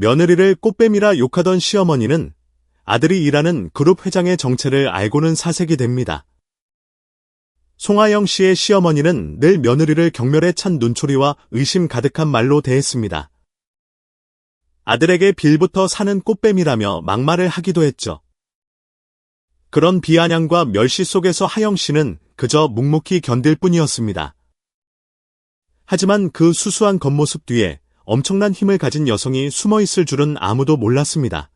며느리를 꽃뱀이라 욕하던 시어머니는 아들이 일하는 그룹 회장의 정체를 알고는 사색이 됩니다. 송하영 씨의 시어머니는 늘 며느리를 경멸에 찬 눈초리와 의심 가득한 말로 대했습니다. 아들에게 빌부터 사는 꽃뱀이라며 막말을 하기도 했죠. 그런 비아냥과 멸시 속에서 하영 씨는 그저 묵묵히 견딜 뿐이었습니다. 하지만 그 수수한 겉모습 뒤에 엄청난 힘을 가진 여성이 숨어 있을 줄은 아무도 몰랐습니다.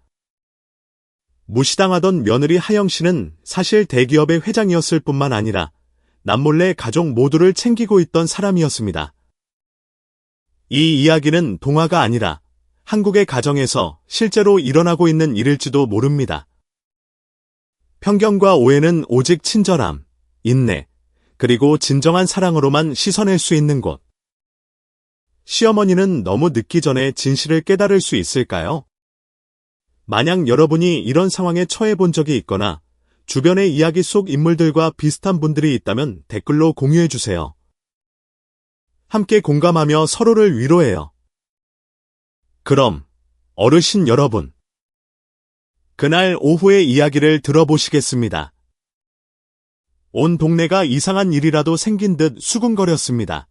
무시당하던 며느리 하영 씨는 사실 대기업의 회장이었을 뿐만 아니라 남몰래 가족 모두를 챙기고 있던 사람이었습니다. 이 이야기는 동화가 아니라 한국의 가정에서 실제로 일어나고 있는 일일지도 모릅니다. 편견과 오해는 오직 친절함, 인내, 그리고 진정한 사랑으로만 씻어낼 수 있는 곳. 시어머니는 너무 늦기 전에 진실을 깨달을 수 있을까요? 만약 여러분이 이런 상황에 처해 본 적이 있거나 주변의 이야기 속 인물들과 비슷한 분들이 있다면 댓글로 공유해주세요. 함께 공감하며 서로를 위로해요. 그럼 어르신 여러분, 그날 오후의 이야기를 들어보시겠습니다. 온 동네가 이상한 일이라도 생긴 듯 수군거렸습니다.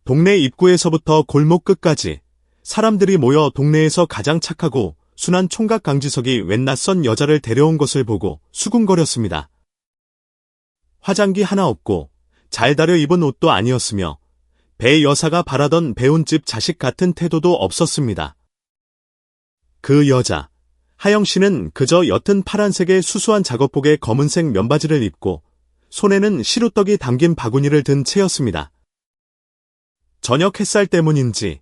동네 입구에서부터 골목 끝까지 사람들이 모여 동네에서 가장 착하고 순한 총각 강지석이 웬 낯선 여자를 데려온 것을 보고 수군거렸습니다. 화장기 하나 없고 잘 다려 입은 옷도 아니었으며 배 여사가 바라던 배운 집 자식 같은 태도도 없었습니다. 그 여자, 하영 씨는 그저 옅은 파란색의 수수한 작업복에 검은색 면바지를 입고 손에는 시루떡이 담긴 바구니를 든 채였습니다. 저녁 햇살 때문인지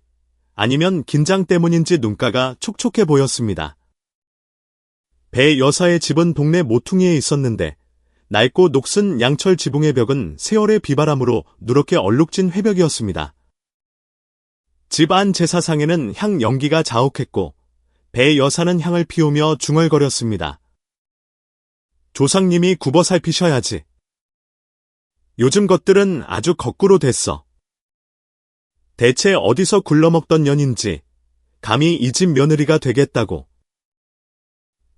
아니면 긴장 때문인지 눈가가 촉촉해 보였습니다. 배 여사의 집은 동네 모퉁이에 있었는데 낡고 녹슨 양철 지붕의 벽은 세월의 비바람으로 누렇게 얼룩진 회벽이었습니다. 집 안 제사상에는 향 연기가 자욱했고 배 여사는 향을 피우며 중얼거렸습니다. 조상님이 굽어 살피셔야지. 요즘 것들은 아주 거꾸로 됐어. 대체 어디서 굴러먹던 년인지 감히 이 집 며느리가 되겠다고.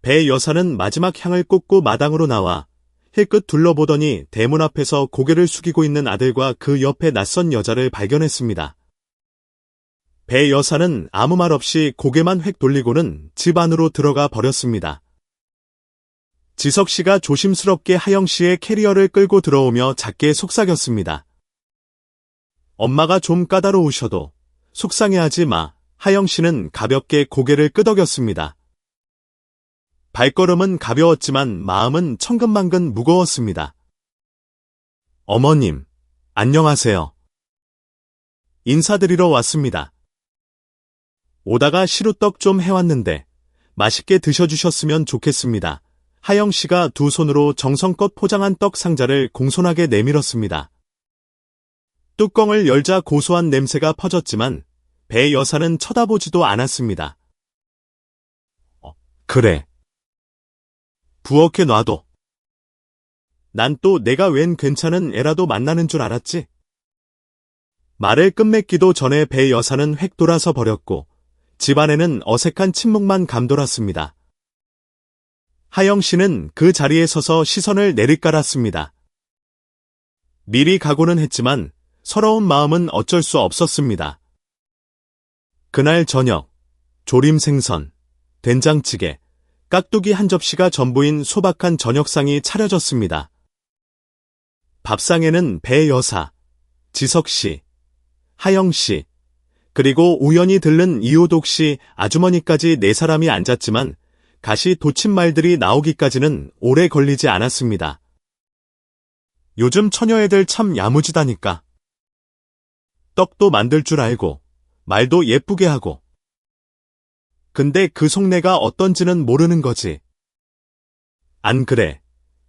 배 여사는 마지막 향을 꽂고 마당으로 나와 힐끗 둘러보더니 대문 앞에서 고개를 숙이고 있는 아들과 그 옆에 낯선 여자를 발견했습니다. 배 여사는 아무 말 없이 고개만 획 돌리고는 집 안으로 들어가 버렸습니다. 지석 씨가 조심스럽게 하영 씨의 캐리어를 끌고 들어오며 작게 속삭였습니다. 엄마가 좀 까다로우셔도 속상해하지 마. 하영 씨는 가볍게 고개를 끄덕였습니다. 발걸음은 가벼웠지만 마음은 천근만근 무거웠습니다. 어머님, 안녕하세요. 인사드리러 왔습니다. 오다가 시루떡 좀 해왔는데 맛있게 드셔주셨으면 좋겠습니다. 하영 씨가 두 손으로 정성껏 포장한 떡 상자를 공손하게 내밀었습니다. 뚜껑을 열자 고소한 냄새가 퍼졌지만 배 여사는 쳐다보지도 않았습니다. 그래. 부엌에 놔둬. 난 또 내가 웬 괜찮은 애라도 만나는 줄 알았지? 말을 끝맺기도 전에 배 여사는 획 돌아서 버렸고 집안에는 어색한 침묵만 감돌았습니다. 하영 씨는 그 자리에 서서 시선을 내리깔았습니다. 미리 각오는 했지만 서러운 마음은 어쩔 수 없었습니다. 그날 저녁, 조림 생선, 된장찌개, 깍두기 한 접시가 전부인 소박한 저녁상이 차려졌습니다. 밥상에는 배 여사, 지석 씨, 하영 씨, 그리고 우연히 들른 이호독 씨 아주머니까지 네 사람이 앉았지만 가시 돋친 말들이 나오기까지는 오래 걸리지 않았습니다. 요즘 처녀애들 참 야무지다니까. 떡도 만들 줄 알고 말도 예쁘게 하고. 근데 그 속내가 어떤지는 모르는 거지. 안 그래,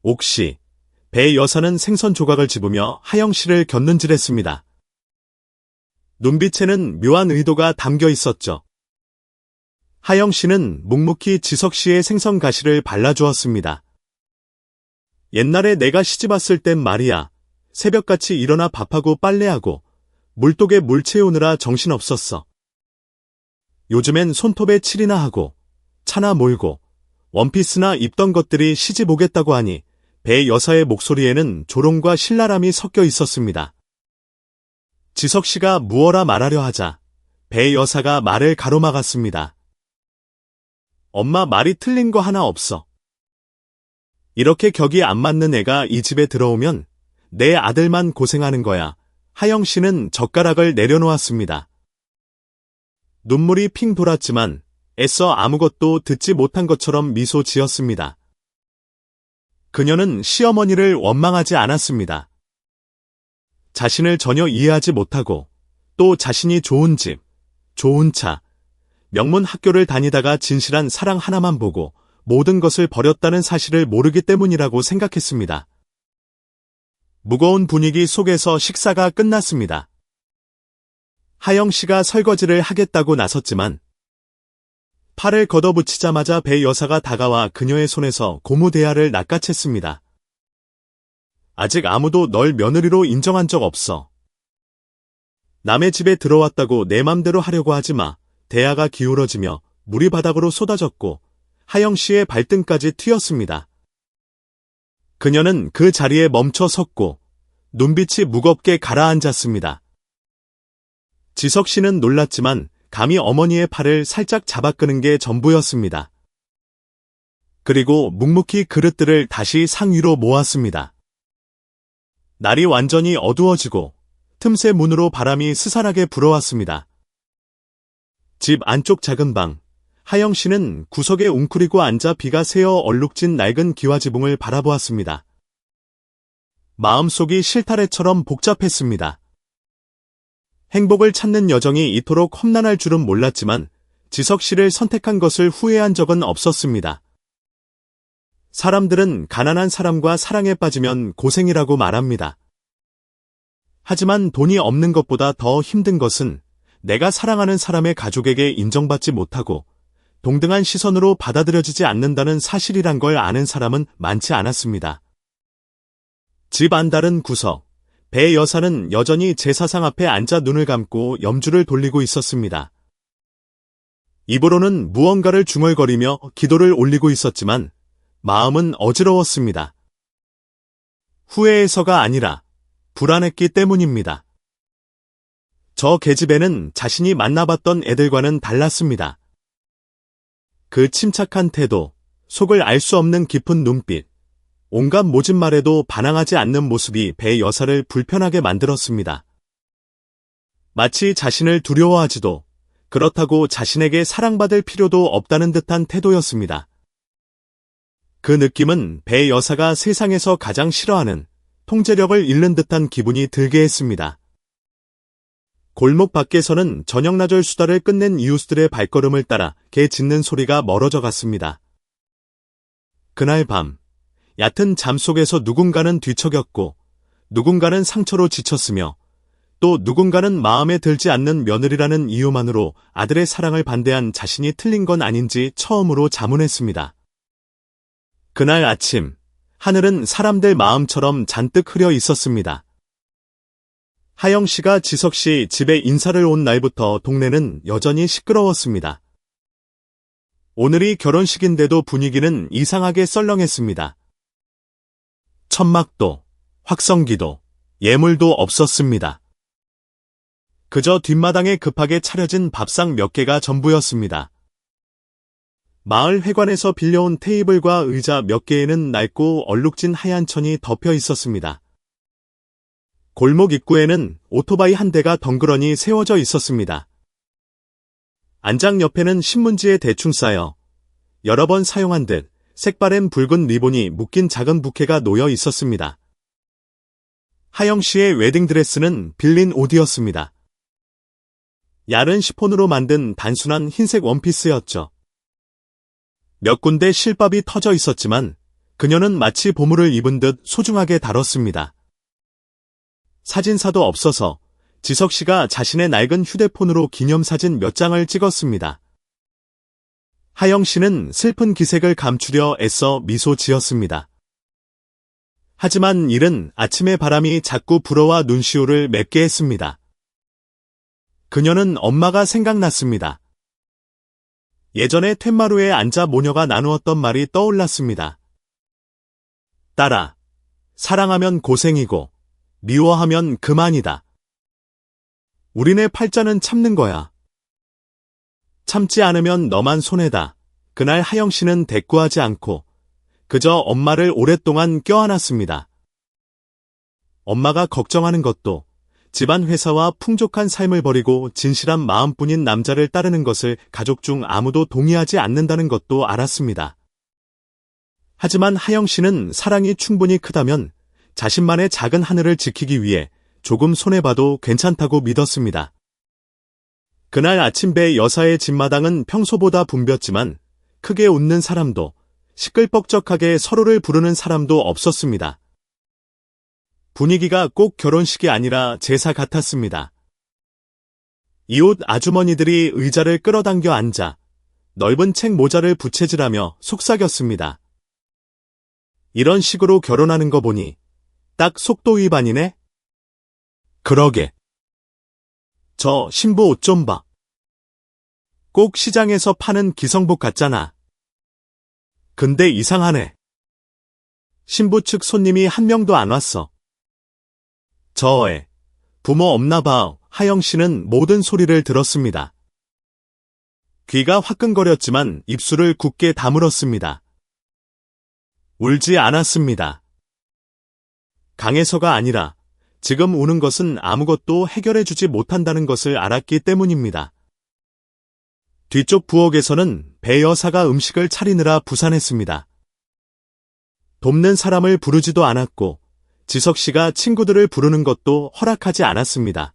옥씨. 배 여사는 생선 조각을 집으며 하영 씨를 곁눈질했습니다. 눈빛에는 묘한 의도가 담겨 있었죠. 하영 씨는 묵묵히 지석 씨의 생선 가시를 발라주었습니다. 옛날에 내가 시집 왔을 땐 말이야. 새벽같이 일어나 밥하고 빨래하고 물독에 물 채우느라 정신없었어. 요즘엔 손톱에 칠이나 하고 차나 몰고 원피스나 입던 것들이 시집 오겠다고 하니 배 여사의 목소리에는 조롱과 신랄함이 섞여 있었습니다. 지석 씨가 무어라 말하려 하자 배 여사가 말을 가로막았습니다. 엄마 말이 틀린 거 하나 없어. 이렇게 격이 안 맞는 애가 이 집에 들어오면 내 아들만 고생하는 거야. 하영 씨는 젓가락을 내려놓았습니다. 눈물이 핑 돌았지만 애써 아무것도 듣지 못한 것처럼 미소 지었습니다. 그녀는 시어머니를 원망하지 않았습니다. 자신을 전혀 이해하지 못하고 또 자신이 좋은 집, 좋은 차, 명문 학교를 다니다가 진실한 사랑 하나만 보고 모든 것을 버렸다는 사실을 모르기 때문이라고 생각했습니다. 무거운 분위기 속에서 식사가 끝났습니다. 하영 씨가 설거지를 하겠다고 나섰지만 팔을 걷어붙이자마자 배 여사가 다가와 그녀의 손에서 고무대야를 낚아챘습니다. 아직 아무도 널 며느리로 인정한 적 없어. 남의 집에 들어왔다고 내 맘대로 하려고 하지 마. 대야가 기울어지며 물이 바닥으로 쏟아졌고 하영 씨의 발등까지 튀었습니다. 그녀는 그 자리에 멈춰 섰고 눈빛이 무겁게 가라앉았습니다. 지석 씨는 놀랐지만 감히 어머니의 팔을 살짝 잡아끄는 게 전부였습니다. 그리고 묵묵히 그릇들을 다시 상 위로 모았습니다. 날이 완전히 어두워지고 틈새 문으로 바람이 스산하게 불어왔습니다. 집 안쪽 작은 방, 하영 씨는 구석에 웅크리고 앉아 비가 새어 얼룩진 낡은 기와지붕을 바라보았습니다. 마음속이 실타래처럼 복잡했습니다. 행복을 찾는 여정이 이토록 험난할 줄은 몰랐지만 지석 씨를 선택한 것을 후회한 적은 없었습니다. 사람들은 가난한 사람과 사랑에 빠지면 고생이라고 말합니다. 하지만 돈이 없는 것보다 더 힘든 것은 내가 사랑하는 사람의 가족에게 인정받지 못하고 동등한 시선으로 받아들여지지 않는다는 사실이란 걸 아는 사람은 많지 않았습니다. 집 안다른 구석, 배 여사는 여전히 제사상 앞에 앉아 눈을 감고 염주를 돌리고 있었습니다. 입으로는 무언가를 중얼거리며 기도를 올리고 있었지만 마음은 어지러웠습니다. 후회해서가 아니라 불안했기 때문입니다. 저 계집애는 자신이 만나봤던 애들과는 달랐습니다. 그 침착한 태도, 속을 알 수 없는 깊은 눈빛, 온갖 모진 말에도 반항하지 않는 모습이 배 여사를 불편하게 만들었습니다. 마치 자신을 두려워하지도 그렇다고 자신에게 사랑받을 필요도 없다는 듯한 태도였습니다. 그 느낌은 배 여사가 세상에서 가장 싫어하는 통제력을 잃는 듯한 기분이 들게 했습니다. 골목 밖에서는 저녁나절 수다를 끝낸 이웃들의 발걸음을 따라 개 짖는 소리가 멀어져 갔습니다. 그날 밤, 얕은 잠 속에서 누군가는 뒤척였고 누군가는 상처로 지쳤으며 또 누군가는 마음에 들지 않는 며느리라는 이유만으로 아들의 사랑을 반대한 자신이 틀린 건 아닌지 처음으로 자문했습니다. 그날 아침, 하늘은 사람들 마음처럼 잔뜩 흐려 있었습니다. 하영 씨가 지석 씨 집에 인사를 온 날부터 동네는 여전히 시끄러웠습니다. 오늘이 결혼식인데도 분위기는 이상하게 썰렁했습니다. 천막도, 확성기도, 예물도 없었습니다. 그저 뒷마당에 급하게 차려진 밥상 몇 개가 전부였습니다. 마을 회관에서 빌려온 테이블과 의자 몇 개에는 낡고 얼룩진 하얀 천이 덮여 있었습니다. 골목 입구에는 오토바이 한 대가 덩그러니 세워져 있었습니다. 안장 옆에는 신문지에 대충 쌓여 여러 번 사용한 듯 색바랜 붉은 리본이 묶인 작은 부케가 놓여 있었습니다. 하영 씨의 웨딩드레스는 빌린 옷이었습니다. 얇은 시폰으로 만든 단순한 흰색 원피스였죠. 몇 군데 실밥이 터져 있었지만 그녀는 마치 보물을 입은 듯 소중하게 다뤘습니다. 사진사도 없어서 지석 씨가 자신의 낡은 휴대폰으로 기념사진 몇 장을 찍었습니다. 하영 씨는 슬픈 기색을 감추려 애써 미소 지었습니다. 하지만 이른 아침의 바람이 자꾸 불어와 눈시울을 맵게 했습니다. 그녀는 엄마가 생각났습니다. 예전에 텐마루에 앉아 모녀가 나누었던 말이 떠올랐습니다. 딸아, 사랑하면 고생이고 미워하면 그만이다. 우리네 팔자는 참는 거야. 참지 않으면 너만 손해다. 그날 하영 씨는 대꾸하지 않고 그저 엄마를 오랫동안 껴안았습니다. 엄마가 걱정하는 것도 집안 회사와 풍족한 삶을 버리고 진실한 마음뿐인 남자를 따르는 것을 가족 중 아무도 동의하지 않는다는 것도 알았습니다. 하지만 하영 씨는 사랑이 충분히 크다면 자신만의 작은 하늘을 지키기 위해 조금 손해봐도 괜찮다고 믿었습니다. 그날 아침 배 여사의 집마당은 평소보다 붐볐지만 크게 웃는 사람도 시끌벅적하게 서로를 부르는 사람도 없었습니다. 분위기가 꼭 결혼식이 아니라 제사 같았습니다. 이웃 아주머니들이 의자를 끌어당겨 앉아 넓은 책 모자를 부채질하며 속삭였습니다. 이런 식으로 결혼하는 거 보니 딱 속도 위반이네? 그러게. 저 신부 옷 좀 봐. 꼭 시장에서 파는 기성복 같잖아. 근데 이상하네. 신부 측 손님이 한 명도 안 왔어. 저 애, 부모 없나 봐. 하영 씨는 모든 소리를 들었습니다. 귀가 화끈거렸지만 입술을 굳게 다물었습니다. 울지 않았습니다. 강해서가 아니라 지금 우는 것은 아무것도 해결해주지 못한다는 것을 알았기 때문입니다. 뒤쪽 부엌에서는 배 여사가 음식을 차리느라 부산했습니다. 돕는 사람을 부르지도 않았고 지석 씨가 친구들을 부르는 것도 허락하지 않았습니다.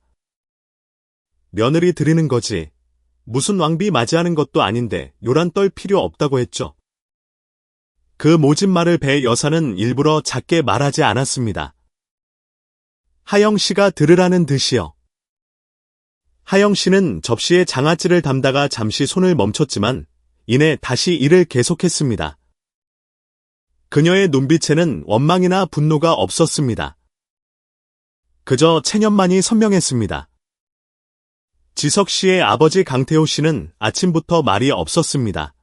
며느리 드리는 거지. 무슨 왕비 맞이하는 것도 아닌데 요란 떨 필요 없다고 했죠. 그 모진 말을 배 여사는 일부러 작게 말하지 않았습니다. 하영 씨가 들으라는 듯이요. 하영 씨는 접시에 장아찌를 담다가 잠시 손을 멈췄지만 이내 다시 일을 계속했습니다. 그녀의 눈빛에는 원망이나 분노가 없었습니다. 그저 체념만이 선명했습니다. 지석 씨의 아버지 강태호 씨는 아침부터 말이 없었습니다.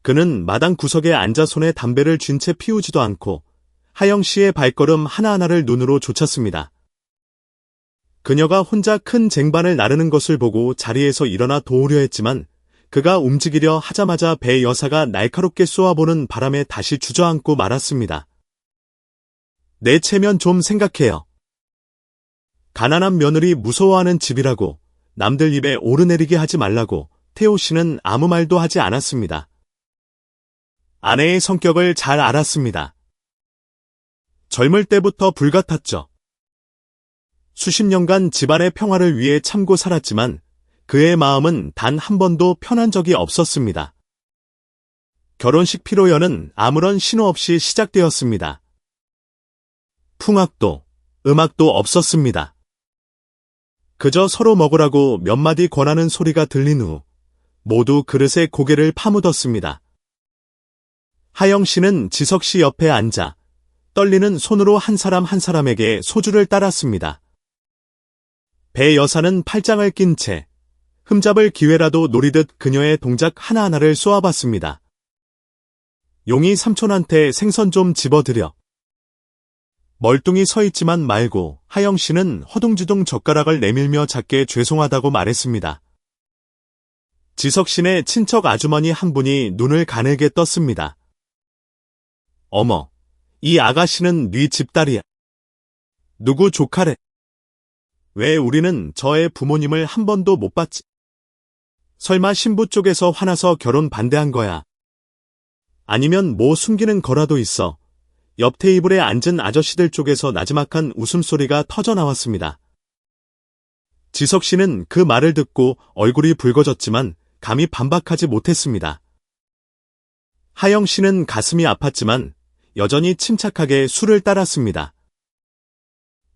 그는 마당 구석에 앉아 손에 담배를 쥔 채 피우지도 않고 하영 씨의 발걸음 하나하나를 눈으로 좇았습니다. 그녀가 혼자 큰 쟁반을 나르는 것을 보고 자리에서 일어나 도우려 했지만 그가 움직이려 하자마자 배 여사가 날카롭게 쏘아보는 바람에 다시 주저앉고 말았습니다. 내 체면 좀 생각해요. 가난한 며느리 무서워하는 집이라고 남들 입에 오르내리게 하지 말라고 태호 씨는 아무 말도 하지 않았습니다. 아내의 성격을 잘 알았습니다. 젊을 때부터 불같았죠. 수십 년간 집안의 평화를 위해 참고 살았지만 그의 마음은 단 한 번도 편한 적이 없었습니다. 결혼식 피로연은 아무런 신호 없이 시작되었습니다. 풍악도, 음악도 없었습니다. 그저 서로 먹으라고 몇 마디 권하는 소리가 들린 후 모두 그릇에 고개를 파묻었습니다. 하영 씨는 지석 씨 옆에 앉아 떨리는 손으로 한 사람 한 사람에게 소주를 따랐습니다. 배 여사는 팔짱을 낀 채 흠잡을 기회라도 노리듯 그녀의 동작 하나하나를 쏘아봤습니다. 용이 삼촌한테 생선 좀 집어드려. 멀뚱히 서 있지만 말고 하영 씨는 허둥지둥 젓가락을 내밀며 작게 죄송하다고 말했습니다. 지석 씨네 친척 아주머니 한 분이 눈을 가늘게 떴습니다. 어머, 이 아가씨는 네 집딸이야. 누구 조카래? 왜 우리는 저의 부모님을 한 번도 못 봤지? 설마 신부 쪽에서 화나서 결혼 반대한 거야? 아니면 뭐 숨기는 거라도 있어? 옆 테이블에 앉은 아저씨들 쪽에서 나지막한 웃음소리가 터져나왔습니다. 지석 씨는 그 말을 듣고 얼굴이 붉어졌지만 감히 반박하지 못했습니다. 하영 씨는 가슴이 아팠지만 여전히 침착하게 술을 따랐습니다.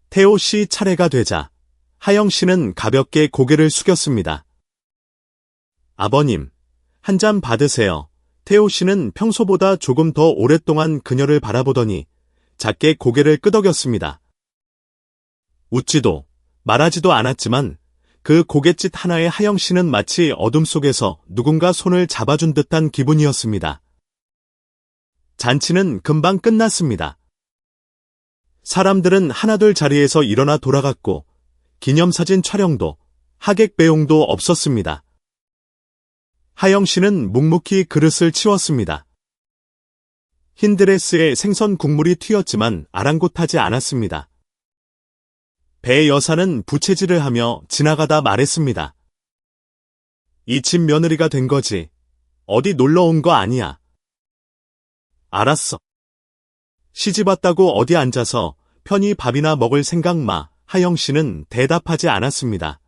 태호 씨 차례가 되자 하영 씨는 가볍게 고개를 숙였습니다. 아버님, 한 잔 받으세요. 태호 씨는 평소보다 조금 더 오랫동안 그녀를 바라보더니 작게 고개를 끄덕였습니다. 웃지도 말하지도 않았지만 그 고갯짓 하나에 하영 씨는 마치 어둠 속에서 누군가 손을 잡아준 듯한 기분이었습니다. 잔치는 금방 끝났습니다. 사람들은 하나둘 자리에서 일어나 돌아갔고 기념사진 촬영도 하객 배웅도 없었습니다. 하영 씨는 묵묵히 그릇을 치웠습니다. 흰 드레스에 생선 국물이 튀었지만 아랑곳하지 않았습니다. 배 여사는 부채질을 하며 지나가다 말했습니다. 이 집 며느리가 된 거지. 어디 놀러 온 거 아니야. 알았어. 시집 왔다고 어디 앉아서 편히 밥이나 먹을 생각 마. 하영 씨는 대답하지 않았습니다.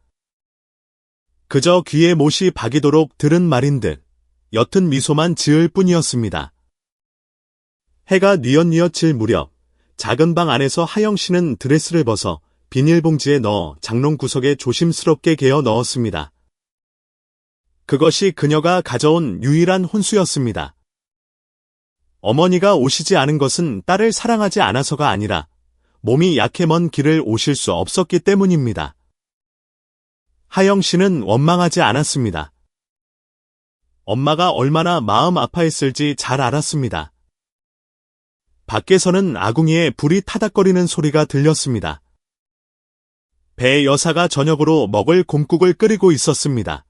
그저 귀에 못이 박이도록 들은 말인 듯 옅은 미소만 지을 뿐이었습니다. 해가 뉘엿뉘엿 질 무렵 작은 방 안에서 하영 씨는 드레스를 벗어 비닐봉지에 넣어 장롱 구석에 조심스럽게 개어 넣었습니다. 그것이 그녀가 가져온 유일한 혼수였습니다. 어머니가 오시지 않은 것은 딸을 사랑하지 않아서가 아니라 몸이 약해 먼 길을 오실 수 없었기 때문입니다. 하영 씨는 원망하지 않았습니다. 엄마가 얼마나 마음 아파했을지 잘 알았습니다. 밖에서는 아궁이에 불이 타닥거리는 소리가 들렸습니다. 배 여사가 저녁으로 먹을 곰국을 끓이고 있었습니다.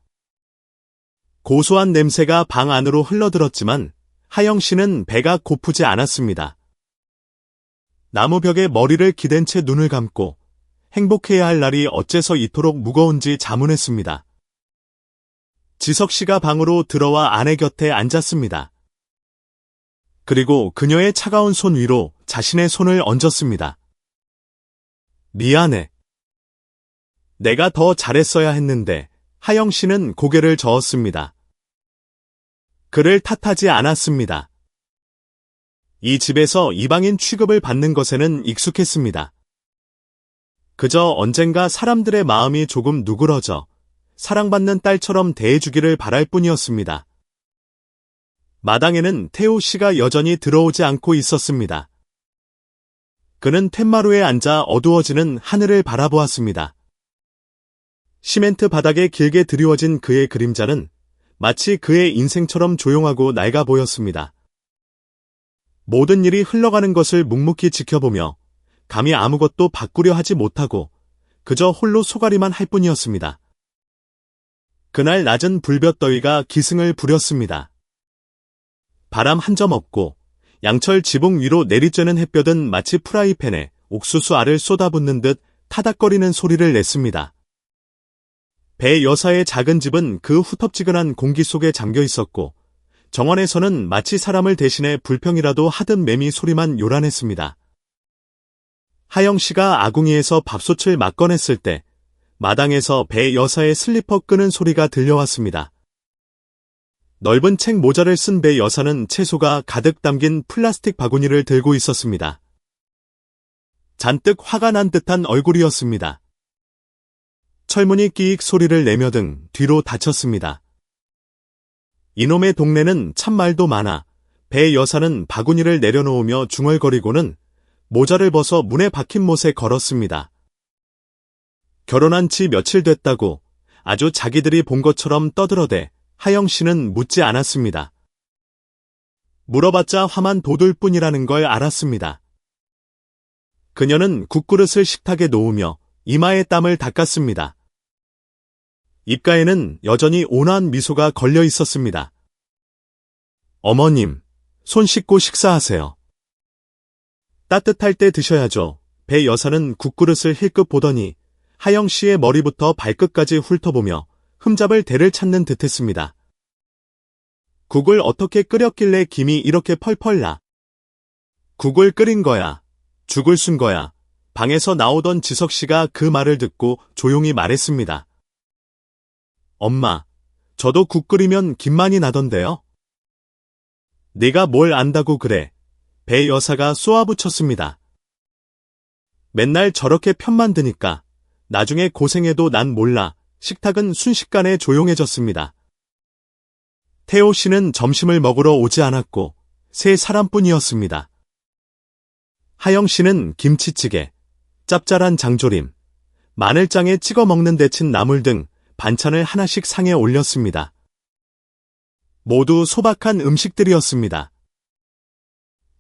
고소한 냄새가 방 안으로 흘러들었지만 하영 씨는 배가 고프지 않았습니다. 나무벽에 머리를 기댄 채 눈을 감고 행복해야 할 날이 어째서 이토록 무거운지 자문했습니다. 지석 씨가 방으로 들어와 아내 곁에 앉았습니다. 그리고 그녀의 차가운 손 위로 자신의 손을 얹었습니다. 미안해. 내가 더 잘했어야 했는데 하영 씨는 고개를 저었습니다. 그를 탓하지 않았습니다. 이 집에서 이방인 취급을 받는 것에는 익숙했습니다. 그저 언젠가 사람들의 마음이 조금 누그러져 사랑받는 딸처럼 대해주기를 바랄 뿐이었습니다. 마당에는 태호 씨가 여전히 들어오지 않고 있었습니다. 그는 툇마루에 앉아 어두워지는 하늘을 바라보았습니다. 시멘트 바닥에 길게 드리워진 그의 그림자는 마치 그의 인생처럼 조용하고 낡아 보였습니다. 모든 일이 흘러가는 것을 묵묵히 지켜보며 감히 아무것도 바꾸려 하지 못하고 그저 홀로 소가리만 할 뿐이었습니다. 그날 낮은 불볕더위가 기승을 부렸습니다. 바람 한 점 없고 양철 지붕 위로 내리쬐는 햇볕은 마치 프라이팬에 옥수수 알을 쏟아붓는 듯 타닥거리는 소리를 냈습니다. 배 여사의 작은 집은 그 후텁지근한 공기 속에 잠겨 있었고 정원에서는 마치 사람을 대신해 불평이라도 하듯 매미 소리만 요란했습니다. 하영 씨가 아궁이에서 밥솥을 막 꺼냈을 때 마당에서 배 여사의 슬리퍼 끄는 소리가 들려왔습니다. 넓은 책 모자를 쓴 배 여사는 채소가 가득 담긴 플라스틱 바구니를 들고 있었습니다. 잔뜩 화가 난 듯한 얼굴이었습니다. 철문이 끼익 소리를 내며 등 뒤로 닫혔습니다. 이놈의 동네는 참 말도 많아 배 여사는 바구니를 내려놓으며 중얼거리고는 모자를 벗어 문에 박힌 못에 걸었습니다. 결혼한 지 며칠 됐다고 아주 자기들이 본 것처럼 떠들어대 하영 씨는 묻지 않았습니다. 물어봤자 화만 돋을 뿐이라는 걸 알았습니다. 그녀는 국그릇을 식탁에 놓으며 이마에 땀을 닦았습니다. 입가에는 여전히 온화한 미소가 걸려 있었습니다. 어머님, 손 씻고 식사하세요. 따뜻할 때 드셔야죠. 배 여사는 국그릇을 힐끗 보더니 하영 씨의 머리부터 발끝까지 훑어보며 흠잡을 대를 찾는 듯했습니다. 국을 어떻게 끓였길래 김이 이렇게 펄펄 나? 국을 끓인 거야. 죽을 순 거야. 방에서 나오던 지석 씨가 그 말을 듣고 조용히 말했습니다. 엄마, 저도 국 끓이면 김만이 나던데요. 네가 뭘 안다고 그래. 배 여사가 쏘아붙였습니다. 맨날 저렇게 편만 드니까 나중에 고생해도 난 몰라. 식탁은 순식간에 조용해졌습니다. 태호 씨는 점심을 먹으러 오지 않았고 세 사람뿐이었습니다. 하영 씨는 김치찌개, 짭짤한 장조림, 마늘장에 찍어 먹는 데친 나물 등 반찬을 하나씩 상에 올렸습니다. 모두 소박한 음식들이었습니다.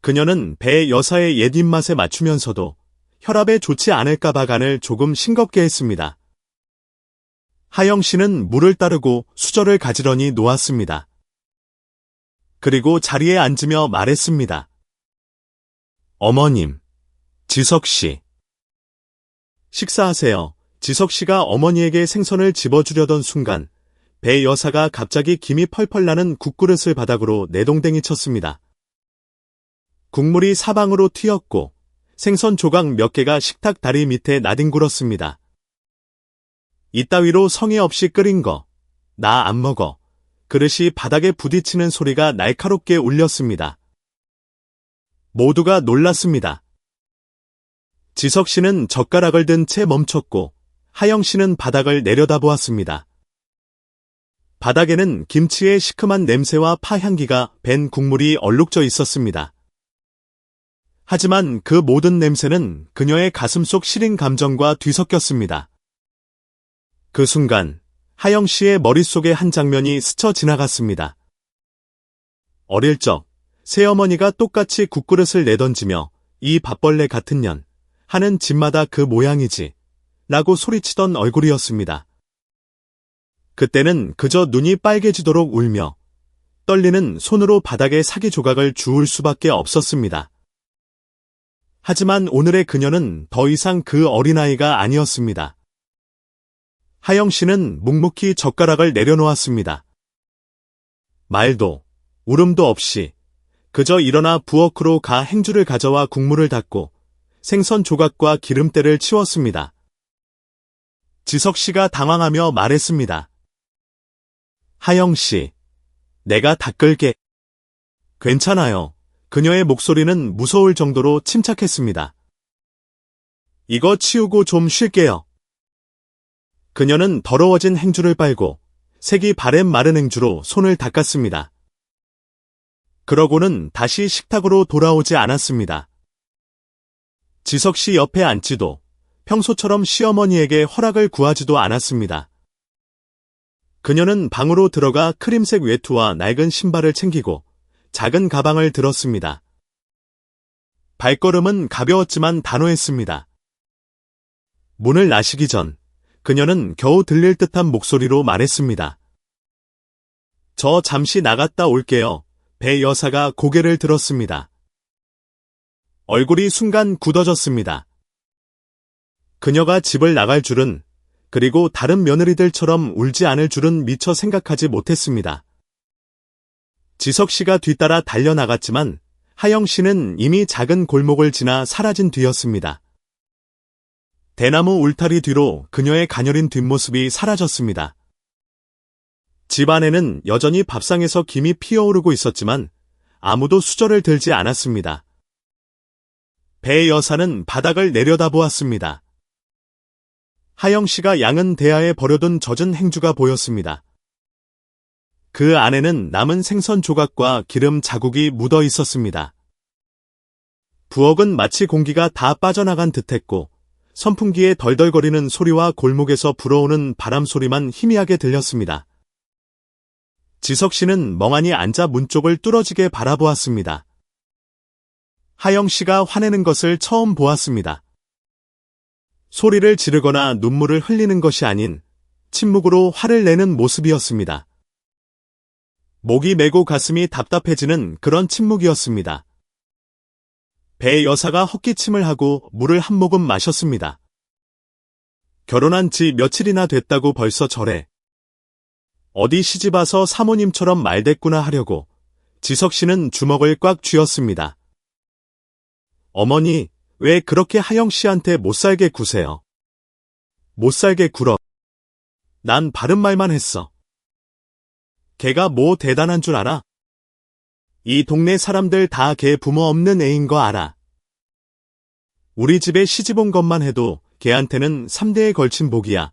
그녀는 배 여사의 옛 입맛에 맞추면서도 혈압에 좋지 않을까봐 간을 조금 싱겁게 했습니다. 하영 씨는 물을 따르고 수저를 가지런히 놓았습니다. 그리고 자리에 앉으며 말했습니다. 어머님, 지석 씨. 식사하세요. 지석 씨가 어머니에게 생선을 집어주려던 순간 배 여사가 갑자기 김이 펄펄 나는 국그릇을 바닥으로 내동댕이 쳤습니다. 국물이 사방으로 튀었고 생선 조각 몇 개가 식탁 다리 밑에 나뒹굴었습니다. 이따위로 성의 없이 끓인 거, 나 안 먹어. 그릇이 바닥에 부딪히는 소리가 날카롭게 울렸습니다. 모두가 놀랐습니다. 지석 씨는 젓가락을 든 채 멈췄고 하영 씨는 바닥을 내려다보았습니다. 바닥에는 김치의 시큼한 냄새와 파향기가 밴 국물이 얼룩져 있었습니다. 하지만 그 모든 냄새는 그녀의 가슴 속 시린 감정과 뒤섞였습니다. 그 순간 하영 씨의 머릿속에 한 장면이 스쳐 지나갔습니다. 어릴 적 새어머니가 똑같이 국그릇을 내던지며 이 밥벌레 같은 년 하는 집마다 그 모양이지 라고 소리치던 얼굴이었습니다. 그때는 그저 눈이 빨개지도록 울며 떨리는 손으로 바닥에 사기 조각을 주울 수밖에 없었습니다. 하지만 오늘의 그녀는 더 이상 그 어린아이가 아니었습니다. 하영 씨는 묵묵히 젓가락을 내려놓았습니다. 말도 울음도 없이 그저 일어나 부엌으로 가 행주를 가져와 국물을 닦고 생선 조각과 기름때를 치웠습니다. 지석 씨가 당황하며 말했습니다. 하영 씨, 내가 닦을게. 괜찮아요. 그녀의 목소리는 무서울 정도로 침착했습니다. 이거 치우고 좀 쉴게요. 그녀는 더러워진 행주를 빨고 색이 바랜 마른 행주로 손을 닦았습니다. 그러고는 다시 식탁으로 돌아오지 않았습니다. 지석 씨 옆에 앉지도 평소처럼 시어머니에게 허락을 구하지도 않았습니다. 그녀는 방으로 들어가 크림색 외투와 낡은 신발을 챙기고 작은 가방을 들었습니다. 발걸음은 가벼웠지만 단호했습니다. 문을 나시기 전 그녀는 겨우 들릴 듯한 목소리로 말했습니다. 저 잠시 나갔다 올게요. 배 여사가 고개를 들었습니다. 얼굴이 순간 굳어졌습니다. 그녀가 집을 나갈 줄은, 그리고 다른 며느리들처럼 울지 않을 줄은 미처 생각하지 못했습니다. 지석 씨가 뒤따라 달려나갔지만 하영 씨는 이미 작은 골목을 지나 사라진 뒤였습니다. 대나무 울타리 뒤로 그녀의 가녀린 뒷모습이 사라졌습니다. 집 안에는 여전히 밥상에서 김이 피어오르고 있었지만 아무도 수저를 들지 않았습니다. 배 여사는 바닥을 내려다보았습니다. 하영 씨가 양은 대야에 버려둔 젖은 행주가 보였습니다. 그 안에는 남은 생선 조각과 기름 자국이 묻어 있었습니다. 부엌은 마치 공기가 다 빠져나간 듯했고 선풍기의 덜덜거리는 소리와 골목에서 불어오는 바람 소리만 희미하게 들렸습니다. 지석 씨는 멍하니 앉아 문 쪽을 뚫어지게 바라보았습니다. 하영 씨가 화내는 것을 처음 보았습니다. 소리를 지르거나 눈물을 흘리는 것이 아닌 침묵으로 화를 내는 모습이었습니다. 목이 메고 가슴이 답답해지는 그런 침묵이었습니다. 배 여사가 헛기침을 하고 물을 한 모금 마셨습니다. 결혼한 지 며칠이나 됐다고 벌써 저래. 어디 시집와서 사모님처럼 말댔구나 하려고 지석 씨는 주먹을 꽉 쥐었습니다. 어머니, 왜 그렇게 하영 씨한테 못살게 구세요? 못살게 굴어. 난 바른 말만 했어. 걔가 뭐 대단한 줄 알아? 이 동네 사람들 다 걔 부모 없는 애인 거 알아. 우리 집에 시집 온 것만 해도 걔한테는 3대에 걸친 복이야.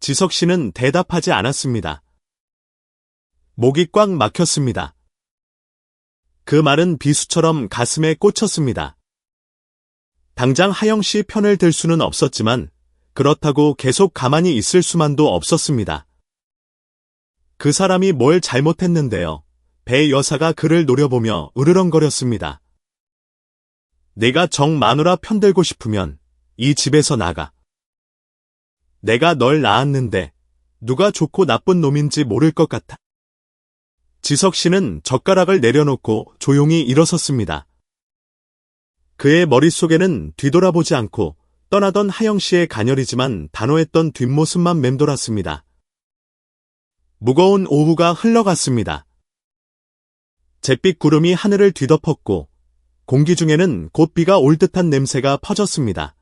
지석 씨는 대답하지 않았습니다. 목이 꽉 막혔습니다. 그 말은 비수처럼 가슴에 꽂혔습니다. 당장 하영 씨 편을 들 수는 없었지만 그렇다고 계속 가만히 있을 수만도 없었습니다. 그 사람이 뭘 잘못했는데요. 배 여사가 그를 노려보며 으르렁거렸습니다. 내가 정 마누라 편들고 싶으면 이 집에서 나가. 내가 널 낳았는데 누가 좋고 나쁜 놈인지 모를 것 같아. 지석 씨는 젓가락을 내려놓고 조용히 일어섰습니다. 그의 머릿속에는 뒤돌아보지 않고 떠나던 하영 씨의 가녀리지만 단호했던 뒷모습만 맴돌았습니다. 무거운 오후가 흘러갔습니다. 잿빛 구름이 하늘을 뒤덮었고 공기 중에는 곧 비가 올 듯한 냄새가 퍼졌습니다.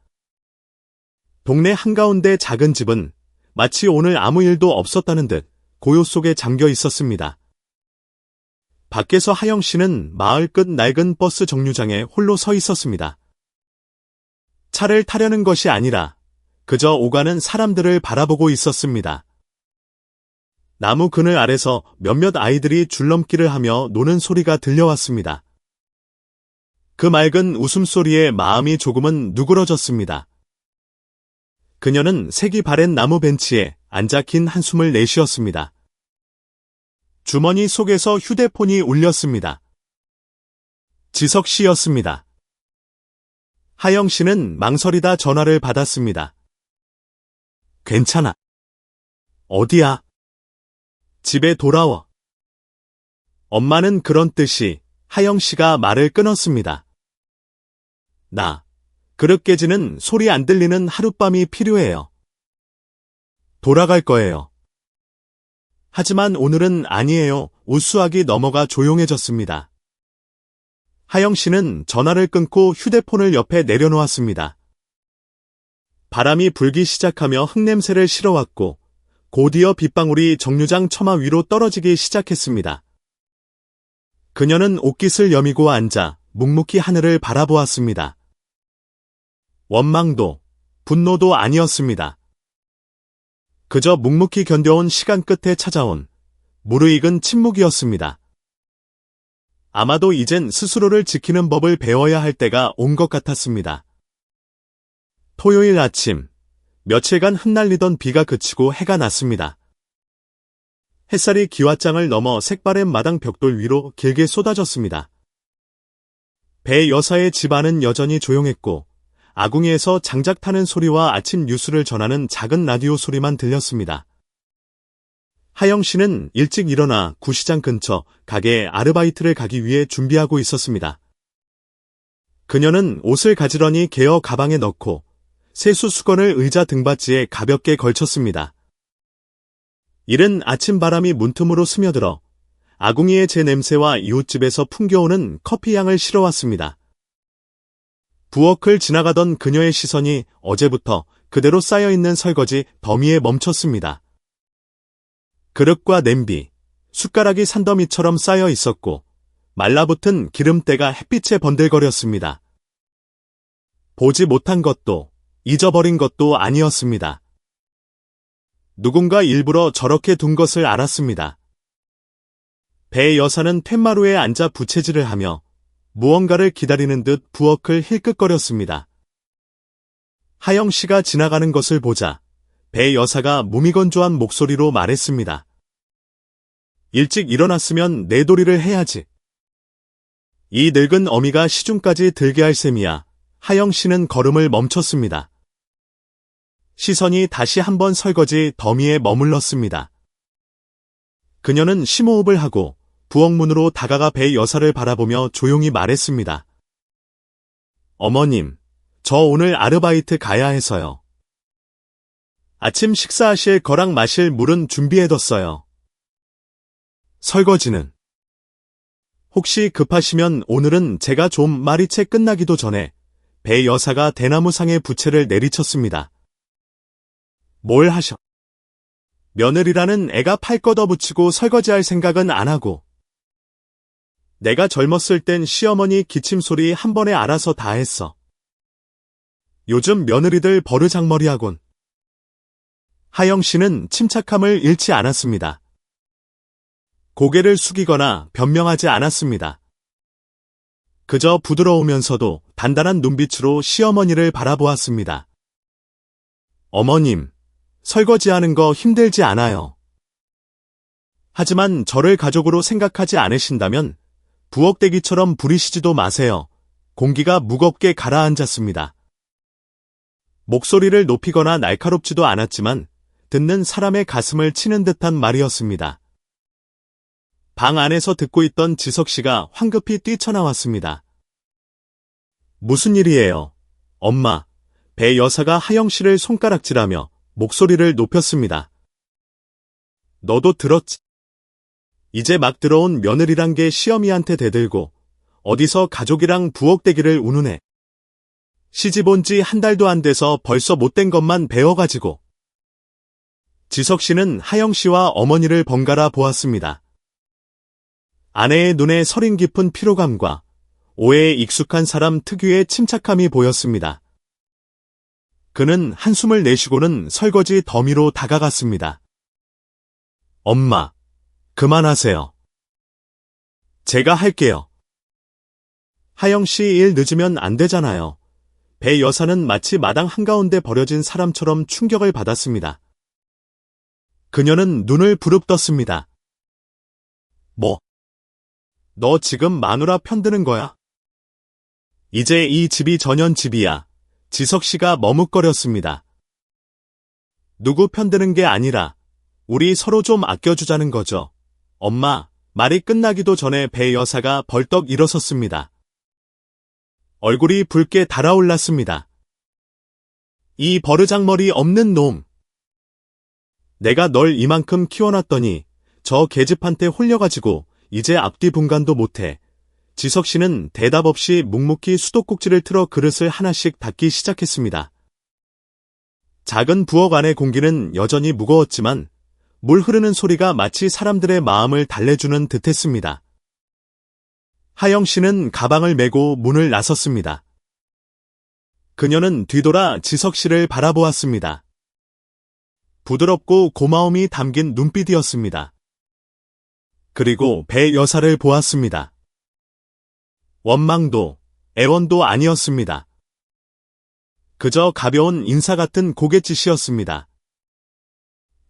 동네 한가운데 작은 집은 마치 오늘 아무 일도 없었다는 듯 고요 속에 잠겨 있었습니다. 밖에서 하영 씨는 마을 끝 낡은 버스 정류장에 홀로 서 있었습니다. 차를 타려는 것이 아니라 그저 오가는 사람들을 바라보고 있었습니다. 나무 그늘 아래서 몇몇 아이들이 줄넘기를 하며 노는 소리가 들려왔습니다. 그 맑은 웃음소리에 마음이 조금은 누그러졌습니다. 그녀는 색이 바랜 나무 벤치에 앉아 긴 한숨을 내쉬었습니다. 주머니 속에서 휴대폰이 울렸습니다. 지석 씨였습니다. 하영 씨는 망설이다 전화를 받았습니다. 괜찮아. 어디야? 집에 돌아와. 엄마는 그런 뜻이 하영 씨가 말을 끊었습니다. 나, 그릇 깨지는 소리 안 들리는 하룻밤이 필요해요. 돌아갈 거예요. 하지만 오늘은 아니에요. 우수하기 넘어가 조용해졌습니다. 하영 씨는 전화를 끊고 휴대폰을 옆에 내려놓았습니다. 바람이 불기 시작하며 흙냄새를 실어왔고 곧이어 빗방울이 정류장 처마 위로 떨어지기 시작했습니다. 그녀는 옷깃을 여미고 앉아 묵묵히 하늘을 바라보았습니다. 원망도, 분노도 아니었습니다. 그저 묵묵히 견뎌온 시간 끝에 찾아온 무르익은 침묵이었습니다. 아마도 이젠 스스로를 지키는 법을 배워야 할 때가 온 것 같았습니다. 토요일 아침, 며칠간 흩날리던 비가 그치고 해가 났습니다. 햇살이 기와장을 넘어 색바랜 마당 벽돌 위로 길게 쏟아졌습니다. 배 여사의 집 안은 여전히 조용했고 아궁이에서 장작 타는 소리와 아침 뉴스를 전하는 작은 라디오 소리만 들렸습니다. 하영 씨는 일찍 일어나 구시장 근처 가게에 아르바이트를 가기 위해 준비하고 있었습니다. 그녀는 옷을 가지런히 개어 가방에 넣고 세수 수건을 의자 등받이에 가볍게 걸쳤습니다. 이른 아침 바람이 문틈으로 스며들어 아궁이의 제 냄새와 이웃집에서 풍겨오는 커피 향을 실어왔습니다. 부엌을 지나가던 그녀의 시선이 어제부터 그대로 쌓여있는 설거지 더미에 멈췄습니다. 그릇과 냄비, 숟가락이 산더미처럼 쌓여 있었고 말라붙은 기름때가 햇빛에 번들거렸습니다. 보지 못한 것도 잊어버린 것도 아니었습니다. 누군가 일부러 저렇게 둔 것을 알았습니다. 배 여사는 툇마루에 앉아 부채질을 하며 무언가를 기다리는 듯 부엌을 힐끗거렸습니다. 하영 씨가 지나가는 것을 보자 배 여사가 무미건조한 목소리로 말했습니다. 일찍 일어났으면 내도리를 해야지. 이 늙은 어미가 시중까지 들게 할 셈이야. 하영 씨는 걸음을 멈췄습니다. 시선이 다시 한번 설거지 더미에 머물렀습니다. 그녀는 심호흡을 하고 부엌문으로 다가가 배 여사를 바라보며 조용히 말했습니다. 어머님, 저 오늘 아르바이트 가야 해서요. 아침 식사하실 거랑 마실 물은 준비해뒀어요. 설거지는? 혹시 급하시면 오늘은 제가 좀 말이 채 끝나기도 전에 배 여사가 대나무상의 부채를 내리쳤습니다. 뭘 하셔? 며느리라는 애가 팔 걷어붙이고 설거지할 생각은 안 하고. 내가 젊었을 땐 시어머니 기침소리 한 번에 알아서 다 했어. 요즘 며느리들 버르장머리하곤. 하영 씨는 침착함을 잃지 않았습니다. 고개를 숙이거나 변명하지 않았습니다. 그저 부드러우면서도 단단한 눈빛으로 시어머니를 바라보았습니다. 어머님, 설거지하는 거 힘들지 않아요. 하지만 저를 가족으로 생각하지 않으신다면 부엌대기처럼 부리시지도 마세요. 공기가 무겁게 가라앉았습니다. 목소리를 높이거나 날카롭지도 않았지만 듣는 사람의 가슴을 치는 듯한 말이었습니다. 방 안에서 듣고 있던 지석 씨가 황급히 뛰쳐나왔습니다. 무슨 일이에요? 엄마, 배 여사가 하영 씨를 손가락질하며 목소리를 높였습니다. 너도 들었지? 이제 막 들어온 며느리란 게 시어미한테 대들고 어디서 가족이랑 부엌대기를 우누네. 시집 온 지 한 달도 안 돼서 벌써 못된 것만 배워가지고. 지석 씨는 하영 씨와 어머니를 번갈아 보았습니다. 아내의 눈에 서린 깊은 피로감과 오해에 익숙한 사람 특유의 침착함이 보였습니다. 그는 한숨을 내쉬고는 설거지 더미로 다가갔습니다. 엄마, 그만하세요. 제가 할게요. 하영 씨 일 늦으면 안 되잖아요. 배 여사는 마치 마당 한가운데 버려진 사람처럼 충격을 받았습니다. 그녀는 눈을 부릅떴습니다. 뭐? 너 지금 마누라 편드는 거야? 이제 이 집이 전현집이야. 지석 씨가 머뭇거렸습니다. 누구 편드는 게 아니라 우리 서로 좀 아껴주자는 거죠. 엄마, 말이 끝나기도 전에 배 여사가 벌떡 일어섰습니다. 얼굴이 붉게 달아올랐습니다. 이 버르장머리 없는 놈. 내가 널 이만큼 키워놨더니 저 계집한테 홀려가지고 이제 앞뒤 분간도 못해. 지석 씨는 대답 없이 묵묵히 수도꼭지를 틀어 그릇을 하나씩 닦기 시작했습니다. 작은 부엌 안의 공기는 여전히 무거웠지만 물 흐르는 소리가 마치 사람들의 마음을 달래주는 듯했습니다. 하영 씨는 가방을 메고 문을 나섰습니다. 그녀는 뒤돌아 지석 씨를 바라보았습니다. 부드럽고 고마움이 담긴 눈빛이었습니다. 그리고 배 여사를 보았습니다. 원망도, 애원도 아니었습니다. 그저 가벼운 인사 같은 고갯짓이었습니다.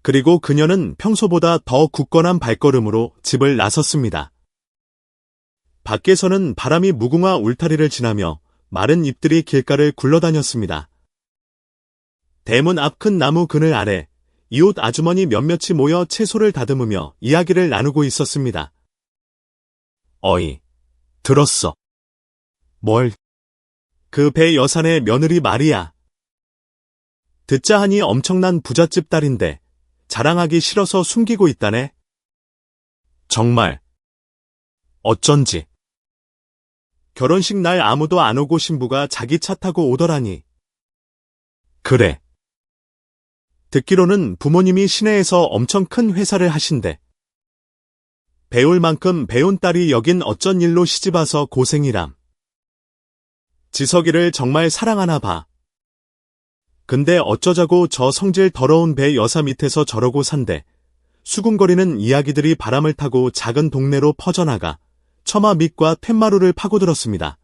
그리고 그녀는 평소보다 더 굳건한 발걸음으로 집을 나섰습니다. 밖에서는 바람이 무궁화 울타리를 지나며 마른 잎들이 길가를 굴러다녔습니다. 대문 앞 큰 나무 그늘 아래 이웃 아주머니 몇몇이 모여 채소를 다듬으며 이야기를 나누고 있었습니다. 어이, 들었어. 뭘? 그 배 여사네 며느리 말이야. 듣자 하니 엄청난 부잣집 딸인데 자랑하기 싫어서 숨기고 있다네. 정말. 어쩐지. 결혼식 날 아무도 안 오고 신부가 자기 차 타고 오더라니. 그래. 듣기로는 부모님이 시내에서 엄청 큰 회사를 하신대. 배울 만큼 배운 딸이 여긴 어쩐 일로 시집와서 고생이람. 지석이를 정말 사랑하나 봐. 근데 어쩌자고 저 성질 더러운 배 여사 밑에서 저러고 산대. 수군거리는 이야기들이 바람을 타고 작은 동네로 퍼져나가 처마 밑과 툇마루를 파고들었습니다.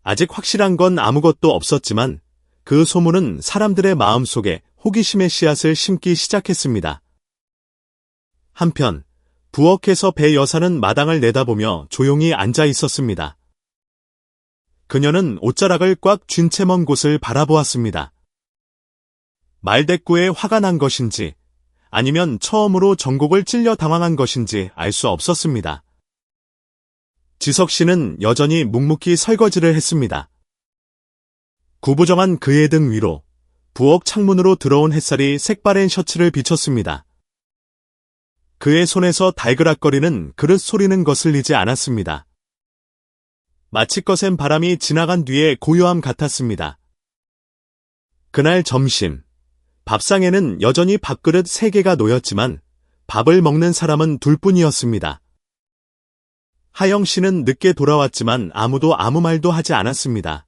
아직 확실한 건 아무것도 없었지만 그 소문은 사람들의 마음속에 호기심의 씨앗을 심기 시작했습니다. 한편 부엌에서 배 여사는 마당을 내다보며 조용히 앉아 있었습니다. 그녀는 옷자락을 꽉 쥔 채 먼 곳을 바라보았습니다. 말대꾸에 화가 난 것인지 아니면 처음으로 전곡을 찔려 당황한 것인지 알 수 없었습니다. 지석 씨는 여전히 묵묵히 설거지를 했습니다. 구부정한 그의 등 위로 부엌 창문으로 들어온 햇살이 색바랜 셔츠를 비췄습니다. 그의 손에서 달그락거리는 그릇 소리는 거슬리지 않았습니다. 마치 거센 바람이 지나간 뒤에 고요함 같았습니다. 그날 점심, 밥상에는 여전히 밥그릇 3개가 놓였지만 밥을 먹는 사람은 둘뿐이었습니다. 하영 씨는 늦게 돌아왔지만 아무도 아무 말도 하지 않았습니다.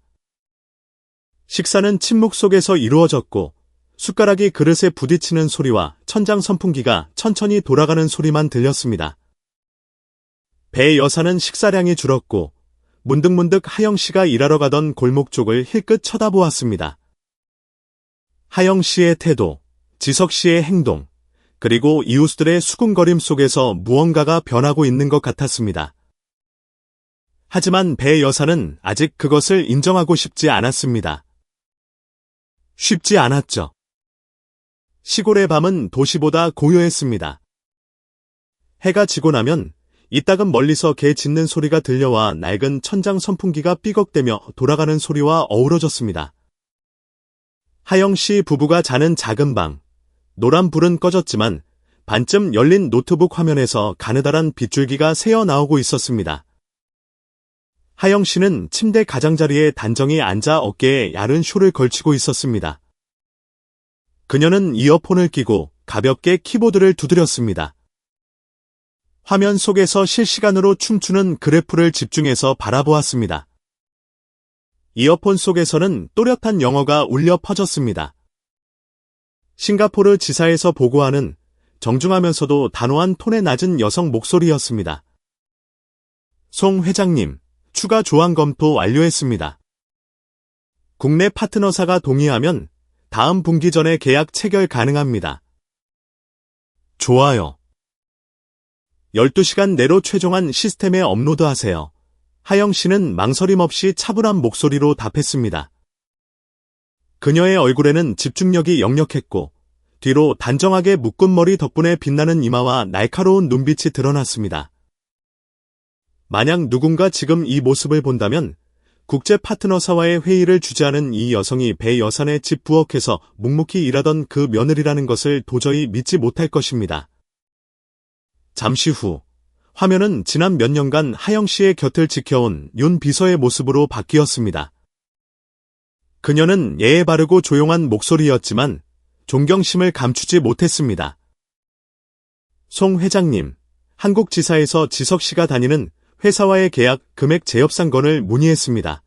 식사는 침묵 속에서 이루어졌고 숟가락이 그릇에 부딪히는 소리와 천장 선풍기가 천천히 돌아가는 소리만 들렸습니다. 배 여사는 식사량이 줄었고 문득문득 하영 씨가 일하러 가던 골목 쪽을 힐끗 쳐다보았습니다. 하영 씨의 태도, 지석 씨의 행동, 그리고 이웃들의 수군거림 속에서 무언가가 변하고 있는 것 같았습니다. 하지만 배 여사는 아직 그것을 인정하고 싶지 않았습니다. 쉽지 않았죠. 시골의 밤은 도시보다 고요했습니다. 해가 지고 나면 이따금 멀리서 개 짖는 소리가 들려와 낡은 천장 선풍기가 삐걱대며 돌아가는 소리와 어우러졌습니다. 하영 씨 부부가 자는 작은 방, 노란 불은 꺼졌지만 반쯤 열린 노트북 화면에서 가느다란 빗줄기가 새어 나오고 있었습니다. 하영 씨는 침대 가장자리에 단정히 앉아 어깨에 얇은 쇼를 걸치고 있었습니다. 그녀는 이어폰을 끼고 가볍게 키보드를 두드렸습니다. 화면 속에서 실시간으로 춤추는 그래프를 집중해서 바라보았습니다. 이어폰 속에서는 또렷한 영어가 울려 퍼졌습니다. 싱가포르 지사에서 보고하는 정중하면서도 단호한 톤의 낮은 여성 목소리였습니다. 송 회장님, 추가 조항 검토 완료했습니다. 국내 파트너사가 동의하면 다음 분기 전에 계약 체결 가능합니다. 좋아요. 12시간 내로 최종안 시스템에 업로드하세요. 하영 씨는 망설임 없이 차분한 목소리로 답했습니다. 그녀의 얼굴에는 집중력이 역력했고 뒤로 단정하게 묶은 머리 덕분에 빛나는 이마와 날카로운 눈빛이 드러났습니다. 만약 누군가 지금 이 모습을 본다면 국제 파트너사와의 회의를 주재하는 이 여성이 배 여산의 집 부엌에서 묵묵히 일하던 그 며느리라는 것을 도저히 믿지 못할 것입니다. 잠시 후 화면은 지난 몇 년간 하영 씨의 곁을 지켜온 윤 비서의 모습으로 바뀌었습니다. 그녀는 예의 바르고 조용한 목소리였지만 존경심을 감추지 못했습니다. 송 회장님, 한국지사에서 지석 씨가 다니는 회사와의 계약 금액 재협상건을 문의했습니다.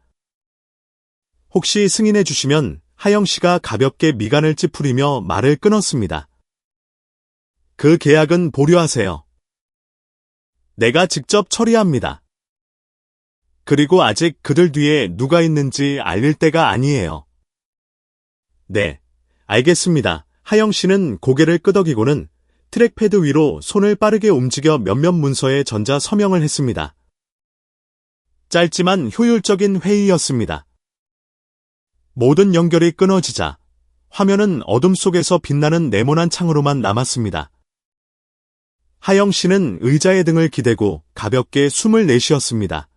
혹시 승인해 주시면 하영 씨가 가볍게 미간을 찌푸리며 말을 끊었습니다. 그 계약은 보류하세요. 내가 직접 처리합니다. 그리고 아직 그들 뒤에 누가 있는지 알릴 때가 아니에요. 네, 알겠습니다. 하영 씨는 고개를 끄덕이고는 트랙패드 위로 손을 빠르게 움직여 몇몇 문서에 전자 서명을 했습니다. 짧지만 효율적인 회의였습니다. 모든 연결이 끊어지자 화면은 어둠 속에서 빛나는 네모난 창으로만 남았습니다. 하영 씨는 의자에 등을 기대고 가볍게 숨을 내쉬었습니다.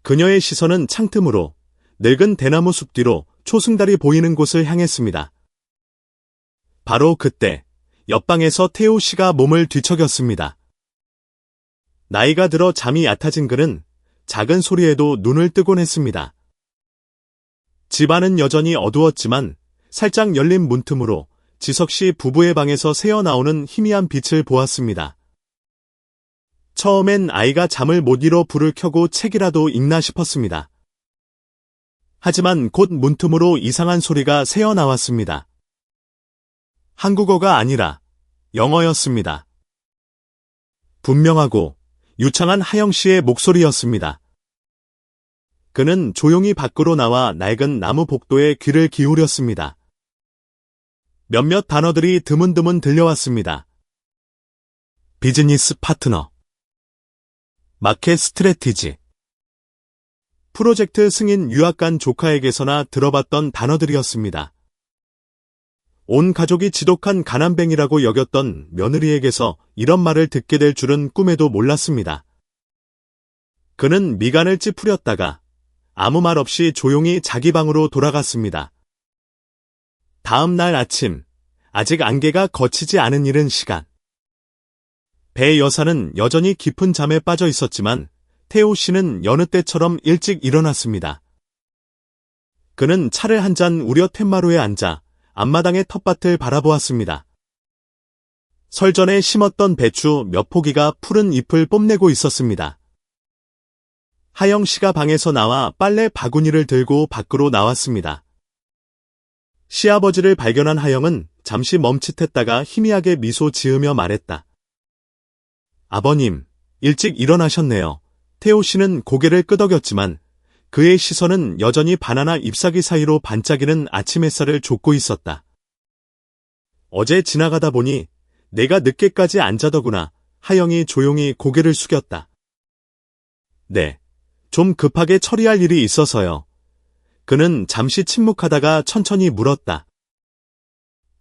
그녀의 시선은 창틈으로 늙은 대나무 숲 뒤로 초승달이 보이는 곳을 향했습니다. 바로 그때 옆방에서 태호 씨가 몸을 뒤척였습니다. 나이가 들어 잠이 얕아진 그는 작은 소리에도 눈을 뜨곤 했습니다. 집안은 여전히 어두웠지만 살짝 열린 문틈으로 지석 씨 부부의 방에서 새어나오는 희미한 빛을 보았습니다. 처음엔 아이가 잠을 못 이뤄 불을 켜고 책이라도 읽나 싶었습니다. 하지만 곧 문틈으로 이상한 소리가 새어나왔습니다. 한국어가 아니라 영어였습니다. 분명하고 유창한 하영 씨의 목소리였습니다. 그는 조용히 밖으로 나와 낡은 나무 복도에 귀를 기울였습니다. 몇몇 단어들이 드문드문 들려왔습니다. 비즈니스 파트너, 마켓 스트래티지, 프로젝트 승인 유학 간 조카에게서나 들어봤던 단어들이었습니다. 온 가족이 지독한 가난뱅이라고 여겼던 며느리에게서 이런 말을 듣게 될 줄은 꿈에도 몰랐습니다. 그는 미간을 찌푸렸다가 아무 말 없이 조용히 자기 방으로 돌아갔습니다. 다음 날 아침, 아직 안개가 걷히지 않은 이른 시간. 배 여사는 여전히 깊은 잠에 빠져 있었지만 태호 씨는 여느 때처럼 일찍 일어났습니다. 그는 차를 한 잔 우려 텐마루에 앉아 앞마당의 텃밭을 바라보았습니다. 설전에 심었던 배추 몇 포기가 푸른 잎을 뽐내고 있었습니다. 하영 씨가 방에서 나와 빨래 바구니를 들고 밖으로 나왔습니다. 시아버지를 발견한 하영은 잠시 멈칫했다가 희미하게 미소 지으며 말했다. 아버님, 일찍 일어나셨네요. 태호 씨는 고개를 끄덕였지만 그의 시선은 여전히 바나나 잎사귀 사이로 반짝이는 아침 햇살을 좇고 있었다. 어제 지나가다 보니 내가 늦게까지 안 자더구나. 하영이 조용히 고개를 숙였다. 네, 좀 급하게 처리할 일이 있어서요. 그는 잠시 침묵하다가 천천히 물었다.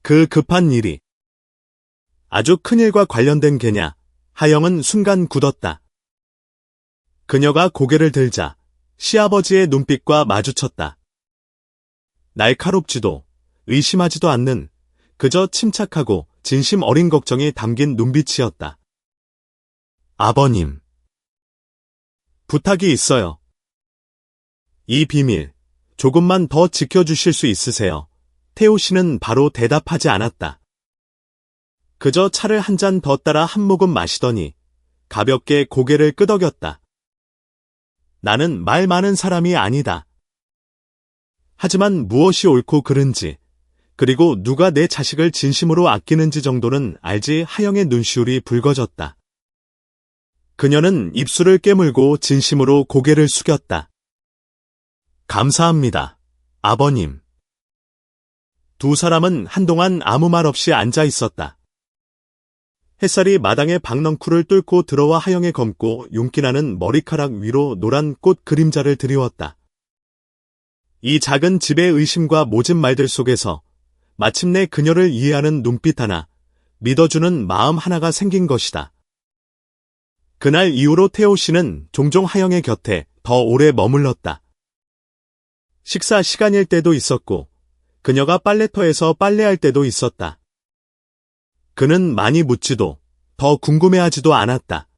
그 급한 일이 아주 큰일과 관련된 게냐? 하영은 순간 굳었다. 그녀가 고개를 들자 시아버지의 눈빛과 마주쳤다. 날카롭지도 의심하지도 않는 그저 침착하고 진심 어린 걱정이 담긴 눈빛이었다. 아버님, 부탁이 있어요. 이 비밀 조금만 더 지켜주실 수 있으세요? 태호 씨는 바로 대답하지 않았다. 그저 차를 한 잔 더 따라 한 모금 마시더니 가볍게 고개를 끄덕였다. 나는 말 많은 사람이 아니다. 하지만 무엇이 옳고 그른지, 그리고 누가 내 자식을 진심으로 아끼는지 정도는 알지. 하영의 눈시울이 붉어졌다. 그녀는 입술을 깨물고 진심으로 고개를 숙였다. 감사합니다, 아버님. 두 사람은 한동안 아무 말 없이 앉아 있었다. 햇살이 마당의 박넝쿨을 뚫고 들어와 하영에 검고 윤기나는 머리카락 위로 노란 꽃 그림자를 드리웠다. 이 작은 집의 의심과 모진 말들 속에서 마침내 그녀를 이해하는 눈빛 하나, 믿어주는 마음 하나가 생긴 것이다. 그날 이후로 태호 씨는 종종 하영의 곁에 더 오래 머물렀다. 식사 시간일 때도 있었고, 그녀가 빨래터에서 빨래할 때도 있었다. 그는 많이 묻지도 더 궁금해하지도 않았다.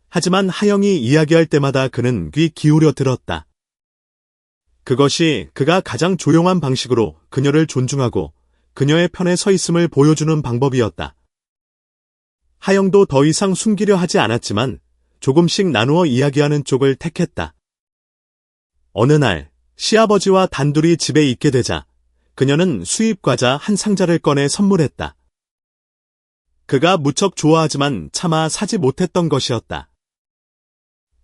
하지만 하영이 이야기할 때마다 그는 귀 기울여 들었다. 그것이 그가 가장 조용한 방식으로 그녀를 존중하고 그녀의 편에 서 있음을 보여주는 방법이었다. 하영도 더 이상 숨기려 하지 않았지만 조금씩 나누어 이야기하는 쪽을 택했다. 어느 날 시아버지와 단둘이 집에 있게 되자 그녀는 수입 과자 한 상자를 꺼내 선물했다. 그가 무척 좋아하지만 차마 사지 못했던 것이었다.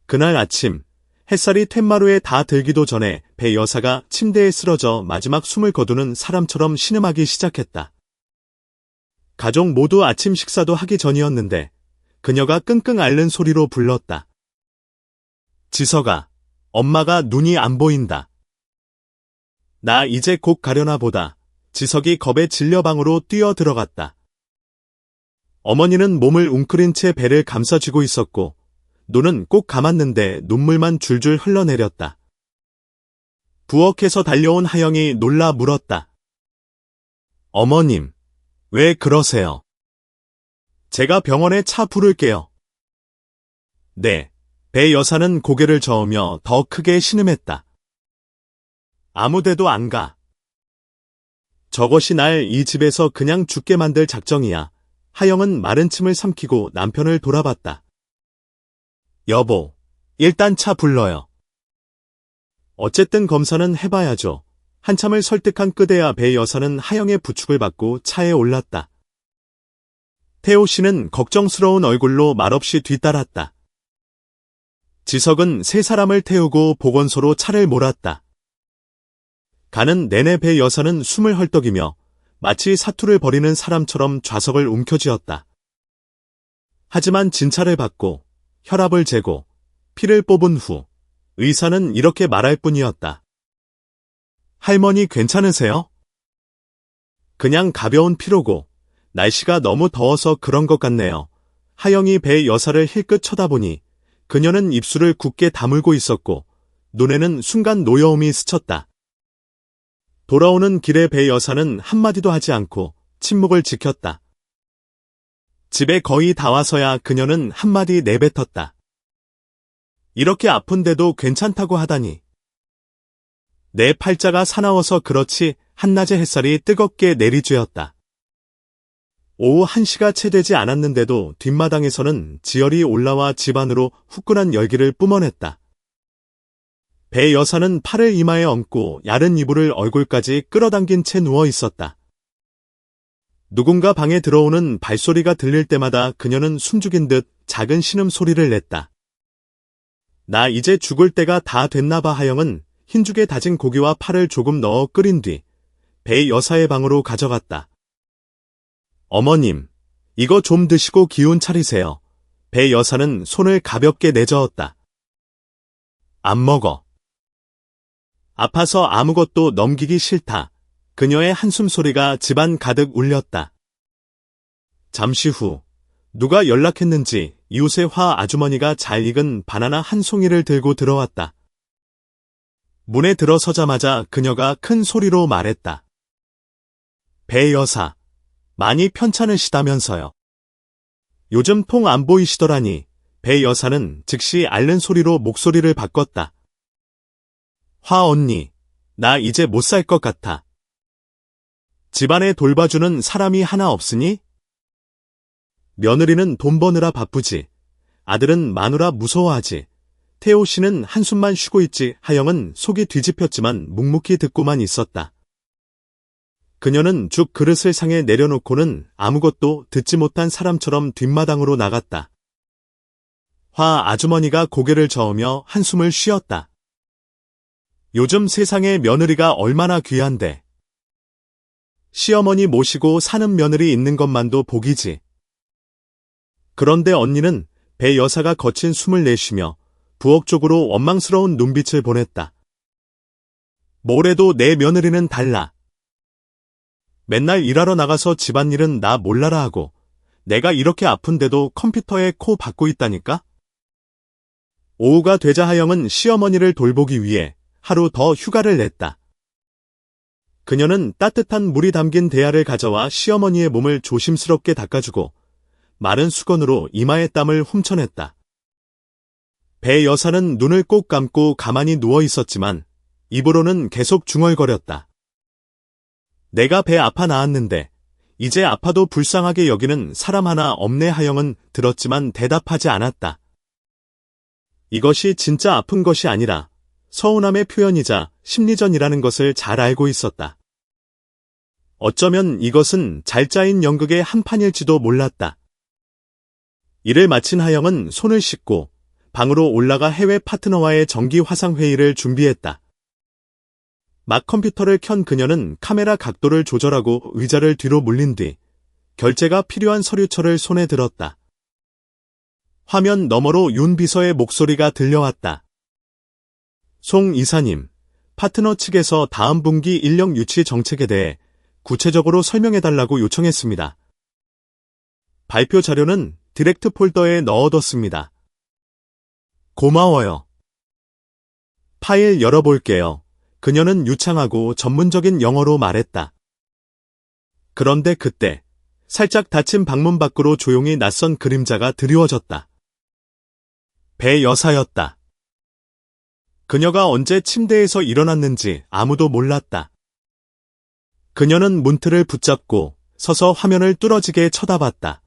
그날 아침 햇살이 툇마루에 다 들기도 전에 배 여사가 침대에 쓰러져 마지막 숨을 거두는 사람처럼 신음하기 시작했다. 가족 모두 아침 식사도 하기 전이었는데 그녀가 끙끙 앓는 소리로 불렀다. 지석아, 엄마가 눈이 안 보인다. 나 이제 곧 가려나 보다. 지석이 겁에 질려 방으로 뛰어 들어갔다. 어머니는 몸을 웅크린 채 배를 감싸쥐고 있었고 눈은 꼭 감았는데 눈물만 줄줄 흘러내렸다. 부엌에서 달려온 하영이 놀라 물었다. 어머님, 왜 그러세요? 제가 병원에 차 부를게요. 네, 배 여사는 고개를 저으며 더 크게 신음했다. 아무데도 안 가. 저것이 날 이 집에서 그냥 죽게 만들 작정이야. 하영은 마른 침을 삼키고 남편을 돌아봤다. 여보, 일단 차 불러요. 어쨌든 검사는 해봐야죠. 한참을 설득한 끝에야 배 여사는 하영의 부축을 받고 차에 올랐다. 태호 씨는 걱정스러운 얼굴로 말없이 뒤따랐다. 지석은 세 사람을 태우고 보건소로 차를 몰았다. 가는 내내 배 여사는 숨을 헐떡이며 마치 사투를 벌이는 사람처럼 좌석을 움켜쥐었다. 하지만 진찰을 받고 혈압을 재고 피를 뽑은 후 의사는 이렇게 말할 뿐이었다. 할머니 괜찮으세요? 그냥 가벼운 피로고 날씨가 너무 더워서 그런 것 같네요. 하영이 배 여사를 힐끗 쳐다보니 그녀는 입술을 굳게 다물고 있었고 눈에는 순간 노여움이 스쳤다. 돌아오는 길에 배 여사는 한마디도 하지 않고 침묵을 지켰다. 집에 거의 다 와서야 그녀는 한마디 내뱉었다. 이렇게 아픈데도 괜찮다고 하다니. 내 팔자가 사나워서 그렇지. 한낮의 햇살이 뜨겁게 내리쬐었다. 오후 1시가 채 되지 않았는데도 뒷마당에서는 지열이 올라와 집 안으로 후끈한 열기를 뿜어냈다. 배 여사는 팔을 이마에 얹고 야른 이불을 얼굴까지 끌어당긴 채 누워 있었다. 누군가 방에 들어오는 발소리가 들릴 때마다 그녀는 숨죽인 듯 작은 신음 소리를 냈다. 나 이제 죽을 때가 다 됐나 봐. 하영은 흰죽에 다진 고기와 파를 조금 넣어 끓인 뒤 배 여사의 방으로 가져갔다. 어머님, 이거 좀 드시고 기운 차리세요. 배 여사는 손을 가볍게 내저었다. 안 먹어. 아파서 아무것도 넘기기 싫다. 그녀의 한숨 소리가 집안 가득 울렸다. 잠시 후 누가 연락했는지 이웃의 화 아주머니가 잘 익은 바나나 한 송이를 들고 들어왔다. 문에 들어서자마자 그녀가 큰 소리로 말했다. 배 여사, 많이 편찮으시다면서요. 요즘 통 안 보이시더라니. 배 여사는 즉시 앓는 소리로 목소리를 바꿨다. 화 언니, 나 이제 못 살 것 같아. 집안에 돌봐주는 사람이 하나 없으니? 며느리는 돈 버느라 바쁘지. 아들은 마누라 무서워하지. 태호 씨는 한숨만 쉬고 있지. 하영은 속이 뒤집혔지만 묵묵히 듣고만 있었다. 그녀는 죽 그릇을 상에 내려놓고는 아무것도 듣지 못한 사람처럼 뒷마당으로 나갔다. 화 아주머니가 고개를 저으며 한숨을 쉬었다. 요즘 세상에 며느리가 얼마나 귀한데. 시어머니 모시고 사는 며느리 있는 것만도 복이지. 그런데 언니는 배 여사가 거친 숨을 내쉬며 부엌 쪽으로 원망스러운 눈빛을 보냈다. 뭐래도 내 며느리는 달라. 맨날 일하러 나가서 집안일은 나 몰라라 하고 내가 이렇게 아픈데도 컴퓨터에 코 박고 있다니까? 오후가 되자 하영은 시어머니를 돌보기 위해 하루 더 휴가를 냈다. 그녀는 따뜻한 물이 담긴 대야를 가져와 시어머니의 몸을 조심스럽게 닦아주고 마른 수건으로 이마의 땀을 훔쳐냈다. 배 여사는 눈을 꼭 감고 가만히 누워 있었지만 입으로는 계속 중얼거렸다. 내가 배 아파 나았는데 이제 아파도 불쌍하게 여기는 사람 하나 없네. 하영은 들었지만 대답하지 않았다. 이것이 진짜 아픈 것이 아니라 서운함의 표현이자 심리전이라는 것을 잘 알고 있었다. 어쩌면 이것은 잘 짜인 연극의 한 판일지도 몰랐다. 일을 마친 하영은 손을 씻고 방으로 올라가 해외 파트너와의 정기 화상 회의를 준비했다. 막 컴퓨터를 켠 그녀는 카메라 각도를 조절하고 의자를 뒤로 물린 뒤 결제가 필요한 서류철을 손에 들었다. 화면 너머로 윤 비서의 목소리가 들려왔다. 송 이사님, 파트너 측에서 다음 분기 인력 유치 정책에 대해 구체적으로 설명해달라고 요청했습니다. 발표 자료는 디렉트 폴더에 넣어뒀습니다. 고마워요. 파일 열어볼게요. 그녀는 유창하고 전문적인 영어로 말했다. 그런데 그때 살짝 닫힌 방문 밖으로 조용히 낯선 그림자가 드리워졌다. 배 여사였다. 그녀가 언제 침대에서 일어났는지 아무도 몰랐다. 그녀는 문틀을 붙잡고 서서 화면을 뚫어지게 쳐다봤다.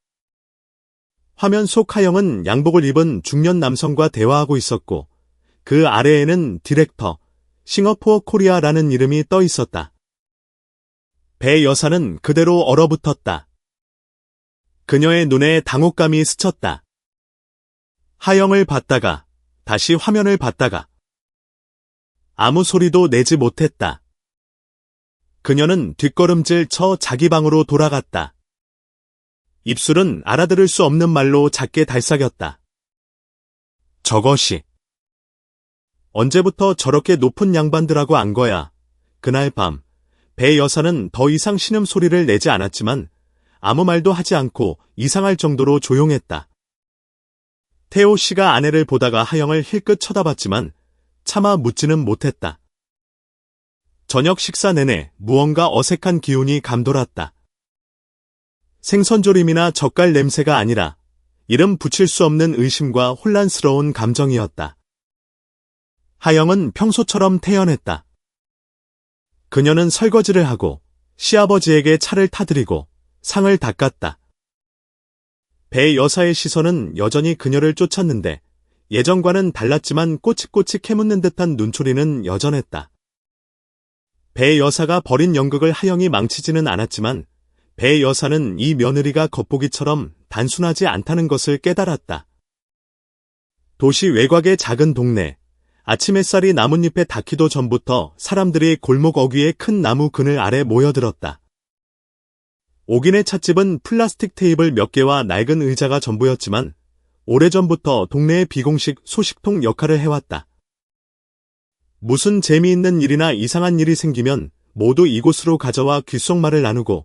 화면 속 하영은 양복을 입은 중년 남성과 대화하고 있었고 그 아래에는 디렉터, 싱어포어 코리아라는 이름이 떠 있었다. 배 여사는 그대로 얼어붙었다. 그녀의 눈에 당혹감이 스쳤다. 하영을 봤다가 다시 화면을 봤다가 아무 소리도 내지 못했다. 그녀는 뒷걸음질 쳐 자기 방으로 돌아갔다. 입술은 알아들을 수 없는 말로 작게 달싹였다. 저것이 언제부터 저렇게 높은 양반들하고 안 거야. 그날 밤 배 여사는 더 이상 신음소리를 내지 않았지만 아무 말도 하지 않고 이상할 정도로 조용했다. 태호 씨가 아내를 보다가 하영을 힐끗 쳐다봤지만 차마 묻지는 못했다. 저녁 식사 내내 무언가 어색한 기운이 감돌았다. 생선조림이나 젓갈 냄새가 아니라 이름 붙일 수 없는 의심과 혼란스러운 감정이었다. 하영은 평소처럼 태연했다. 그녀는 설거지를 하고 시아버지에게 차를 타드리고 상을 닦았다. 배 여사의 시선은 여전히 그녀를 쫓았는데 예전과는 달랐지만 꼬치꼬치 캐묻는 듯한 눈초리는 여전했다. 배 여사가 벌인 연극을 하영이 망치지는 않았지만 배 여사는 이 며느리가 겉보기처럼 단순하지 않다는 것을 깨달았다. 도시 외곽의 작은 동네. 아침 햇살이 나뭇잎에 닿기도 전부터 사람들이 골목 어귀의 큰 나무 그늘 아래 모여들었다. 옥인의 찻집은 플라스틱 테이블 몇 개와 낡은 의자가 전부였지만 오래전부터 동네의 비공식 소식통 역할을 해왔다. 무슨 재미있는 일이나 이상한 일이 생기면 모두 이곳으로 가져와 귓속말을 나누고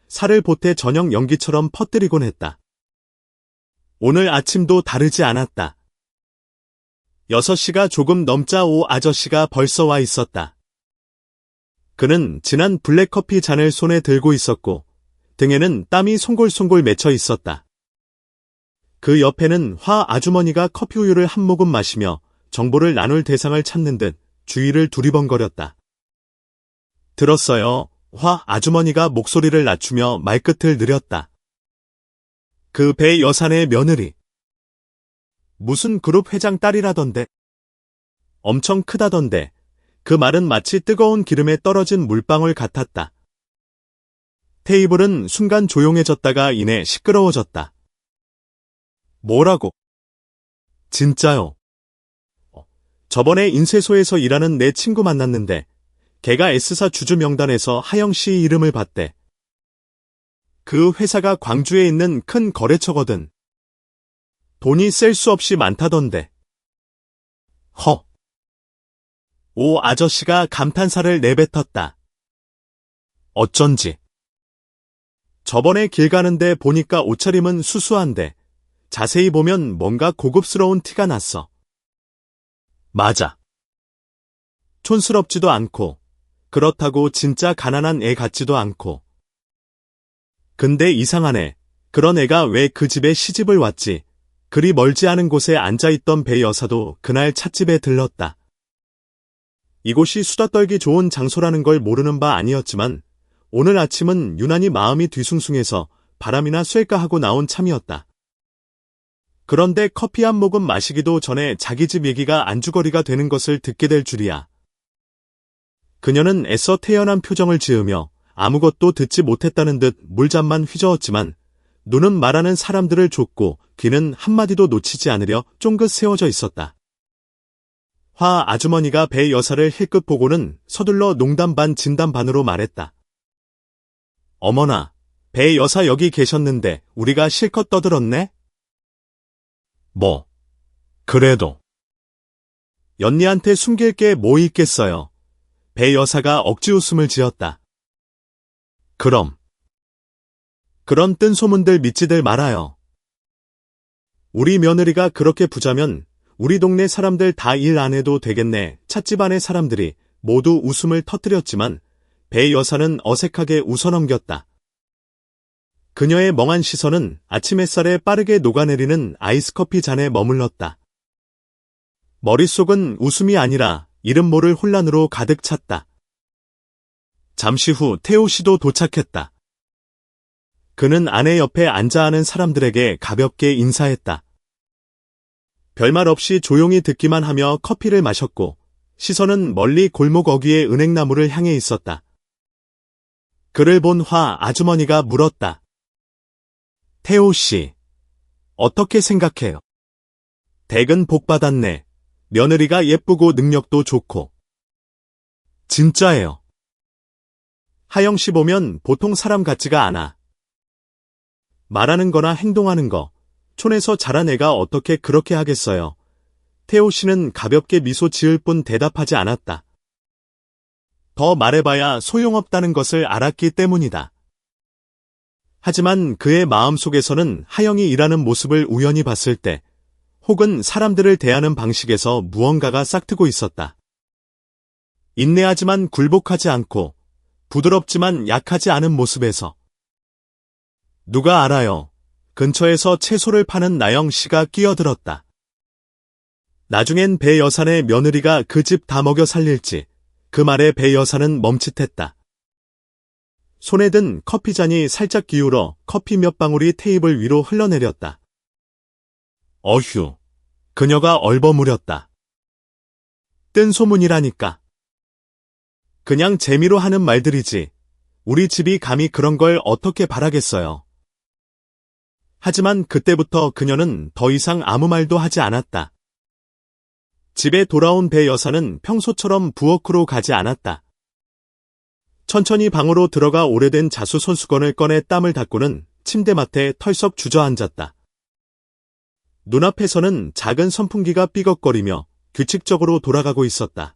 살을 보태 저녁 연기처럼 퍼뜨리곤 했다. 오늘 아침도 다르지 않았다. 6시가 조금 넘자 오 아저씨가 벌써 와 있었다. 그는 진한 블랙커피 잔을 손에 들고 있었고 등에는 땀이 송골송골 맺혀 있었다. 그 옆에는 화 아주머니가 커피 우유를 한 모금 마시며 정보를 나눌 대상을 찾는 듯 주위를 두리번거렸다. 들었어요. 화 아주머니가 목소리를 낮추며 말끝을 느렸다. 그 배 여산의 며느리. 무슨 그룹 회장 딸이라던데. 엄청 크다던데. 그 말은 마치 뜨거운 기름에 떨어진 물방울 같았다. 테이블은 순간 조용해졌다가 이내 시끄러워졌다. 뭐라고? 진짜요. 저번에 인쇄소에서 일하는 내 친구 만났는데 걔가 S사 주주 명단에서 하영씨 이름을 봤대. 그 회사가 광주에 있는 큰 거래처거든. 돈이 셀 수 없이 많다던데. 허. 오 아저씨가 감탄사를 내뱉었다. 어쩐지. 저번에 길 가는데 보니까 옷차림은 수수한데 자세히 보면 뭔가 고급스러운 티가 났어. 맞아. 촌스럽지도 않고 그렇다고 진짜 가난한 애 같지도 않고. 근데 이상하네. 그런 애가 왜 그 집에 시집을 왔지? 그리 멀지 않은 곳에 앉아있던 배 여사도 그날 찻집에 들렀다. 이곳이 수다 떨기 좋은 장소라는 걸 모르는 바 아니었지만 오늘 아침은 유난히 마음이 뒤숭숭해서 바람이나 쐴까 하고 나온 참이었다. 그런데 커피 한 모금 마시기도 전에 자기 집 얘기가 안주거리가 되는 것을 듣게 될 줄이야. 그녀는 애써 태연한 표정을 지으며 아무것도 듣지 못했다는 듯 물잔만 휘저었지만 눈은 말하는 사람들을 줬고 귀는 한마디도 놓치지 않으려 쫑긋 세워져 있었다. 화 아주머니가 배 여사를 힐끗 보고는 서둘러 농담 반 진담 반으로 말했다. 어머나, 배 여사 여기 계셨는데 우리가 실컷 떠들었네? 뭐, 그래도. 연니한테 숨길 게 뭐 있겠어요. 배 여사가 억지 웃음을 지었다. 그럼. 그런 뜬 소문들 믿지들 말아요. 우리 며느리가 그렇게 부자면 우리 동네 사람들 다 일 안 해도 되겠네. 찻집 안의 사람들이 모두 웃음을 터뜨렸지만 배 여사는 어색하게 웃어넘겼다. 그녀의 멍한 시선은 아침 햇살에 빠르게 녹아내리는 아이스커피 잔에 머물렀다. 머릿속은 웃음이 아니라 이름 모를 혼란으로 가득 찼다. 잠시 후 태호 씨도 도착했다. 그는 아내 옆에 앉아하는 사람들에게 가볍게 인사했다. 별말 없이 조용히 듣기만 하며 커피를 마셨고 시선은 멀리 골목 어귀의 은행나무를 향해 있었다. 그를 본 화 아주머니가 물었다. 태호 씨, 어떻게 생각해요? 댁은 복 받았네. 며느리가 예쁘고 능력도 좋고. 진짜예요. 하영 씨 보면 보통 사람 같지가 않아. 말하는 거나 행동하는 거, 촌에서 자란 애가 어떻게 그렇게 하겠어요. 태호 씨는 가볍게 미소 지을 뿐 대답하지 않았다. 더 말해봐야 소용없다는 것을 알았기 때문이다. 하지만 그의 마음속에서는 하영이 일하는 모습을 우연히 봤을 때, 혹은 사람들을 대하는 방식에서 무언가가 싹트고 있었다. 인내하지만 굴복하지 않고, 부드럽지만 약하지 않은 모습에서. 누가 알아요. 근처에서 채소를 파는 나영 씨가 끼어들었다. 나중엔 배 여산의 며느리가 그 집 다 먹여 살릴지, 그 말에 배 여사는 멈칫했다. 손에 든 커피잔이 살짝 기울어 커피 몇 방울이 테이블 위로 흘러내렸다. 어휴, 그녀가 얼버무렸다. 뜬 소문이라니까. 그냥 재미로 하는 말들이지. 우리 집이 감히 그런 걸 어떻게 바라겠어요. 하지만 그때부터 그녀는 더 이상 아무 말도 하지 않았다. 집에 돌아온 배 여사는 평소처럼 부엌으로 가지 않았다. 천천히 방으로 들어가 오래된 자수 손수건을 꺼내 땀을 닦고는 침대맡에 털썩 주저앉았다. 눈앞에서는 작은 선풍기가 삐걱거리며 규칙적으로 돌아가고 있었다.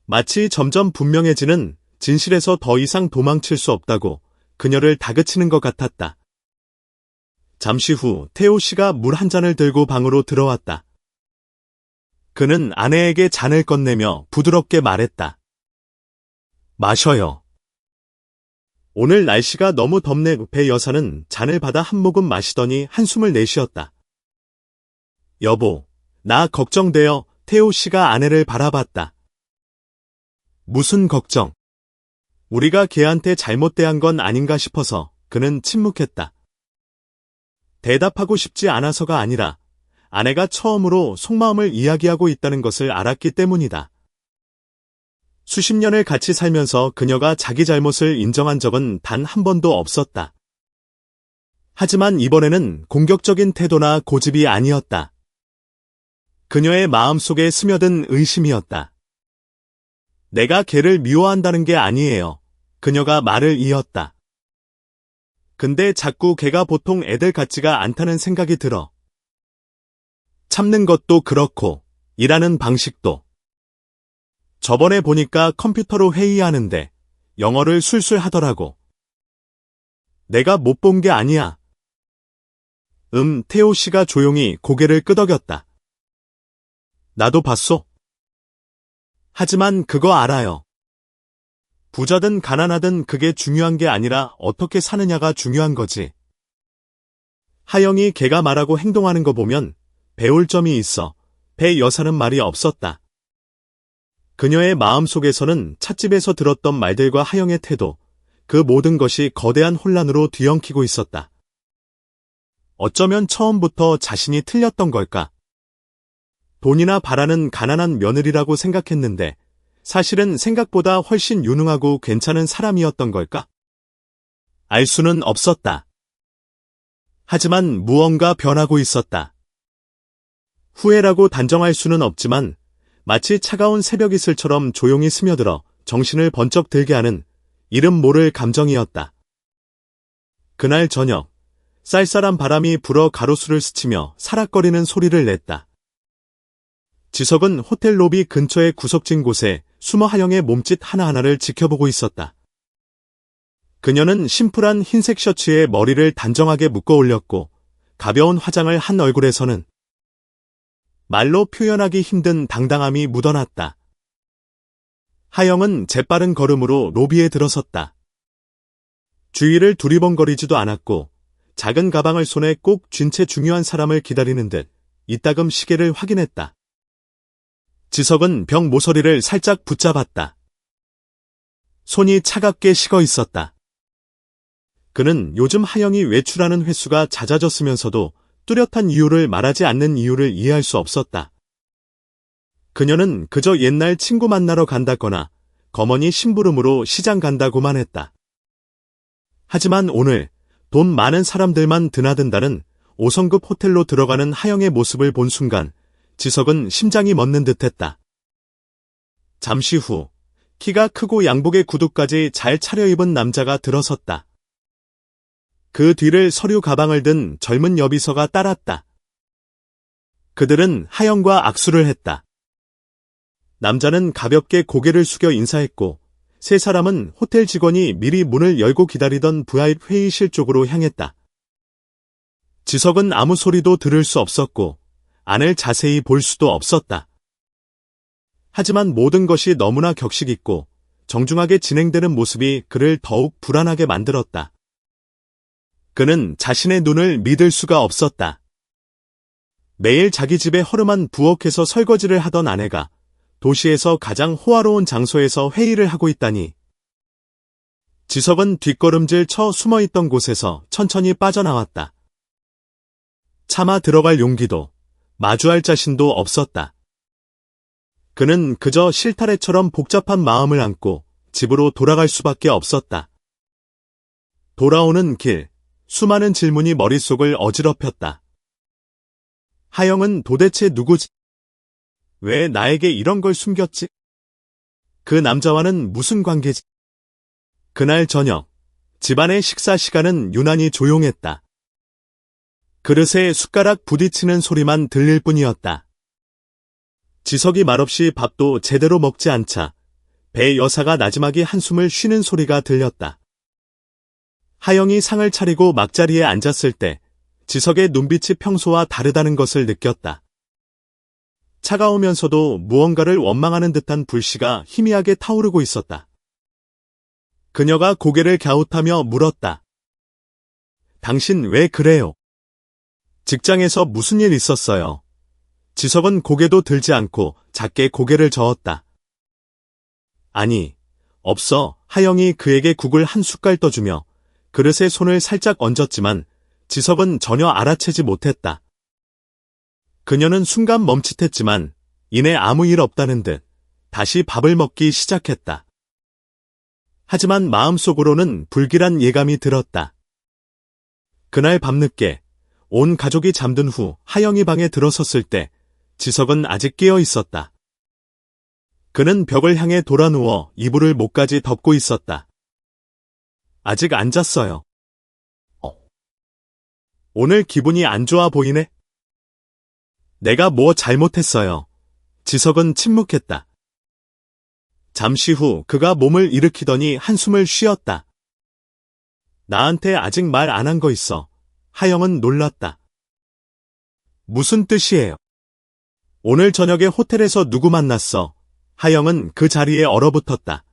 마치 점점 분명해지는 진실에서 더 이상 도망칠 수 없다고 그녀를 다그치는 것 같았다. 잠시 후 태호 씨가 물 한 잔을 들고 방으로 들어왔다. 그는 아내에게 잔을 건네며 부드럽게 말했다. 마셔요. 오늘 날씨가 너무 덥네. 배 여사는 잔을 받아 한 모금 마시더니 한숨을 내쉬었다. 여보, 나 걱정돼요. 태호 씨가 아내를 바라봤다. 무슨 걱정? 우리가 걔한테 잘못 대한 건 아닌가 싶어서 그는 침묵했다. 대답하고 싶지 않아서가 아니라 아내가 처음으로 속마음을 이야기하고 있다는 것을 알았기 때문이다. 수십 년을 같이 살면서 그녀가 자기 잘못을 인정한 적은 단 한 번도 없었다. 하지만 이번에는 공격적인 태도나 고집이 아니었다. 그녀의 마음속에 스며든 의심이었다. 내가 걔를 미워한다는 게 아니에요. 그녀가 말을 이었다. 근데 자꾸 걔가 보통 애들 같지가 않다는 생각이 들어. 참는 것도 그렇고, 일하는 방식도. 저번에 보니까 컴퓨터로 회의하는데 영어를 술술 하더라고. 내가 못 본 게 아니야. 태호 씨가 조용히 고개를 끄덕였다. 나도 봤소. 하지만 그거 알아요. 부자든 가난하든 그게 중요한 게 아니라 어떻게 사느냐가 중요한 거지. 하영이 걔가 말하고 행동하는 거 보면 배울 점이 있어. 배 여사는 말이 없었다. 그녀의 마음속에서는 찻집에서 들었던 말들과 하영의 태도, 그 모든 것이 거대한 혼란으로 뒤엉키고 있었다. 어쩌면 처음부터 자신이 틀렸던 걸까? 돈이나 바라는 가난한 며느리라고 생각했는데 사실은 생각보다 훨씬 유능하고 괜찮은 사람이었던 걸까? 알 수는 없었다. 하지만 무언가 변하고 있었다. 후회라고 단정할 수는 없지만 마치 차가운 새벽 이슬처럼 조용히 스며들어 정신을 번쩍 들게 하는 이름 모를 감정이었다. 그날 저녁, 쌀쌀한 바람이 불어 가로수를 스치며 사락거리는 소리를 냈다. 지석은 호텔 로비 근처의 구석진 곳에 숨어 하영의 몸짓 하나하나를 지켜보고 있었다. 그녀는 심플한 흰색 셔츠에 머리를 단정하게 묶어 올렸고 가벼운 화장을 한 얼굴에서는 말로 표현하기 힘든 당당함이 묻어났다. 하영은 재빠른 걸음으로 로비에 들어섰다. 주위를 두리번거리지도 않았고 작은 가방을 손에 꼭 쥔 채 중요한 사람을 기다리는 듯 이따금 시계를 확인했다. 지석은 벽 모서리를 살짝 붙잡았다. 손이 차갑게 식어 있었다. 그는 요즘 하영이 외출하는 횟수가 잦아졌으면서도 뚜렷한 이유를 말하지 않는 이유를 이해할 수 없었다. 그녀는 그저 옛날 친구 만나러 간다거나 거머니 심부름으로 시장 간다고만 했다. 하지만 오늘 돈 많은 사람들만 드나든다는 5성급 호텔로 들어가는 하영의 모습을 본 순간 지석은 심장이 멎는 듯했다. 잠시 후 키가 크고 양복의 구두까지 잘 차려입은 남자가 들어섰다. 그 뒤를 서류 가방을 든 젊은 여비서가 따랐다. 그들은 하영과 악수를 했다. 남자는 가볍게 고개를 숙여 인사했고 세 사람은 호텔 직원이 미리 문을 열고 기다리던 VIP 회의실 쪽으로 향했다. 지석은 아무 소리도 들을 수 없었고 안을 자세히 볼 수도 없었다. 하지만 모든 것이 너무나 격식 있고 정중하게 진행되는 모습이 그를 더욱 불안하게 만들었다. 그는 자신의 눈을 믿을 수가 없었다. 매일 자기 집에 허름한 부엌에서 설거지를 하던 아내가 도시에서 가장 호화로운 장소에서 회의를 하고 있다니. 지석은 뒷걸음질 쳐 숨어있던 곳에서 천천히 빠져나왔다. 차마 들어갈 용기도 마주할 자신도 없었다. 그는 그저 실타래처럼 복잡한 마음을 안고 집으로 돌아갈 수밖에 없었다. 돌아오는 길, 수많은 질문이 머릿속을 어지럽혔다. 하영은 도대체 누구지? 왜 나에게 이런 걸 숨겼지? 그 남자와는 무슨 관계지? 그날 저녁, 집안의 식사 시간은 유난히 조용했다. 그릇에 숟가락 부딪히는 소리만 들릴 뿐이었다. 지석이 말없이 밥도 제대로 먹지 않자 배 여사가 나지막이 한숨을 쉬는 소리가 들렸다. 하영이 상을 차리고 막자리에 앉았을 때 지석의 눈빛이 평소와 다르다는 것을 느꼈다. 차가우면서도 무언가를 원망하는 듯한 불씨가 희미하게 타오르고 있었다. 그녀가 고개를 갸웃하며 물었다. 당신 왜 그래요? 직장에서 무슨 일 있었어요? 지석은 고개도 들지 않고 작게 고개를 저었다. 아니, 없어. 하영이 그에게 국을 한 숟갈 떠주며 그릇에 손을 살짝 얹었지만 지석은 전혀 알아채지 못했다. 그녀는 순간 멈칫했지만 이내 아무 일 없다는 듯 다시 밥을 먹기 시작했다. 하지만 마음속으로는 불길한 예감이 들었다. 그날 밤늦게 온 가족이 잠든 후 하영이 방에 들어섰을 때 지석은 아직 깨어 있었다. 그는 벽을 향해 돌아 누워 이불을 목까지 덮고 있었다. 아직 안 잤어요. 오늘 기분이 안 좋아 보이네? 내가 뭐 잘못했어요. 지석은 침묵했다. 잠시 후 그가 몸을 일으키더니 한숨을 쉬었다. 나한테 아직 말 안 한 거 있어. 하영은 놀랐다. 무슨 뜻이에요? 오늘 저녁에 호텔에서 누구 만났어? 하영은 그 자리에 얼어붙었다.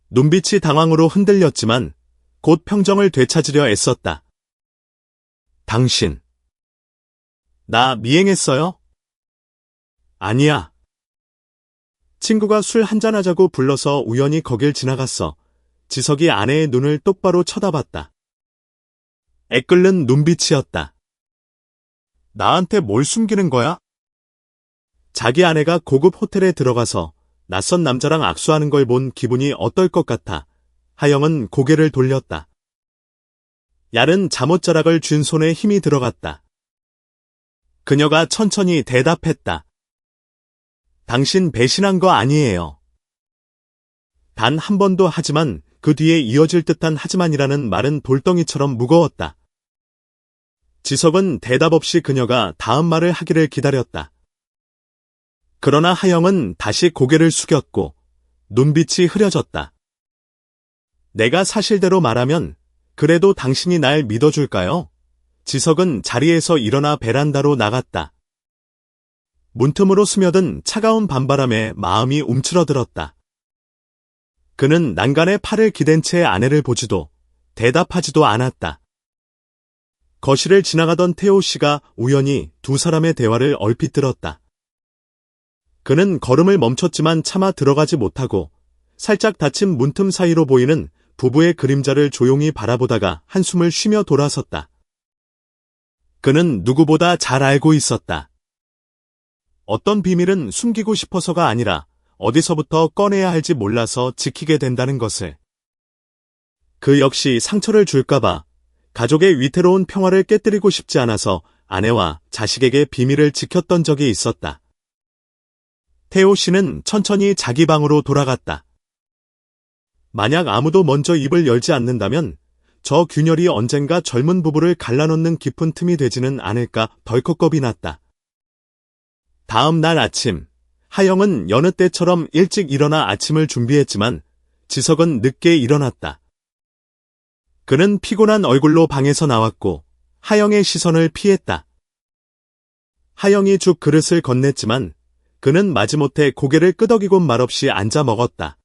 눈빛이 당황으로 흔들렸지만 곧 평정을 되찾으려 애썼다. 당신. 나 미행했어요? 아니야. 친구가 술 한잔하자고 불러서 우연히 거길 지나갔어. 지석이 아내의 눈을 똑바로 쳐다봤다. 애끓는 눈빛이었다. 나한테 뭘 숨기는 거야? 자기 아내가 고급 호텔에 들어가서 낯선 남자랑 악수하는 걸 본 기분이 어떨 것 같아. 하영은 고개를 돌렸다. 얇은 잠옷자락을 쥔 손에 힘이 들어갔다. 그녀가 천천히 대답했다. 당신 배신한 거 아니에요. 단 한 번도 하지만 그 뒤에 이어질 듯한 하지만이라는 말은 돌덩이처럼 무거웠다. 지석은 대답 없이 그녀가 다음 말을 하기를 기다렸다. 그러나 하영은 다시 고개를 숙였고 눈빛이 흐려졌다. 내가 사실대로 말하면 그래도 당신이 날 믿어줄까요? 지석은 자리에서 일어나 베란다로 나갔다. 문틈으로 스며든 차가운 밤바람에 마음이 움츠러들었다. 그는 난간에 팔을 기댄 채 아내를 보지도 대답하지도 않았다. 거실을 지나가던 태호 씨가 우연히 두 사람의 대화를 얼핏 들었다. 그는 걸음을 멈췄지만 차마 들어가지 못하고 살짝 닫힌 문틈 사이로 보이는 부부의 그림자를 조용히 바라보다가 한숨을 쉬며 돌아섰다. 그는 누구보다 잘 알고 있었다. 어떤 비밀은 숨기고 싶어서가 아니라 어디서부터 꺼내야 할지 몰라서 지키게 된다는 것을. 그 역시 상처를 줄까봐 가족의 위태로운 평화를 깨뜨리고 싶지 않아서 아내와 자식에게 비밀을 지켰던 적이 있었다. 태호 씨는 천천히 자기 방으로 돌아갔다. 만약 아무도 먼저 입을 열지 않는다면 저 균열이 언젠가 젊은 부부를 갈라놓는 깊은 틈이 되지는 않을까 덜컥 겁이 났다. 다음 날 아침, 하영은 여느 때처럼 일찍 일어나 아침을 준비했지만 지석은 늦게 일어났다. 그는 피곤한 얼굴로 방에서 나왔고 하영의 시선을 피했다. 하영이 죽 그릇을 건넸지만 그는 마지못해 고개를 끄덕이곤 말없이 앉아 먹었다.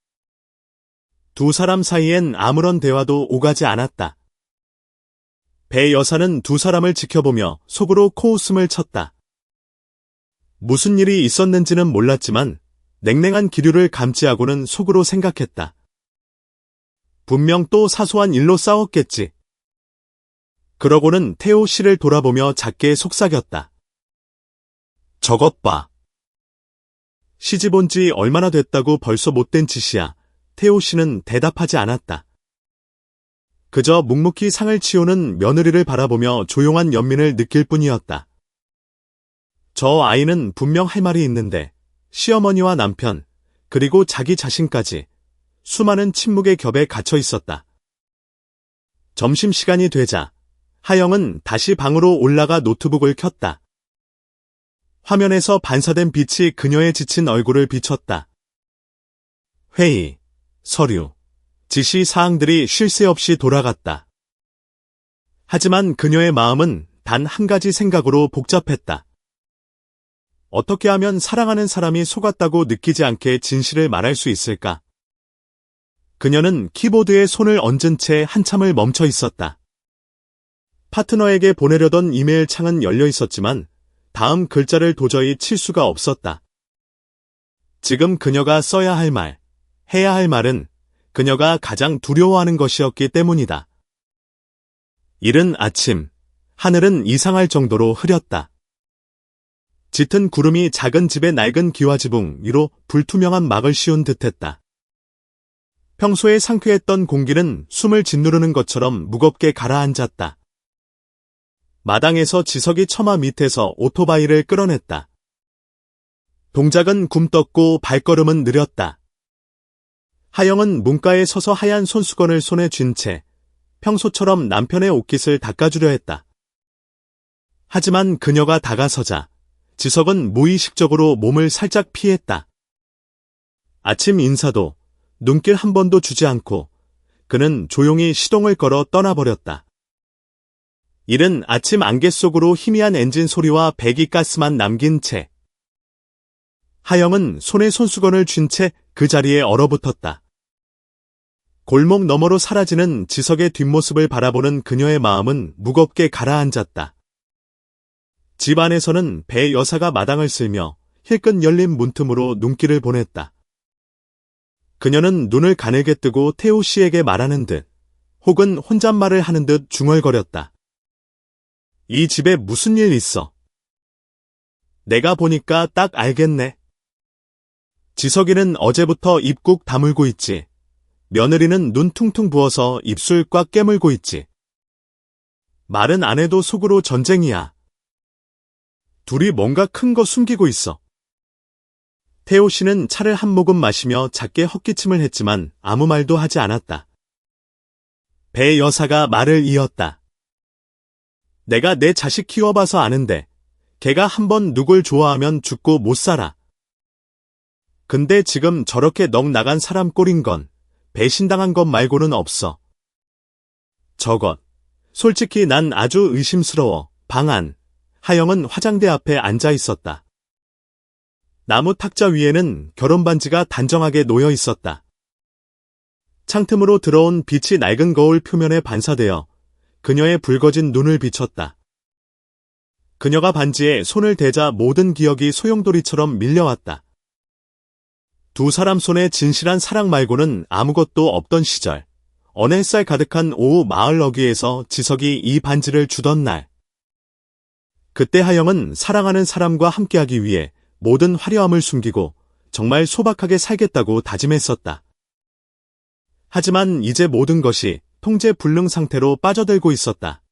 두 사람 사이엔 아무런 대화도 오가지 않았다. 배 여사는 두 사람을 지켜보며 속으로 코웃음을 쳤다. 무슨 일이 있었는지는 몰랐지만 냉랭한 기류를 감지하고는 속으로 생각했다. 분명 또 사소한 일로 싸웠겠지. 그러고는 태호 씨를 돌아보며 작게 속삭였다. 저것 봐. 시집 온 지 얼마나 됐다고 벌써 못된 짓이야. 태호 씨는 대답하지 않았다. 그저 묵묵히 상을 치우는 며느리를 바라보며 조용한 연민을 느낄 뿐이었다. 저 아이는 분명 할 말이 있는데 시어머니와 남편, 그리고 자기 자신까지 수많은 침묵의 겹에 갇혀 있었다. 점심시간이 되자 하영은 다시 방으로 올라가 노트북을 켰다. 화면에서 반사된 빛이 그녀의 지친 얼굴을 비췄다. 회의, 서류, 지시 사항들이 쉴 새 없이 돌아갔다. 하지만 그녀의 마음은 단 한 가지 생각으로 복잡했다. 어떻게 하면 사랑하는 사람이 속았다고 느끼지 않게 진실을 말할 수 있을까? 그녀는 키보드에 손을 얹은 채 한참을 멈춰 있었다. 파트너에게 보내려던 이메일 창은 열려 있었지만 다음 글자를 도저히 칠 수가 없었다. 지금 그녀가 써야 할 말, 해야 할 말은 그녀가 가장 두려워하는 것이었기 때문이다. 이른 아침, 하늘은 이상할 정도로 흐렸다. 짙은 구름이 작은 집의 낡은 기와지붕 위로 불투명한 막을 씌운 듯했다. 평소에 상쾌했던 공기는 숨을 짓누르는 것처럼 무겁게 가라앉았다. 마당에서 지석이 처마 밑에서 오토바이를 끌어냈다. 동작은 굼떴고 발걸음은 느렸다. 하영은 문가에 서서 하얀 손수건을 손에 쥔 채 평소처럼 남편의 옷깃을 닦아주려 했다. 하지만 그녀가 다가서자 지석은 무의식적으로 몸을 살짝 피했다. 아침 인사도 눈길 한 번도 주지 않고 그는 조용히 시동을 걸어 떠나버렸다. 이른 아침 안개 속으로 희미한 엔진 소리와 배기가스만 남긴 채 하영은 손에 손수건을 쥔 채 그 자리에 얼어붙었다. 골목 너머로 사라지는 지석의 뒷모습을 바라보는 그녀의 마음은 무겁게 가라앉았다. 집 안에서는 배 여사가 마당을 쓸며 힐끗 열린 문틈으로 눈길을 보냈다. 그녀는 눈을 가늘게 뜨고 태호 씨에게 말하는 듯 혹은 혼잣말을 하는 듯 중얼거렸다. 이 집에 무슨 일 있어? 내가 보니까 딱 알겠네. 지석이는 어제부터 입 꾹 다물고 있지. 며느리는 눈 퉁퉁 부어서 입술 꽉 깨물고 있지. 말은 안 해도 속으로 전쟁이야. 둘이 뭔가 큰 거 숨기고 있어. 태호 씨는 차를 한 모금 마시며 작게 헛기침을 했지만 아무 말도 하지 않았다. 배 여사가 말을 이었다. 내가 내 자식 키워봐서 아는데 걔가 한번 누굴 좋아하면 죽고 못 살아. 근데 지금 저렇게 넋 나간 사람 꼴인 건 배신당한 것 말고는 없어. 저것. 솔직히 난 아주 의심스러워. 방 안. 하영은 화장대 앞에 앉아 있었다. 나무 탁자 위에는 결혼 반지가 단정하게 놓여 있었다. 창틈으로 들어온 빛이 낡은 거울 표면에 반사되어 그녀의 붉어진 눈을 비췄다. 그녀가 반지에 손을 대자 모든 기억이 소용돌이처럼 밀려왔다. 두 사람 손에 진실한 사랑 말고는 아무것도 없던 시절, 어느 햇살 가득한 오후 마을 어귀에서 지석이 이 반지를 주던 날. 그때 하영은 사랑하는 사람과 함께하기 위해 모든 화려함을 숨기고 정말 소박하게 살겠다고 다짐했었다. 하지만 이제 모든 것이 통제 불능 상태로 빠져들고 있었다.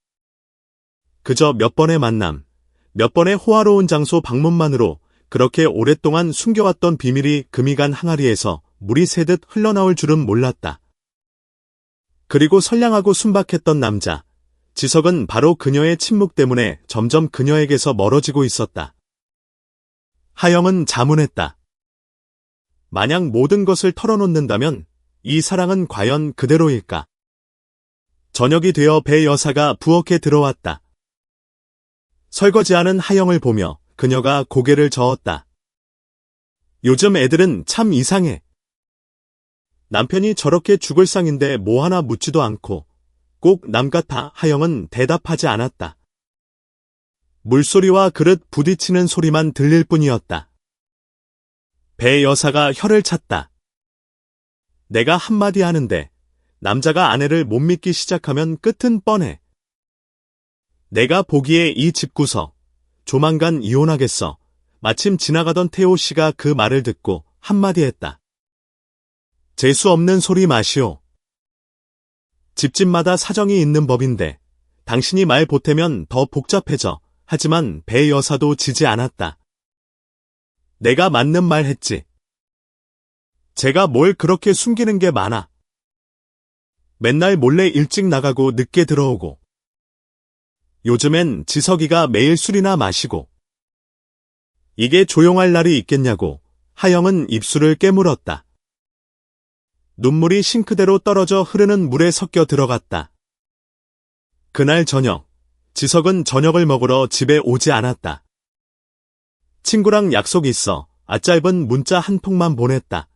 그저 몇 번의 만남, 몇 번의 호화로운 장소 방문만으로 그렇게 오랫동안 숨겨왔던 비밀이 금이 간 항아리에서 물이 새듯 흘러나올 줄은 몰랐다. 그리고 선량하고 순박했던 남자, 지석은 바로 그녀의 침묵 때문에 점점 그녀에게서 멀어지고 있었다. 하영은 자문했다. 만약 모든 것을 털어놓는다면 이 사랑은 과연 그대로일까? 저녁이 되어 배 여사가 부엌에 들어왔다. 설거지하는 하영을 보며 그녀가 고개를 저었다. 요즘 애들은 참 이상해. 남편이 저렇게 죽을 상인데 뭐 하나 묻지도 않고 꼭 남 같아. 하영은 대답하지 않았다. 물소리와 그릇 부딪히는 소리만 들릴 뿐이었다. 배 여사가 혀를 찼다. 내가 한마디 하는데 남자가 아내를 못 믿기 시작하면 끝은 뻔해. 내가 보기에 이 집구석 조만간 이혼하겠어. 마침 지나가던 태호 씨가 그 말을 듣고 한마디 했다. 재수 없는 소리 마시오. 집집마다 사정이 있는 법인데 당신이 말 보태면 더 복잡해져. 하지만 배 여사도 지지 않았다. 내가 맞는 말 했지. 제가 뭘 그렇게 숨기는 게 많아. 맨날 몰래 일찍 나가고 늦게 들어오고. 요즘엔 지석이가 매일 술이나 마시고. 이게 조용할 날이 있겠냐고 하영은 입술을 깨물었다. 눈물이 싱크대로 떨어져 흐르는 물에 섞여 들어갔다. 그날 저녁, 지석은 저녁을 먹으러 집에 오지 않았다. 친구랑 약속 있어 짧은 문자 한 통만 보냈다.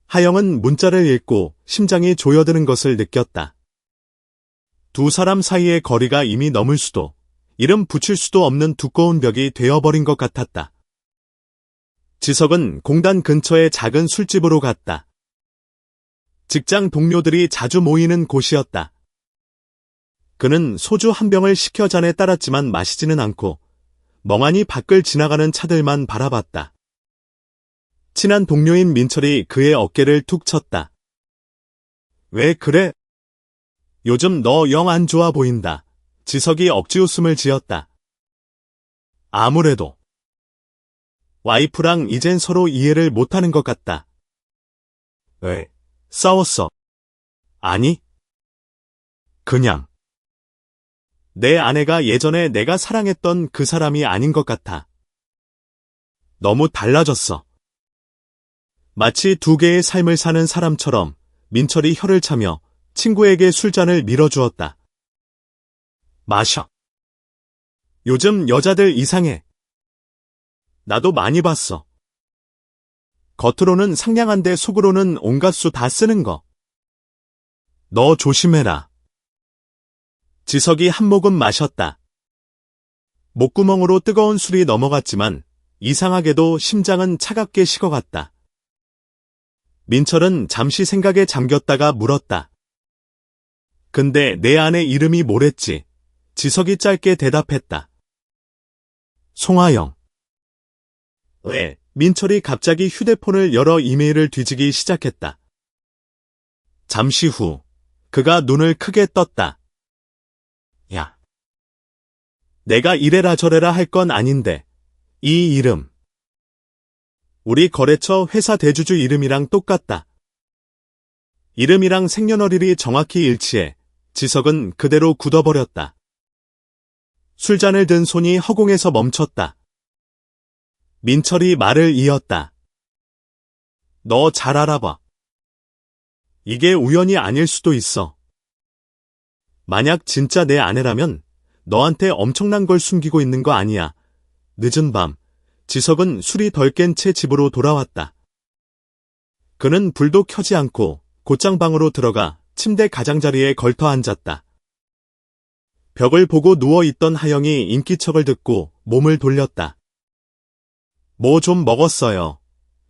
하영은 문자를 읽고 심장이 조여드는 것을 느꼈다. 두 사람 사이의 거리가 이미 넘을 수도, 이름 붙일 수도 없는 두꺼운 벽이 되어버린 것 같았다. 지석은 공단 근처의 작은 술집으로 갔다. 직장 동료들이 자주 모이는 곳이었다. 그는 소주 한 병을 시켜 잔에 따랐지만 마시지는 않고 멍하니 밖을 지나가는 차들만 바라봤다. 친한 동료인 민철이 그의 어깨를 툭 쳤다. 왜 그래? 요즘 너 영 안 좋아 보인다. 지석이 억지 웃음을 지었다. 아무래도 와이프랑 이젠 서로 이해를 못하는 것 같다. 왜? 싸웠어? 아니. 그냥 내 아내가 예전에 내가 사랑했던 그 사람이 아닌 것 같아. 너무 달라졌어. 마치 두 개의 삶을 사는 사람처럼 민철이 혀를 차며 친구에게 술잔을 밀어주었다. 마셔. 요즘 여자들 이상해. 나도 많이 봤어. 겉으로는 상냥한데 속으로는 온갖 수 다 쓰는 거. 너 조심해라. 지석이 한 모금 마셨다. 목구멍으로 뜨거운 술이 넘어갔지만 이상하게도 심장은 차갑게 식어갔다. 민철은 잠시 생각에 잠겼다가 물었다. 근데 내 아내 이름이 뭐랬지? 지석이 짧게 대답했다. 송하영. 왜? 민철이 갑자기 휴대폰을 열어 이메일을 뒤지기 시작했다. 잠시 후 그가 눈을 크게 떴다. 야. 내가 이래라 저래라 할 건 아닌데 이 이름. 우리 거래처 회사 대주주 이름이랑 똑같다. 이름이랑 생년월일이 정확히 일치해 지석은 그대로 굳어버렸다. 술잔을 든 손이 허공에서 멈췄다. 민철이 말을 이었다. 너 잘 알아봐. 이게 우연이 아닐 수도 있어. 만약 진짜 내 아내라면 너한테 엄청난 걸 숨기고 있는 거 아니야. 늦은 밤, 지석은 술이 덜 깬 채 집으로 돌아왔다. 그는 불도 켜지 않고 곧장 방으로 들어가 침대 가장자리에 걸터 앉았다. 벽을 보고 누워있던 하영이 인기척을 듣고 몸을 돌렸다. 뭐 좀 먹었어요.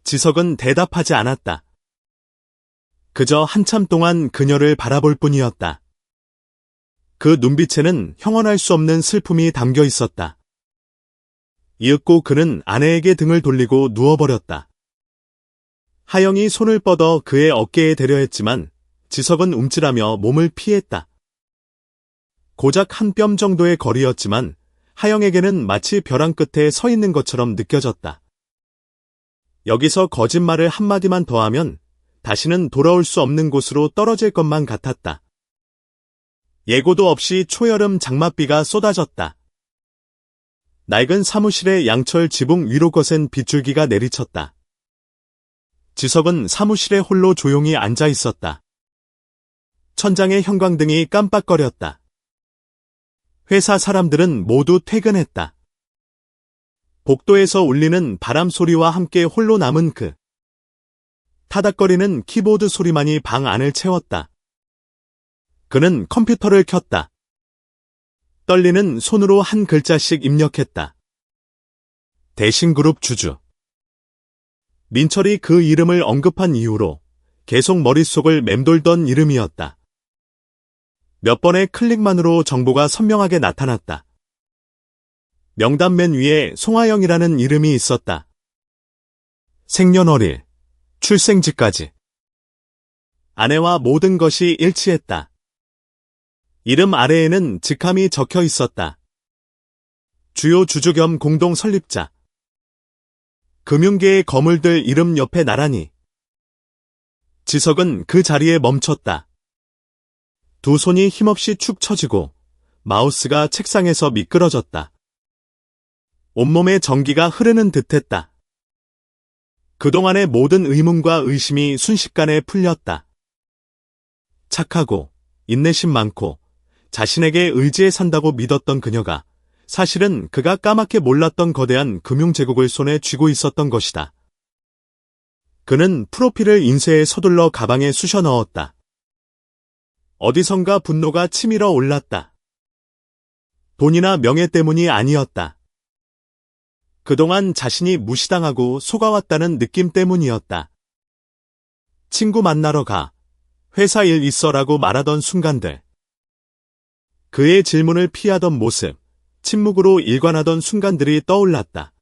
지석은 대답하지 않았다. 그저 한참 동안 그녀를 바라볼 뿐이었다. 그 눈빛에는 형언할 수 없는 슬픔이 담겨 있었다. 이윽고 그는 아내에게 등을 돌리고 누워버렸다. 하영이 손을 뻗어 그의 어깨에 대려 했지만 지석은 움찔하며 몸을 피했다. 고작 한 뼘 정도의 거리였지만 하영에게는 마치 벼랑 끝에 서 있는 것처럼 느껴졌다. 여기서 거짓말을 한마디만 더하면 다시는 돌아올 수 없는 곳으로 떨어질 것만 같았다. 예고도 없이 초여름 장맛비가 쏟아졌다. 낡은 사무실의 양철 지붕 위로 거센 빗줄기가 내리쳤다. 지석은 사무실에 홀로 조용히 앉아 있었다. 천장의 형광등이 깜빡거렸다. 회사 사람들은 모두 퇴근했다. 복도에서 울리는 바람 소리와 함께 홀로 남은 그 타닥거리는 키보드 소리만이 방 안을 채웠다. 그는 컴퓨터를 켰다. 떨리는 손으로 한 글자씩 입력했다. 대신그룹 주주. 민철이 그 이름을 언급한 이후로 계속 머릿속을 맴돌던 이름이었다. 몇 번의 클릭만으로 정보가 선명하게 나타났다. 명단 맨 위에 송하영이라는 이름이 있었다. 생년월일, 출생지까지. 아내와 모든 것이 일치했다. 이름 아래에는 직함이 적혀 있었다. 주요 주주 겸 공동 설립자. 금융계의 거물들 이름 옆에 나란히. 지석은 그 자리에 멈췄다. 두 손이 힘없이 축 처지고 마우스가 책상에서 미끄러졌다. 온몸에 전기가 흐르는 듯했다. 그동안의 모든 의문과 의심이 순식간에 풀렸다. 착하고 인내심 많고 자신에게 의지해 산다고 믿었던 그녀가 사실은 그가 까맣게 몰랐던 거대한 금융제국을 손에 쥐고 있었던 것이다. 그는 프로필을 인쇄에 서둘러 가방에 쑤셔 넣었다. 어디선가 분노가 치밀어 올랐다. 돈이나 명예 때문이 아니었다. 그동안 자신이 무시당하고 속아왔다는 느낌 때문이었다. 친구 만나러 가. 회사 일 있어라고 말하던 순간들. 그의 질문을 피하던 모습, 침묵으로 일관하던 순간들이 떠올랐다.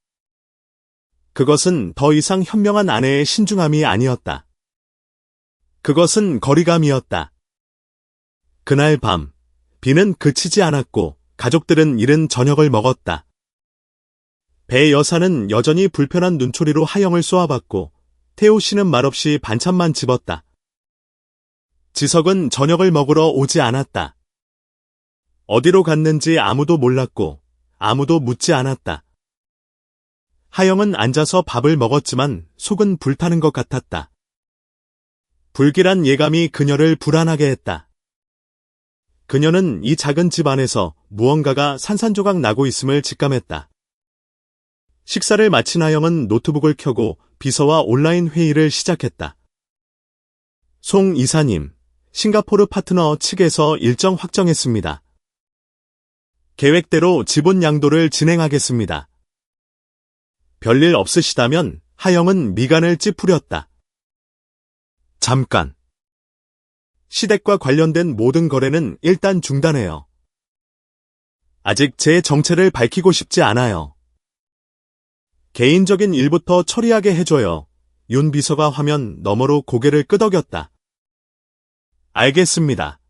그것은 더 이상 현명한 아내의 신중함이 아니었다. 그것은 거리감이었다. 그날 밤, 비는 그치지 않았고 가족들은 이른 저녁을 먹었다. 배 여사는 여전히 불편한 눈초리로 하영을 쏘아봤고 태호 씨는 말없이 반찬만 집었다. 지석은 저녁을 먹으러 오지 않았다. 어디로 갔는지 아무도 몰랐고 아무도 묻지 않았다. 하영은 앉아서 밥을 먹었지만 속은 불타는 것 같았다. 불길한 예감이 그녀를 불안하게 했다. 그녀는 이 작은 집 안에서 무언가가 산산조각 나고 있음을 직감했다. 식사를 마친 하영은 노트북을 켜고 비서와 온라인 회의를 시작했다. 송 이사님, 싱가포르 파트너 측에서 일정 확정했습니다. 계획대로 지분 양도를 진행하겠습니다. 별일 없으시다면 하영은 미간을 찌푸렸다. 잠깐. 시댁과 관련된 모든 거래는 일단 중단해요. 아직 제 정체를 밝히고 싶지 않아요. 개인적인 일부터 처리하게 해줘요. 윤 비서가 화면 너머로 고개를 끄덕였다. 알겠습니다.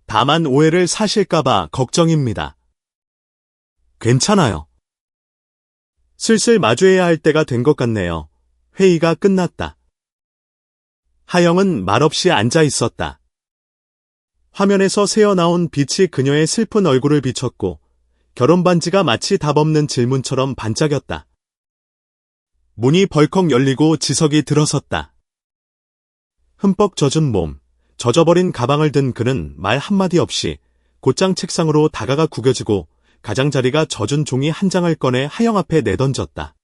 다만 오해를 사실까봐 걱정입니다. 괜찮아요. 슬슬 마주해야 할 때가 된 것 같네요. 회의가 끝났다. 하영은 말없이 앉아 있었다. 화면에서 새어나온 빛이 그녀의 슬픈 얼굴을 비췄고 결혼 반지가 마치 답없는 질문처럼 반짝였다. 문이 벌컥 열리고 지석이 들어섰다. 흠뻑 젖은 몸, 젖어버린 가방을 든 그는 말 한마디 없이 곧장 책상으로 다가가 구겨지고 가장자리가 젖은 종이 한 장을 꺼내 하영 앞에 내던졌다.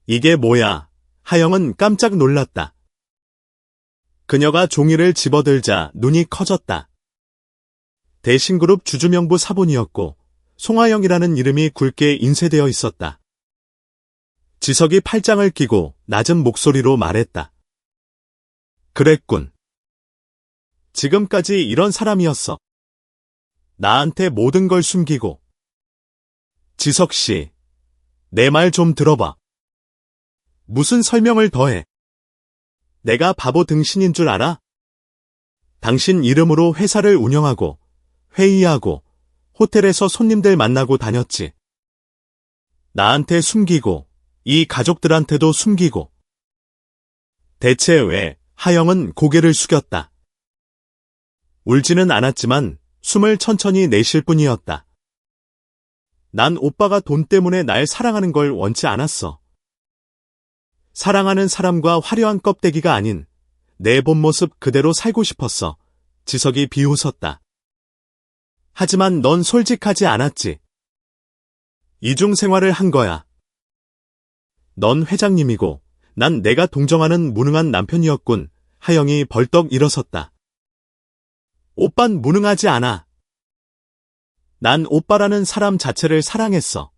이게 뭐야? 하영은 깜짝 놀랐다. 그녀가 종이를 집어들자 눈이 커졌다. 대신그룹 주주명부 사본이었고 송하영이라는 이름이 굵게 인쇄되어 있었다. 지석이 팔짱을 끼고 낮은 목소리로 말했다. 그랬군. 지금까지 이런 사람이었어. 나한테 모든 걸 숨기고. 지석 씨, 내 말 좀 들어봐. 무슨 설명을 더해? 내가 바보 등신인 줄 알아? 당신 이름으로 회사를 운영하고, 회의하고, 호텔에서 손님들 만나고 다녔지. 나한테 숨기고, 이 가족들한테도 숨기고. 대체 왜? 하영은 고개를 숙였다. 울지는 않았지만 숨을 천천히 내쉴 뿐이었다. 난 오빠가 돈 때문에 날 사랑하는 걸 원치 않았어. 사랑하는 사람과 화려한 껍데기가 아닌 내 본 모습 그대로 살고 싶었어. 지석이 비웃었다. 하지만 넌 솔직하지 않았지. 이중 생활을 한 거야. 넌 회장님이고 난 내가 동정하는 무능한 남편이었군. 하영이 벌떡 일어섰다. 오빤 무능하지 않아. 난 오빠라는 사람 자체를 사랑했어.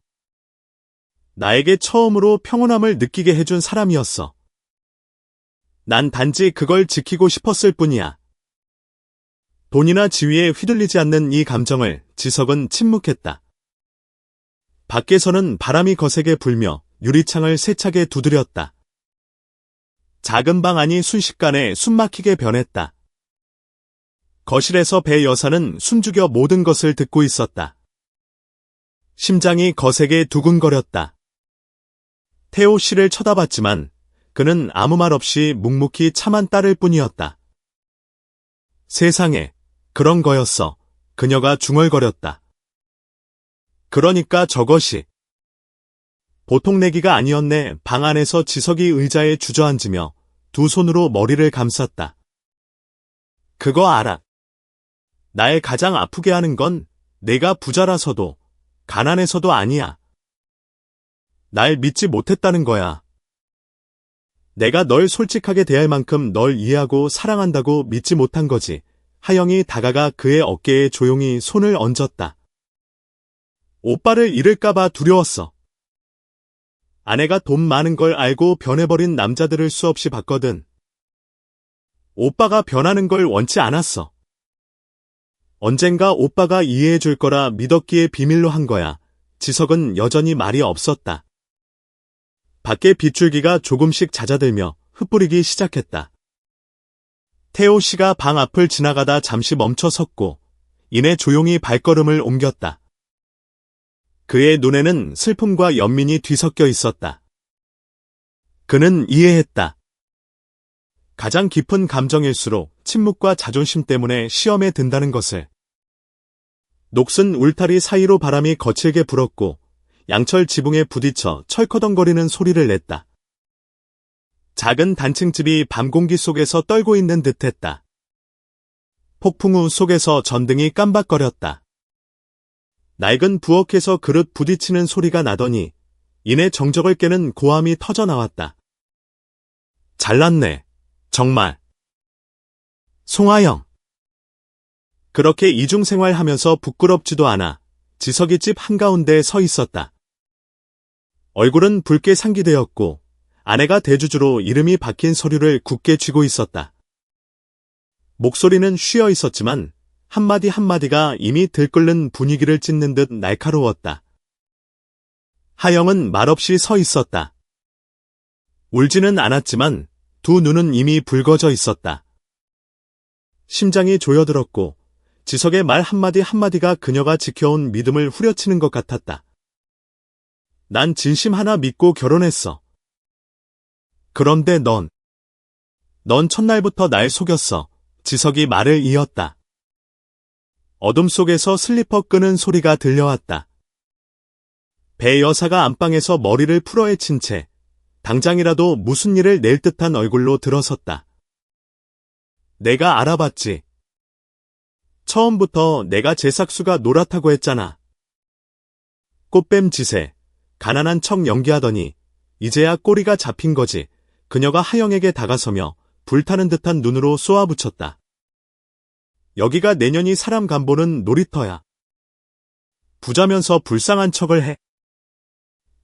나에게 처음으로 평온함을 느끼게 해준 사람이었어. 난 단지 그걸 지키고 싶었을 뿐이야. 돈이나 지위에 휘둘리지 않는 이 감정을 지석은 침묵했다. 밖에서는 바람이 거세게 불며 유리창을 세차게 두드렸다. 작은 방 안이 순식간에 숨막히게 변했다. 거실에서 배 여사는 숨죽여 모든 것을 듣고 있었다. 심장이 거세게 두근거렸다. 태호 씨를 쳐다봤지만 그는 아무 말 없이 묵묵히 참한 딸일 뿐이었다. 세상에, 그런 거였어. 그녀가 중얼거렸다. 그러니까 저것이 보통 내기가 아니었네. 방 안에서 지석이 의자에 주저앉으며 두 손으로 머리를 감쌌다. 그거 알아. 날 가장 아프게 하는 건 내가 부자라서도 가난해서도 아니야. 날 믿지 못했다는 거야. 내가 널 솔직하게 대할 만큼 널 이해하고 사랑한다고 믿지 못한 거지. 하영이 다가가 그의 어깨에 조용히 손을 얹었다. 오빠를 잃을까봐 두려웠어. 아내가 돈 많은 걸 알고 변해버린 남자들을 수없이 봤거든. 오빠가 변하는 걸 원치 않았어. 언젠가 오빠가 이해해 줄 거라 믿었기에 비밀로 한 거야. 지석은 여전히 말이 없었다. 밖에 빗줄기가 조금씩 잦아들며 흩뿌리기 시작했다. 태호 씨가 방 앞을 지나가다 잠시 멈춰 섰고 이내 조용히 발걸음을 옮겼다. 그의 눈에는 슬픔과 연민이 뒤섞여 있었다. 그는 이해했다. 가장 깊은 감정일수록 침묵과 자존심 때문에 시험에 든다는 것을. 녹슨 울타리 사이로 바람이 거칠게 불었고 양철 지붕에 부딪혀 철커덩거리는 소리를 냈다. 작은 단층집이 밤 공기 속에서 떨고 있는 듯했다. 폭풍우 속에서 전등이 깜박거렸다. 낡은 부엌에서 그릇 부딪히는 소리가 나더니 이내 정적을 깨는 고함이 터져 나왔다. 잘났네. 정말. 송하영. 그렇게 이중생활하면서 부끄럽지도 않아 지석이 집 한가운데에 서 있었다. 얼굴은 붉게 상기되었고 아내가 대주주로 이름이 박힌 서류를 굳게 쥐고 있었다. 목소리는 쉬어 있었지만 한마디 한마디가 이미 들끓는 분위기를 찢는 듯 날카로웠다. 하영은 말없이 서 있었다. 울지는 않았지만 두 눈은 이미 붉어져 있었다. 심장이 조여들었고 지석의 말 한마디 한마디가 그녀가 지켜온 믿음을 후려치는 것 같았다. 난 진심 하나 믿고 결혼했어. 그런데 넌 첫날부터 날 속였어. 지석이 말을 이었다. 어둠 속에서 슬리퍼 끄는 소리가 들려왔다. 배 여사가 안방에서 머리를 풀어헤친 채 당장이라도 무슨 일을 낼 듯한 얼굴로 들어섰다. 내가 알아봤지. 처음부터 내가 제삭수가 노랗다고 했잖아. 꽃뱀 짓에 가난한 척 연기하더니 이제야 꼬리가 잡힌 거지. 그녀가 하영에게 다가서며 불타는 듯한 눈으로 쏘아붙였다. 여기가 내년이 사람 간보는 놀이터야. 부자면서 불쌍한 척을 해.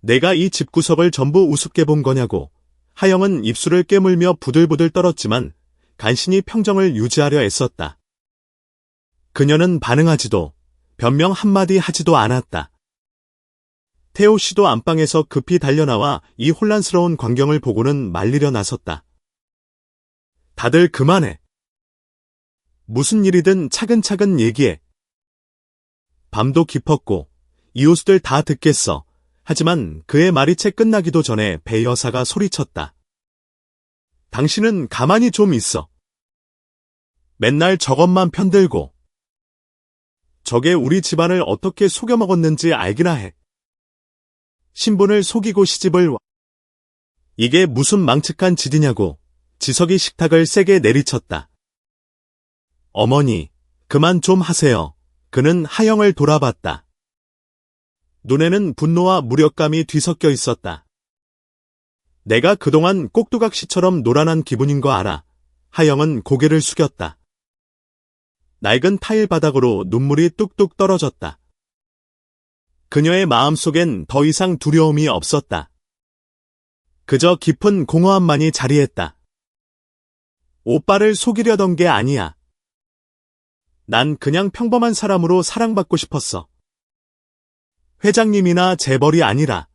내가 이 집구석을 전부 우습게 본 거냐고. 하영은 입술을 깨물며 부들부들 떨었지만 간신히 평정을 유지하려 애썼다. 그녀는 반응하지도 변명 한마디 하지도 않았다. 태호 씨도 안방에서 급히 달려나와 이 혼란스러운 광경을 보고는 말리려 나섰다. 다들 그만해. 무슨 일이든 차근차근 얘기해. 밤도 깊었고 이웃들 다 듣겠어. 하지만 그의 말이 채 끝나기도 전에 배 여사가 소리쳤다. 당신은 가만히 좀 있어. 맨날 저것만 편들고. 저게 우리 집안을 어떻게 속여먹었는지 알기나 해. 신분을 속이고 시집을 와. 이게 무슨 망측한 짓이냐고. 지석이 식탁을 세게 내리쳤다. 어머니, 그만 좀 하세요. 그는 하영을 돌아봤다. 눈에는 분노와 무력감이 뒤섞여 있었다. 내가 그동안 꼭두각시처럼 노란한 기분인 거 알아. 하영은 고개를 숙였다. 낡은 타일 바닥으로 눈물이 뚝뚝 떨어졌다. 그녀의 마음속엔 더 이상 두려움이 없었다. 그저 깊은 공허함만이 자리했다. 오빠를 속이려던 게 아니야. 난 그냥 평범한 사람으로 사랑받고 싶었어. 회장님이나 재벌이 아니라.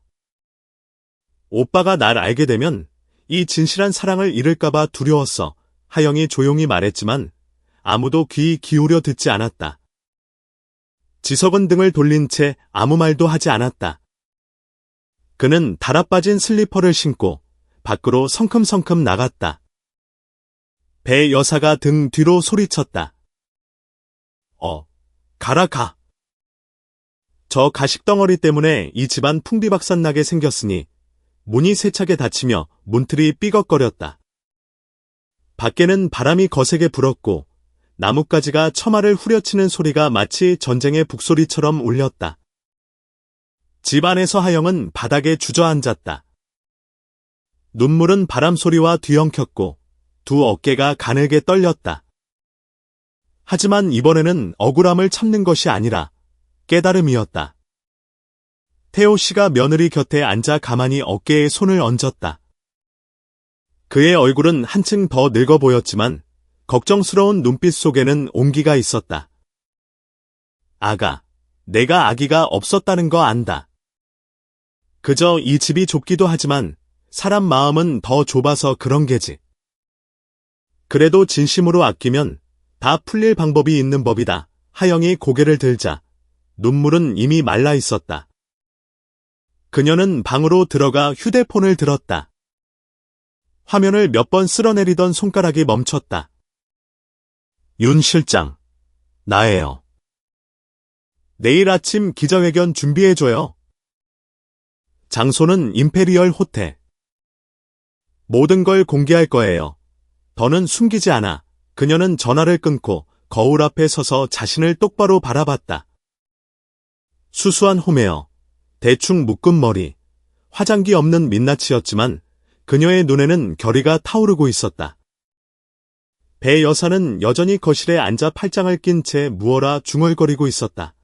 오빠가 날 알게 되면 이 진실한 사랑을 잃을까봐 두려웠어. 하영이 조용히 말했지만 아무도 귀 기울여 듣지 않았다. 지석은 등을 돌린 채 아무 말도 하지 않았다. 그는 달아빠진 슬리퍼를 신고 밖으로 성큼성큼 나갔다. 배 여사가 등 뒤로 소리쳤다. 가라 가. 저 가식덩어리 때문에 이 집안 풍비박산나게 생겼으니 문이 세차게 닫히며 문틀이 삐걱거렸다. 밖에는 바람이 거세게 불었고 나뭇가지가 처마를 후려치는 소리가 마치 전쟁의 북소리처럼 울렸다. 집 안에서 하영은 바닥에 주저앉았다. 눈물은 바람 소리와 뒤엉켰고 두 어깨가 가늘게 떨렸다. 하지만 이번에는 억울함을 참는 것이 아니라 깨달음이었다. 태호 씨가 며느리 곁에 앉아 가만히 어깨에 손을 얹었다. 그의 얼굴은 한층 더 늙어 보였지만 걱정스러운 눈빛 속에는 온기가 있었다. 아가, 내가 아기가 없었다는 거 안다. 그저 이 집이 좁기도 하지만 사람 마음은 더 좁아서 그런 게지. 그래도 진심으로 아끼면 다 풀릴 방법이 있는 법이다. 하영이 고개를 들자 눈물은 이미 말라 있었다. 그녀는 방으로 들어가 휴대폰을 들었다. 화면을 몇 번 쓸어내리던 손가락이 멈췄다. 윤 실장, 나예요. 내일 아침 기자회견 준비해줘요. 장소는 임페리얼 호텔. 모든 걸 공개할 거예요. 더는 숨기지 않아. 그녀는 전화를 끊고 거울 앞에 서서 자신을 똑바로 바라봤다. 수수한 홈웨어, 대충 묶은 머리, 화장기 없는 민낯이었지만 그녀의 눈에는 결의가 타오르고 있었다. 배 여사는 여전히 거실에 앉아 팔짱을 낀 채 무어라 중얼거리고 있었다.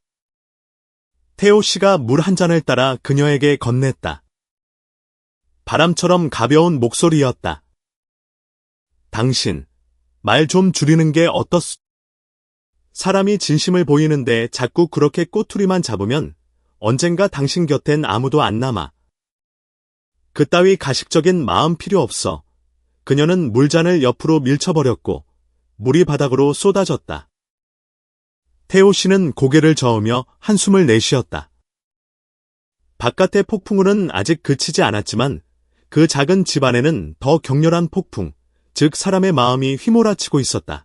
태호 씨가 물 한 잔을 따라 그녀에게 건넸다. 바람처럼 가벼운 목소리였다. 당신, 말 좀 줄이는 게 어떻소? 사람이 진심을 보이는데 자꾸 그렇게 꼬투리만 잡으면 언젠가 당신 곁엔 아무도 안 남아. 그따위 가식적인 마음 필요 없어. 그녀는 물잔을 옆으로 밀쳐버렸고 물이 바닥으로 쏟아졌다. 태호 씨는 고개를 저으며 한숨을 내쉬었다. 바깥의 폭풍우는 아직 그치지 않았지만 그 작은 집 안에는 더 격렬한 폭풍, 즉 사람의 마음이 휘몰아치고 있었다.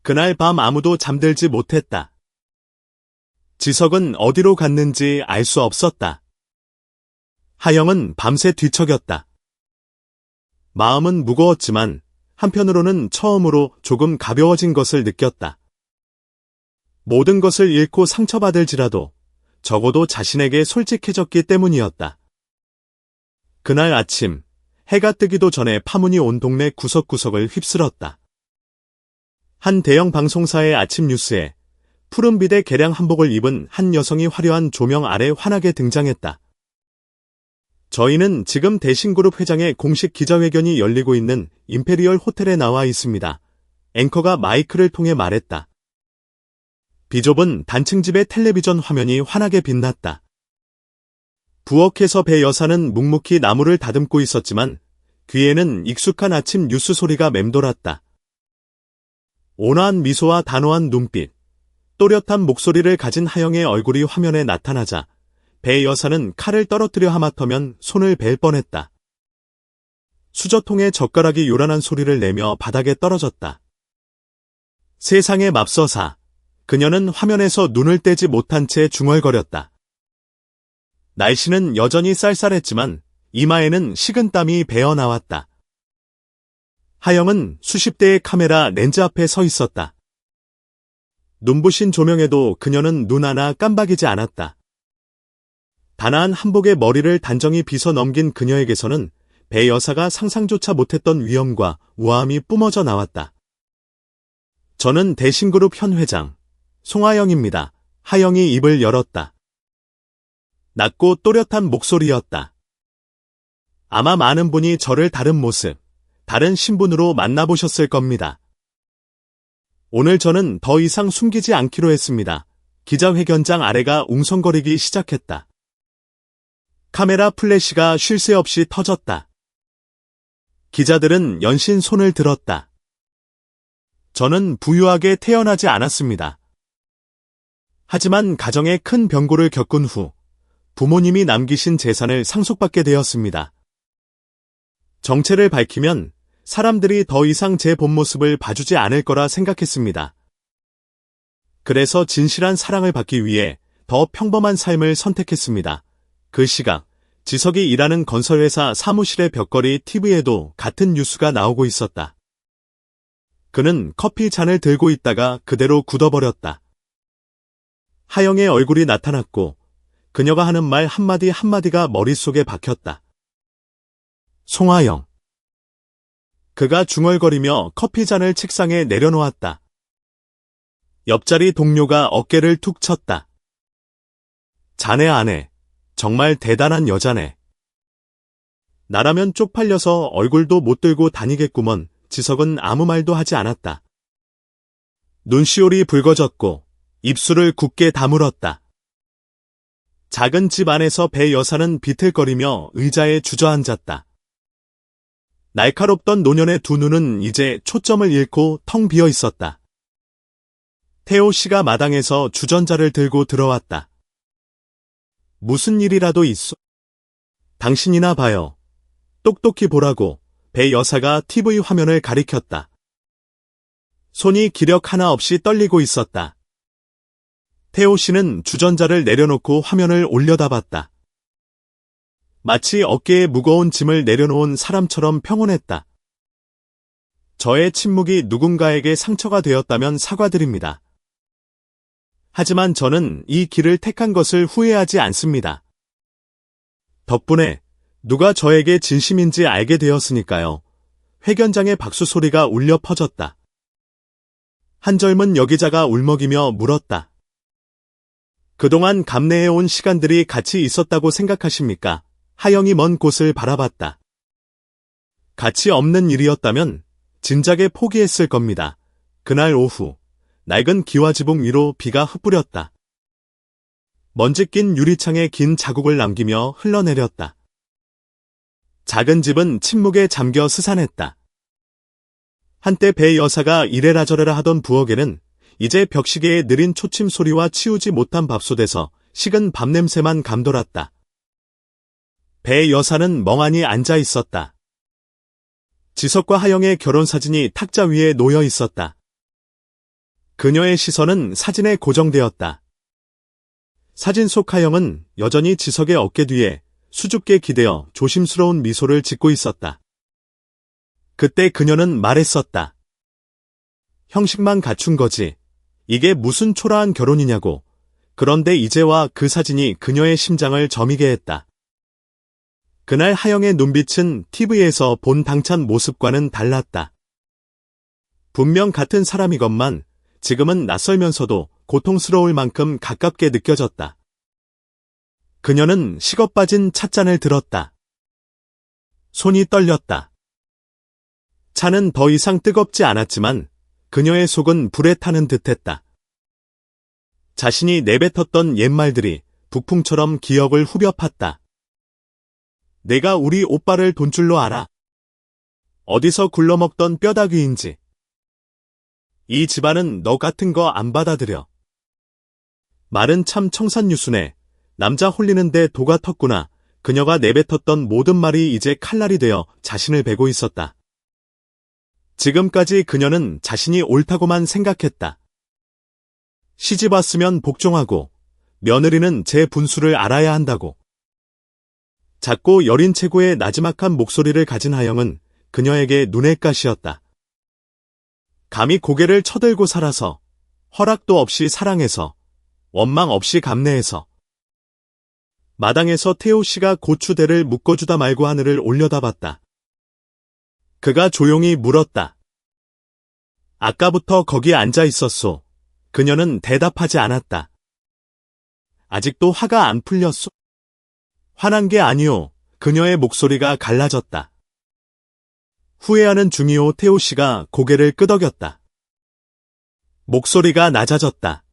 그날 밤 아무도 잠들지 못했다. 지석은 어디로 갔는지 알 수 없었다. 하영은 밤새 뒤척였다. 마음은 무거웠지만 한편으로는 처음으로 조금 가벼워진 것을 느꼈다. 모든 것을 잃고 상처받을지라도 적어도 자신에게 솔직해졌기 때문이었다. 그날 아침 해가 뜨기도 전에 파문이 온 동네 구석구석을 휩쓸었다. 한 대형 방송사의 아침 뉴스에 푸른빛의 개량 한복을 입은 한 여성이 화려한 조명 아래 환하게 등장했다. 저희는 지금 대신그룹 회장의 공식 기자회견이 열리고 있는 임페리얼 호텔에 나와 있습니다. 앵커가 마이크를 통해 말했다. 비좁은 단층집의 텔레비전 화면이 환하게 빛났다. 부엌에서 배 여사는 묵묵히 나무를 다듬고 있었지만 귀에는 익숙한 아침 뉴스 소리가 맴돌았다. 온화한 미소와 단호한 눈빛, 또렷한 목소리를 가진 하영의 얼굴이 화면에 나타나자 배 여사는 칼을 떨어뜨려 하마터면 손을 벨 뻔했다. 수저통에 젓가락이 요란한 소리를 내며 바닥에 떨어졌다. 세상의 맙서사, 그녀는 화면에서 눈을 떼지 못한 채 중얼거렸다. 날씨는 여전히 쌀쌀했지만 이마에는 식은땀이 배어나왔다. 하영은 수십 대의 카메라 렌즈 앞에 서 있었다. 눈부신 조명에도 그녀는 눈 하나 깜박이지 않았다. 단아한 한복에 머리를 단정히 빗어 넘긴 그녀에게서는 배 여사가 상상조차 못했던 위엄과 우아함이 뿜어져 나왔다. 저는 대신그룹 현 회장, 송하영입니다. 하영이 입을 열었다. 낮고 또렷한 목소리였다. 아마 많은 분이 저를 다른 모습, 다른 신분으로 만나보셨을 겁니다. 오늘 저는 더 이상 숨기지 않기로 했습니다. 기자회견장 아래가 웅성거리기 시작했다. 카메라 플래시가 쉴 새 없이 터졌다. 기자들은 연신 손을 들었다. 저는 부유하게 태어나지 않았습니다. 하지만 가정에 큰 병고를 겪은 후 부모님이 남기신 재산을 상속받게 되었습니다. 정체를 밝히면 사람들이 더 이상 제 본 모습을 봐주지 않을 거라 생각했습니다. 그래서 진실한 사랑을 받기 위해 더 평범한 삶을 선택했습니다. 그 시각, 지석이 일하는 건설회사 사무실의 벽걸이 TV에도 같은 뉴스가 나오고 있었다. 그는 커피 잔을 들고 있다가 그대로 굳어버렸다. 하영의 얼굴이 나타났고 그녀가 하는 말 한마디 한마디가 머릿속에 박혔다. 송하영. 그가 중얼거리며 커피 잔을 책상에 내려놓았다. 옆자리 동료가 어깨를 툭 쳤다. 자네 아내, 정말 대단한 여자네. 나라면 쪽팔려서 얼굴도 못 들고 다니겠구먼. 지석은 아무 말도 하지 않았다. 눈시울이 붉어졌고 입술을 굳게 다물었다. 작은 집 안에서 배 여사는 비틀거리며 의자에 주저앉았다. 날카롭던 노년의 두 눈은 이제 초점을 잃고 텅 비어 있었다. 태호 씨가 마당에서 주전자를 들고 들어왔다. 무슨 일이라도 있어? 당신이나 봐요. 똑똑히 보라고 배 여사가 TV 화면을 가리켰다. 손이 기력 하나 없이 떨리고 있었다. 태호 씨는 주전자를 내려놓고 화면을 올려다봤다. 마치 어깨에 무거운 짐을 내려놓은 사람처럼 평온했다. 저의 침묵이 누군가에게 상처가 되었다면 사과드립니다. 하지만 저는 이 길을 택한 것을 후회하지 않습니다. 덕분에 누가 저에게 진심인지 알게 되었으니까요. 회견장의 박수 소리가 울려 퍼졌다. 한 젊은 여기자가 울먹이며 물었다. 그동안 감내해온 시간들이 가치 있었다고 생각하십니까? 하영이 먼 곳을 바라봤다. 가치 없는 일이었다면 진작에 포기했을 겁니다. 그날 오후 낡은 기와지붕 위로 비가 흩뿌렸다. 먼지 낀 유리창에 긴 자국을 남기며 흘러내렸다. 작은 집은 침묵에 잠겨 스산했다. 한때 배 여사가 이래라 저래라 하던 부엌에는 이제 벽시계의 느린 초침 소리와 치우지 못한 밥솥에서 식은 밥 냄새만 감돌았다. 배 여사는 멍하니 앉아 있었다. 지석과 하영의 결혼사진이 탁자 위에 놓여 있었다. 그녀의 시선은 사진에 고정되었다. 사진 속 하영은 여전히 지석의 어깨 뒤에 수줍게 기대어 조심스러운 미소를 짓고 있었다. 그때 그녀는 말했었다. 형식만 갖춘 거지. 이게 무슨 초라한 결혼이냐고. 그런데 이제와 그 사진이 그녀의 심장을 저미게 했다. 그날 하영의 눈빛은 TV에서 본 당찬 모습과는 달랐다. 분명 같은 사람이건만 지금은 낯설면서도 고통스러울 만큼 가깝게 느껴졌다. 그녀는 식어 빠진 찻잔을 들었다. 손이 떨렸다. 차는 더 이상 뜨겁지 않았지만 그녀의 속은 불에 타는 듯했다. 자신이 내뱉었던 옛말들이 북풍처럼 기억을 후벼 팠다. 내가 우리 오빠를 돈줄로 알아. 어디서 굴러먹던 뼈다귀인지. 이 집안은 너 같은 거 안 받아들여. 말은 참 청산유수네. 남자 홀리는데 도가 텄구나. 그녀가 내뱉었던 모든 말이 이제 칼날이 되어 자신을 베고 있었다. 지금까지 그녀는 자신이 옳다고만 생각했다. 시집 왔으면 복종하고 며느리는 제 분수를 알아야 한다고. 작고 여린 체구의 나지막한 목소리를 가진 하영은 그녀에게 눈의 가시였다. 감히 고개를 쳐들고 살아서, 허락도 없이 사랑해서, 원망 없이 감내해서. 마당에서 태호 씨가 고추대를 묶어주다 말고 하늘을 올려다봤다. 그가 조용히 물었다. 아까부터 거기 앉아 있었소. 그녀는 대답하지 않았다. 아직도 화가 안 풀렸소? 화난 게 아니오. 그녀의 목소리가 갈라졌다. 후회하는 중이오. 태호 씨가 고개를 끄덕였다. 목소리가 낮아졌다.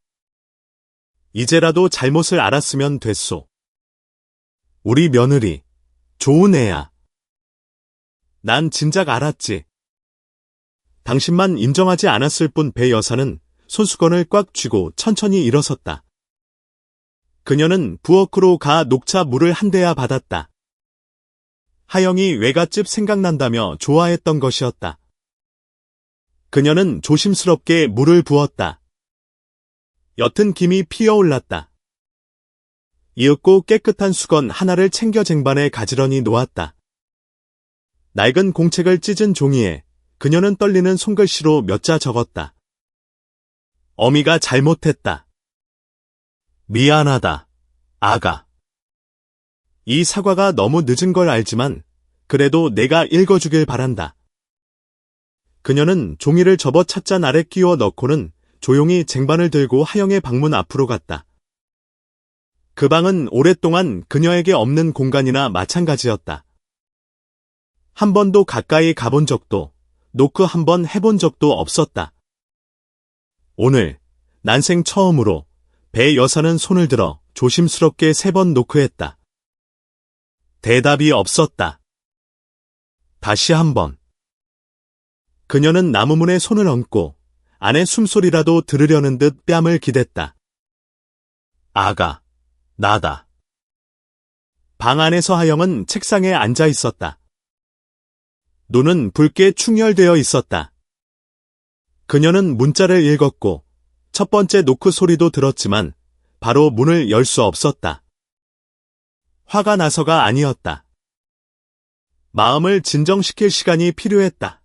이제라도 잘못을 알았으면 됐소. 우리 며느리, 좋은 애야. 난 진작 알았지. 당신만 인정하지 않았을 뿐. 배 여사는 손수건을 꽉 쥐고 천천히 일어섰다. 그녀는 부엌으로 가 녹차 물을 한 대야 받았다. 하영이 외갓집 생각난다며 좋아했던 것이었다. 그녀는 조심스럽게 물을 부었다. 옅은 김이 피어올랐다. 이윽고 깨끗한 수건 하나를 챙겨 쟁반에 가지런히 놓았다. 낡은 공책을 찢은 종이에 그녀는 떨리는 손글씨로 몇 자 적었다. 어미가 잘못했다. 미안하다, 아가. 이 사과가 너무 늦은 걸 알지만 그래도 내가 읽어주길 바란다. 그녀는 종이를 접어 찻잔 아래 끼워 넣고는 조용히 쟁반을 들고 하영의 방문 앞으로 갔다. 그 방은 오랫동안 그녀에게 없는 공간이나 마찬가지였다. 한 번도 가까이 가본 적도, 노크 한 번 해본 적도 없었다. 오늘 난생 처음으로 배 여사는 손을 들어 조심스럽게 3번 노크했다. 대답이 없었다. 다시 한 번. 그녀는 나무문에 손을 얹고 안에 숨소리라도 들으려는 듯 뺨을 기댔다. 아가, 나다. 방 안에서 하영은 책상에 앉아 있었다. 눈은 붉게 충혈되어 있었다. 그녀는 문자를 읽었고 첫 번째 노크 소리도 들었지만 바로 문을 열 수 없었다. 화가 나서가 아니었다. 마음을 진정시킬 시간이 필요했다.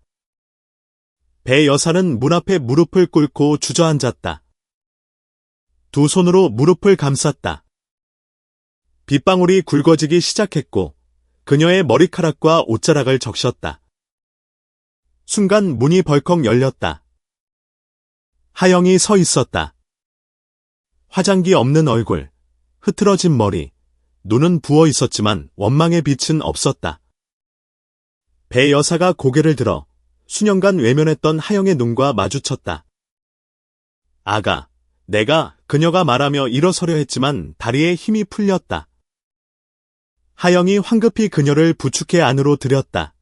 배 여사는 문 앞에 무릎을 꿇고 주저앉았다. 두 손으로 무릎을 감쌌다. 빗방울이 굵어지기 시작했고 그녀의 머리카락과 옷자락을 적셨다. 순간 문이 벌컥 열렸다. 하영이 서 있었다. 화장기 없는 얼굴, 흐트러진 머리, 눈은 부어 있었지만 원망의 빛은 없었다. 배 여사가 고개를 들어 수년간 외면했던 하영의 눈과 마주쳤다. 아가, 내가 그녀가 말하며 일어서려 했지만 다리에 힘이 풀렸다. 하영이 황급히 그녀를 부축해 안으로 들였다.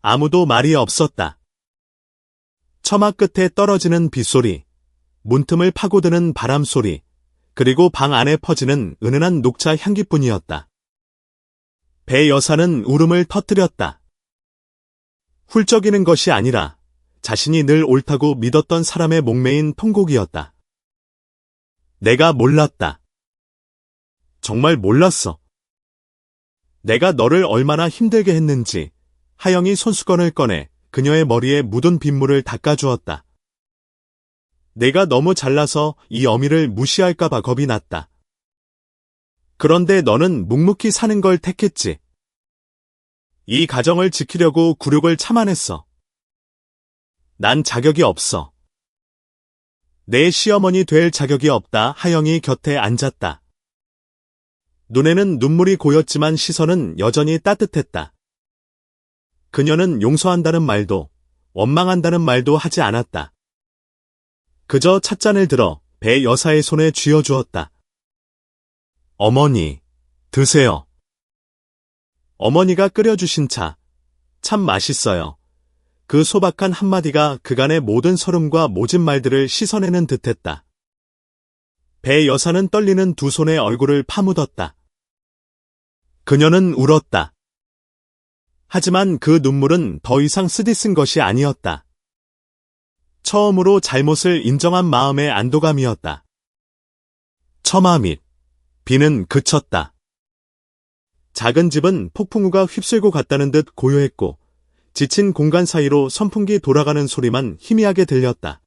아무도 말이 없었다. 처마 끝에 떨어지는 빗소리, 문틈을 파고드는 바람소리, 그리고 방 안에 퍼지는 은은한 녹차 향기뿐이었다. 배 여사는 울음을 터뜨렸다. 훌쩍이는 것이 아니라 자신이 늘 옳다고 믿었던 사람의 목매인 통곡이었다. 내가 몰랐다. 정말 몰랐어. 내가 너를 얼마나 힘들게 했는지. 하영이 손수건을 꺼내 그녀의 머리에 묻은 빗물을 닦아주었다. 내가 너무 잘나서 이 어미를 무시할까봐 겁이 났다. 그런데 너는 묵묵히 사는 걸 택했지. 이 가정을 지키려고 굴욕을 참아냈어. 난 자격이 없어. 내 시어머니 될 자격이 없다. 하영이 곁에 앉았다. 눈에는 눈물이 고였지만 시선은 여전히 따뜻했다. 그녀는 용서한다는 말도 원망한다는 말도 하지 않았다. 그저 찻잔을 들어 배 여사의 손에 쥐어주었다. 어머니, 드세요. 어머니가 끓여주신 차, 참 맛있어요. 그 소박한 한마디가 그간의 모든 서름과 모진 말들을 씻어내는 듯했다. 배 여사는 떨리는 두 손에 얼굴을 파묻었다. 그녀는 울었다. 하지만 그 눈물은 더 이상 쓰디쓴 것이 아니었다. 처음으로 잘못을 인정한 마음의 안도감이었다. 처마 밑 비는 그쳤다. 작은 집은 폭풍우가 휩쓸고 갔다는 듯 고요했고 지친 공간 사이로 선풍기 돌아가는 소리만 희미하게 들렸다.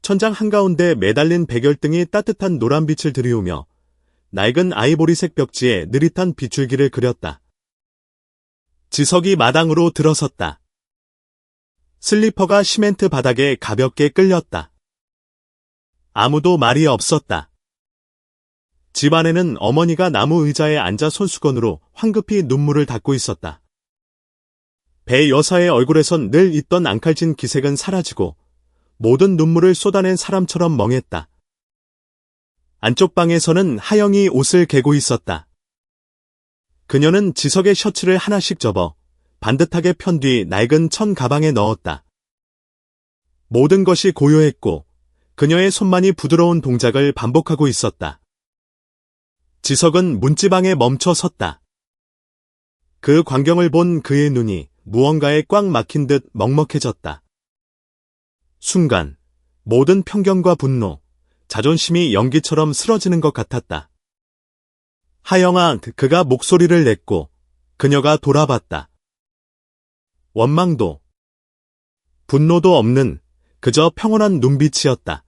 천장 한가운데 매달린 백열등이 따뜻한 노란빛을 들이우며 낡은 아이보리색 벽지에 느릿한 빗줄기를 그렸다. 지석이 마당으로 들어섰다. 슬리퍼가 시멘트 바닥에 가볍게 끌렸다. 아무도 말이 없었다. 집 안에는 어머니가 나무 의자에 앉아 손수건으로 황급히 눈물을 닦고 있었다. 배 여사의 얼굴에선 늘 있던 앙칼진 기색은 사라지고 모든 눈물을 쏟아낸 사람처럼 멍했다. 안쪽 방에서는 하영이 옷을 개고 있었다. 그녀는 지석의 셔츠를 하나씩 접어 반듯하게 편 뒤 낡은 천 가방에 넣었다. 모든 것이 고요했고 그녀의 손만이 부드러운 동작을 반복하고 있었다. 지석은 문지방에 멈춰 섰다. 그 광경을 본 그의 눈이 무언가에 꽉 막힌 듯 먹먹해졌다. 순간 모든 편견과 분노, 자존심이 연기처럼 쓰러지는 것 같았다. 하영아, 그가 목소리를 냈고 그녀가 돌아봤다. 원망도, 분노도 없는 그저 평온한 눈빛이었다.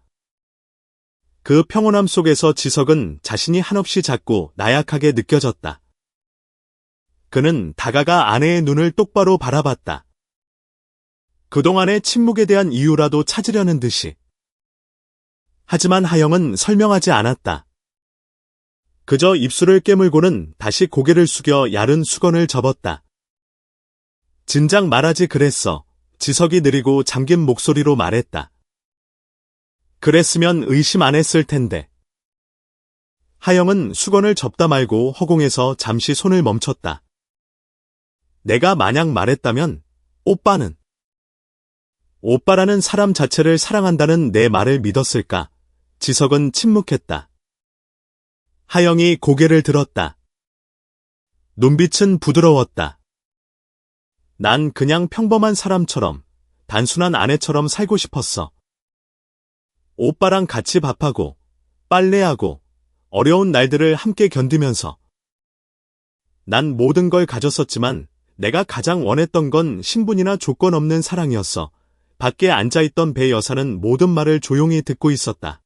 그 평온함 속에서 지석은 자신이 한없이 작고 나약하게 느껴졌다. 그는 다가가 아내의 눈을 똑바로 바라봤다. 그동안의 침묵에 대한 이유라도 찾으려는 듯이. 하지만 하영은 설명하지 않았다. 그저 입술을 깨물고는 다시 고개를 숙여 야른 수건을 접었다. 진작 말하지 그랬어. 지석이 느리고 잠긴 목소리로 말했다. 그랬으면 의심 안 했을 텐데. 하영은 수건을 접다 말고 허공에서 잠시 손을 멈췄다. 내가 만약 말했다면 오빠라는 사람 자체를 사랑한다는 내 말을 믿었을까? 지석은 침묵했다. 하영이 고개를 들었다. 눈빛은 부드러웠다. 난 그냥 평범한 사람처럼, 단순한 아내처럼 살고 싶었어. 오빠랑 같이 밥하고, 빨래하고, 어려운 날들을 함께 견디면서. 난 모든 걸 가졌었지만 내가 가장 원했던 건 신분이나 조건 없는 사랑이었어. 밖에 앉아있던 배 여사는 모든 말을 조용히 듣고 있었다.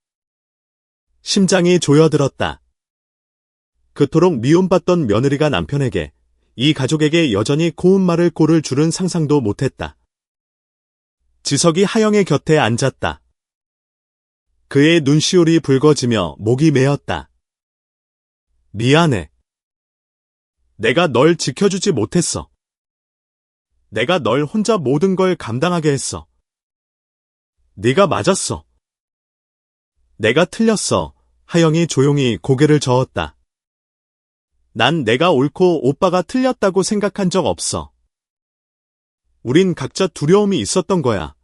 심장이 조여들었다. 그토록 미움받던 며느리가 남편에게, 이 가족에게 여전히 고운 말을 꼴을 줄은 상상도 못했다. 지석이 하영의 곁에 앉았다. 그의 눈시울이 붉어지며 목이 메었다. 미안해. 내가 널 지켜주지 못했어. 내가 널 혼자 모든 걸 감당하게 했어. 네가 맞았어. 내가 틀렸어. 하영이 조용히 고개를 저었다. 난 내가 옳고 오빠가 틀렸다고 생각한 적 없어. 우린 각자 두려움이 있었던 거야.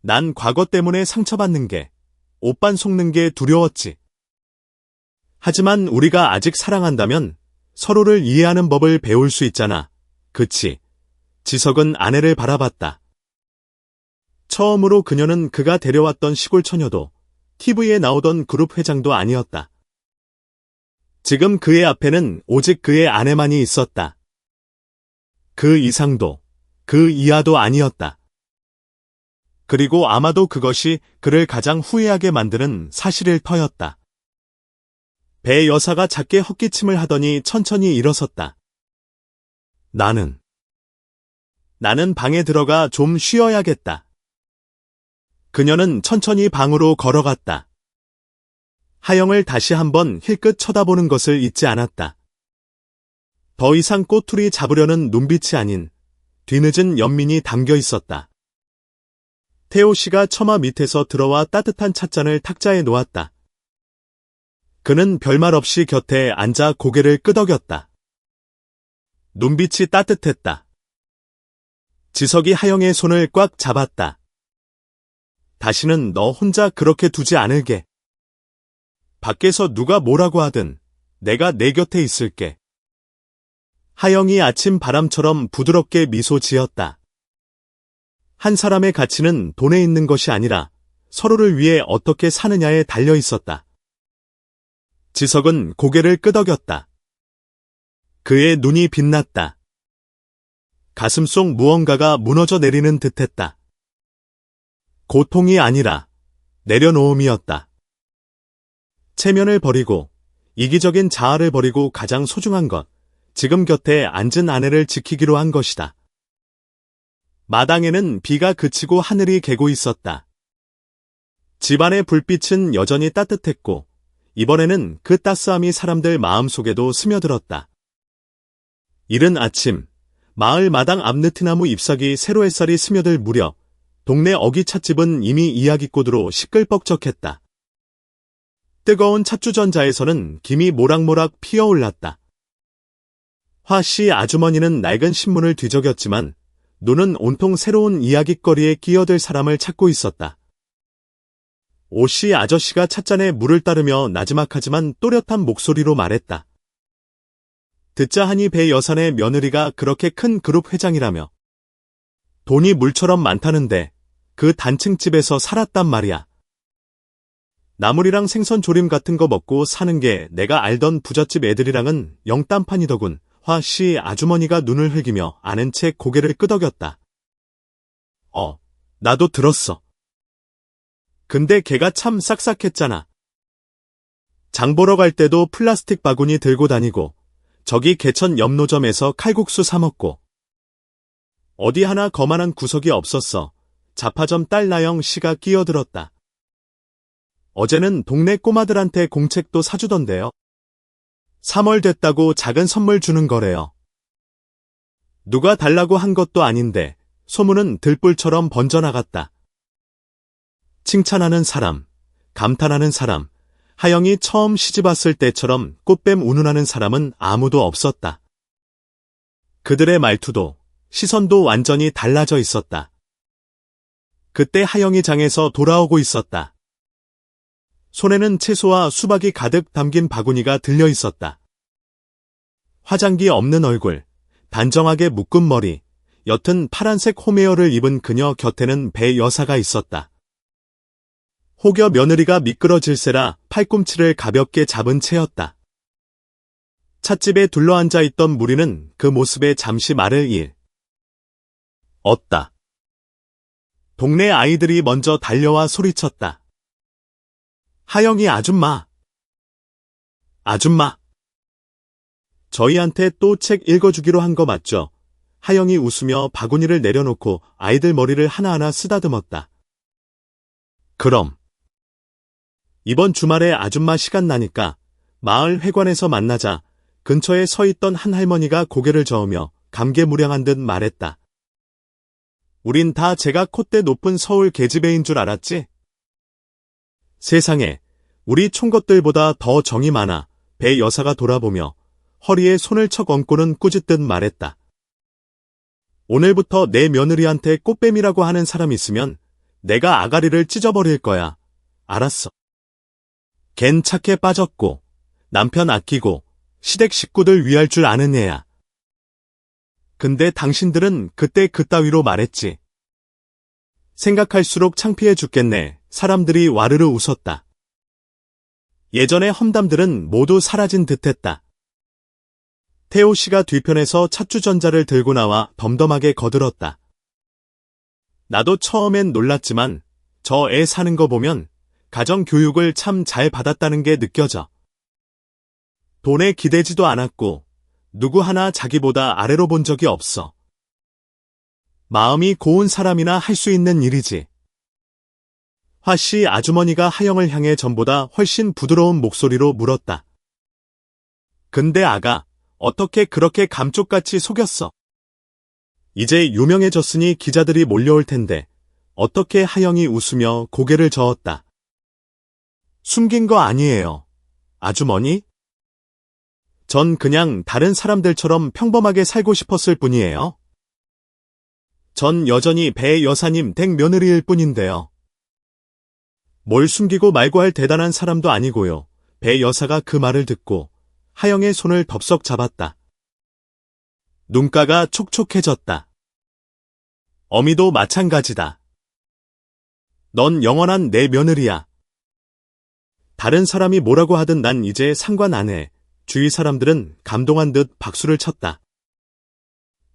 난 과거 때문에 상처받는 게, 오빤 속는 게 두려웠지. 하지만 우리가 아직 사랑한다면 서로를 이해하는 법을 배울 수 있잖아. 그치? 지석은 아내를 바라봤다. 처음으로 그녀는 그가 데려왔던 시골 처녀도, TV에 나오던 그룹 회장도 아니었다. 지금 그의 앞에는 오직 그의 아내만이 있었다. 그 이상도, 그 이하도 아니었다. 그리고 아마도 그것이 그를 가장 후회하게 만드는 사실일 터였다. 배 여사가 작게 헛기침을 하더니 천천히 일어섰다. 나는 방에 들어가 좀 쉬어야겠다. 그녀는 천천히 방으로 걸어갔다. 하영을 다시 한번 힐끗 쳐다보는 것을 잊지 않았다. 더 이상 꼬투리 잡으려는 눈빛이 아닌 뒤늦은 연민이 담겨 있었다. 태호 씨가 처마 밑에서 들어와 따뜻한 찻잔을 탁자에 놓았다. 그는 별말 없이 곁에 앉아 고개를 끄덕였다. 눈빛이 따뜻했다. 지석이 하영의 손을 꽉 잡았다. 다시는 너 혼자 그렇게 두지 않을게. 밖에서 누가 뭐라고 하든 내가 내 곁에 있을게. 하영이 아침 바람처럼 부드럽게 미소 지었다. 한 사람의 가치는 돈에 있는 것이 아니라 서로를 위해 어떻게 사느냐에 달려 있었다. 지석은 고개를 끄덕였다. 그의 눈이 빛났다. 가슴 속 무언가가 무너져 내리는 듯했다. 고통이 아니라 내려놓음이었다. 체면을 버리고 이기적인 자아를 버리고 가장 소중한 것, 지금 곁에 앉은 아내를 지키기로 한 것이다. 마당에는 비가 그치고 하늘이 개고 있었다. 집안의 불빛은 여전히 따뜻했고 이번에는 그 따스함이 사람들 마음속에도 스며들었다. 이른 아침, 마을 마당 앞 느티나무 잎사귀 새로 햇살이 스며들 무렵 동네 어기찻집은 이미 이야기꽃으로 시끌벅적했다. 뜨거운 찻주전자에서는 김이 모락모락 피어올랐다. 화씨 아주머니는 낡은 신문을 뒤적였지만 눈은 온통 새로운 이야깃거리에 끼어들 사람을 찾고 있었다. 오씨 아저씨가 찻잔에 물을 따르며 나지막하지만 또렷한 목소리로 말했다. 듣자 하니 배 여산의 며느리가 그렇게 큰 그룹 회장이라며. 돈이 물처럼 많다는데 그 단층집에서 살았단 말이야. 나물이랑 생선 조림 같은 거 먹고 사는 게 내가 알던 부잣집 애들이랑은 영딴판이더군. 화씨 아주머니가 눈을 흘기며 아는 채 고개를 끄덕였다. 나도 들었어. 근데 걔가 참 싹싹했잖아. 장 보러 갈 때도 플라스틱 바구니 들고 다니고 저기 개천 옆 노점에서 칼국수 사 먹고 어디 하나 거만한 구석이 없었어. 자파점 딸 나영 씨가 끼어들었다. 어제는 동네 꼬마들한테 공책도 사주던데요. 3월 됐다고 작은 선물 주는 거래요. 누가 달라고 한 것도 아닌데 소문은 들불처럼 번져나갔다. 칭찬하는 사람, 감탄하는 사람, 하영이 처음 시집왔을 때처럼 꽃뱀 운운하는 사람은 아무도 없었다. 그들의 말투도 시선도 완전히 달라져 있었다. 그때 하영이 장에서 돌아오고 있었다. 손에는 채소와 수박이 가득 담긴 바구니가 들려 있었다. 화장기 없는 얼굴, 단정하게 묶은 머리, 옅은 파란색 홈웨어를 입은 그녀 곁에는 배 여사가 있었다. 혹여 며느리가 미끄러질세라 팔꿈치를 가볍게 잡은 채였다. 찻집에 둘러앉아 있던 무리는 그 모습에 잠시 말을 얻다. 동네 아이들이 먼저 달려와 소리쳤다. 하영이 아줌마! 아줌마! 저희한테 또 책 읽어주기로 한 거 맞죠? 하영이 웃으며 바구니를 내려놓고 아이들 머리를 하나하나 쓰다듬었다. 그럼. 이번 주말에 아줌마 시간 나니까 마을 회관에서 만나자. 근처에 서 있던 한 할머니가 고개를 저으며 감개무량한 듯 말했다. 우린 다 제가 콧대 높은 서울 계집애인 줄 알았지? 세상에, 우리 총것들보다 더 정이 많아. 배 여사가 돌아보며 허리에 손을 척 얹고는 꾸짖듯 말했다. 오늘부터 내 며느리한테 꽃뱀이라고 하는 사람 있으면 내가 아가리를 찢어버릴 거야. 알았어. 걘 착해 빠졌고 남편 아끼고 시댁 식구들 위할 줄 아는 애야. 근데 당신들은 그때 그따위로 말했지. 생각할수록 창피해 죽겠네. 사람들이 와르르 웃었다. 예전의 험담들은 모두 사라진 듯했다. 태호 씨가 뒤편에서 찻주전자를 들고 나와 덤덤하게 거들었다. 나도 처음엔 놀랐지만 저 애 사는 거 보면 가정교육을 참 잘 받았다는 게 느껴져. 돈에 기대지도 않았고 누구 하나 자기보다 아래로 본 적이 없어. 마음이 고운 사람이나 할 수 있는 일이지. 화씨 아주머니가 하영을 향해 전보다 훨씬 부드러운 목소리로 물었다. 근데 아가, 어떻게 그렇게 감쪽같이 속였어? 이제 유명해졌으니 기자들이 몰려올 텐데 어떻게 하영이 웃으며 고개를 저었다. 숨긴 거 아니에요. 아주머니? 전 그냥 다른 사람들처럼 평범하게 살고 싶었을 뿐이에요. 전 여전히 배 여사님 댁 며느리일 뿐인데요. 뭘 숨기고 말고 할 대단한 사람도 아니고요. 배 여사가 그 말을 듣고 하영의 손을 덥석 잡았다. 눈가가 촉촉해졌다. 어미도 마찬가지다. 넌 영원한 내 며느리야. 다른 사람이 뭐라고 하든 난 이제 상관 안 해. 주위 사람들은 감동한 듯 박수를 쳤다.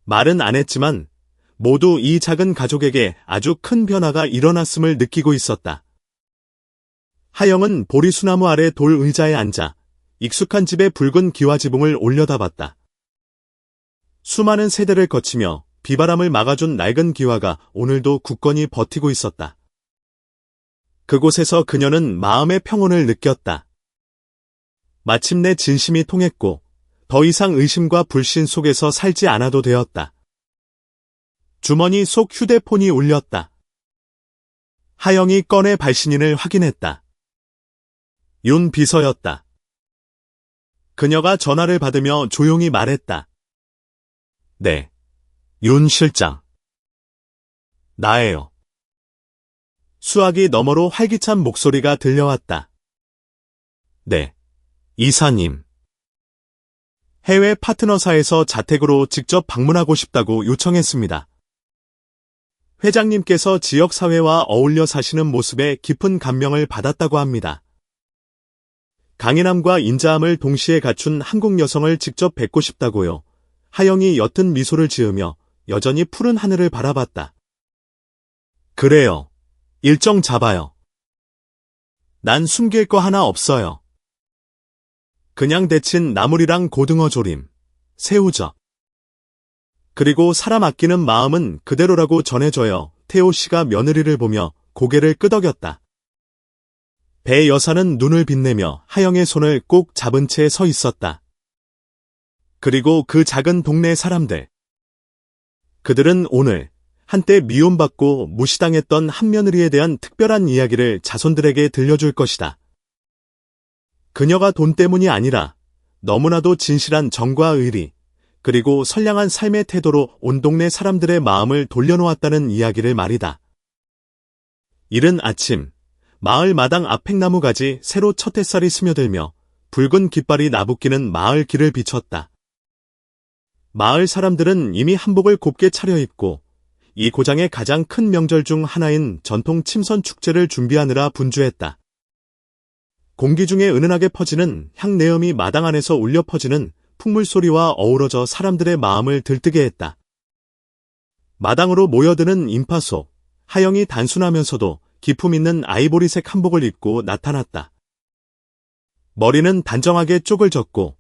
말은 안 했지만 모두 이 작은 가족에게 아주 큰 변화가 일어났음을 느끼고 있었다. 하영은 보리수나무 아래 돌 의자에 앉아 익숙한 집의 붉은 기와지붕을 올려다봤다. 수많은 세대를 거치며 비바람을 막아준 낡은 기와가 오늘도 굳건히 버티고 있었다. 그곳에서 그녀는 마음의 평온을 느꼈다. 마침내 진심이 통했고 더 이상 의심과 불신 속에서 살지 않아도 되었다. 주머니 속 휴대폰이 울렸다. 하영이 꺼내 발신인을 확인했다. 윤 비서였다. 그녀가 전화를 받으며 조용히 말했다. 네, 윤 실장. 나예요. 수화기 너머로 활기찬 목소리가 들려왔다. 네, 이사님. 해외 파트너사에서 자택으로 직접 방문하고 싶다고 요청했습니다. 회장님께서 지역사회와 어울려 사시는 모습에 깊은 감명을 받았다고 합니다. 강인함과 인자함을 동시에 갖춘 한국 여성을 직접 뵙고 싶다고요. 하영이 옅은 미소를 지으며 여전히 푸른 하늘을 바라봤다. 그래요. 일정 잡아요. 난 숨길 거 하나 없어요. 그냥 데친 나물이랑 고등어 조림, 새우젓. 그리고 사람 아끼는 마음은 그대로라고 전해줘요. 태호 씨가 며느리를 보며 고개를 끄덕였다. 배 여사는 눈을 빛내며 하영의 손을 꼭 잡은 채 서 있었다. 그리고 그 작은 동네 사람들. 그들은 오늘 한때 미움받고 무시당했던 한 며느리에 대한 특별한 이야기를 자손들에게 들려줄 것이다. 그녀가 돈 때문이 아니라 너무나도 진실한 정과 의리, 그리고 선량한 삶의 태도로 온 동네 사람들의 마음을 돌려놓았다는 이야기를 말이다. 이른 아침, 마을 마당 앞행나무 가지 새로 첫 햇살이 스며들며 붉은 깃발이 나부끼는 마을 길을 비췄다. 마을 사람들은 이미 한복을 곱게 차려입고 이 고장의 가장 큰 명절 중 하나인 전통 침선 축제를 준비하느라 분주했다. 공기 중에 은은하게 퍼지는 향내음이 마당 안에서 울려 퍼지는 풍물소리와 어우러져 사람들의 마음을 들뜨게 했다. 마당으로 모여드는 인파 속, 하영이 단순하면서도 기품 있는 아이보리색 한복을 입고 나타났다. 머리는 단정하게 쪽을 젓고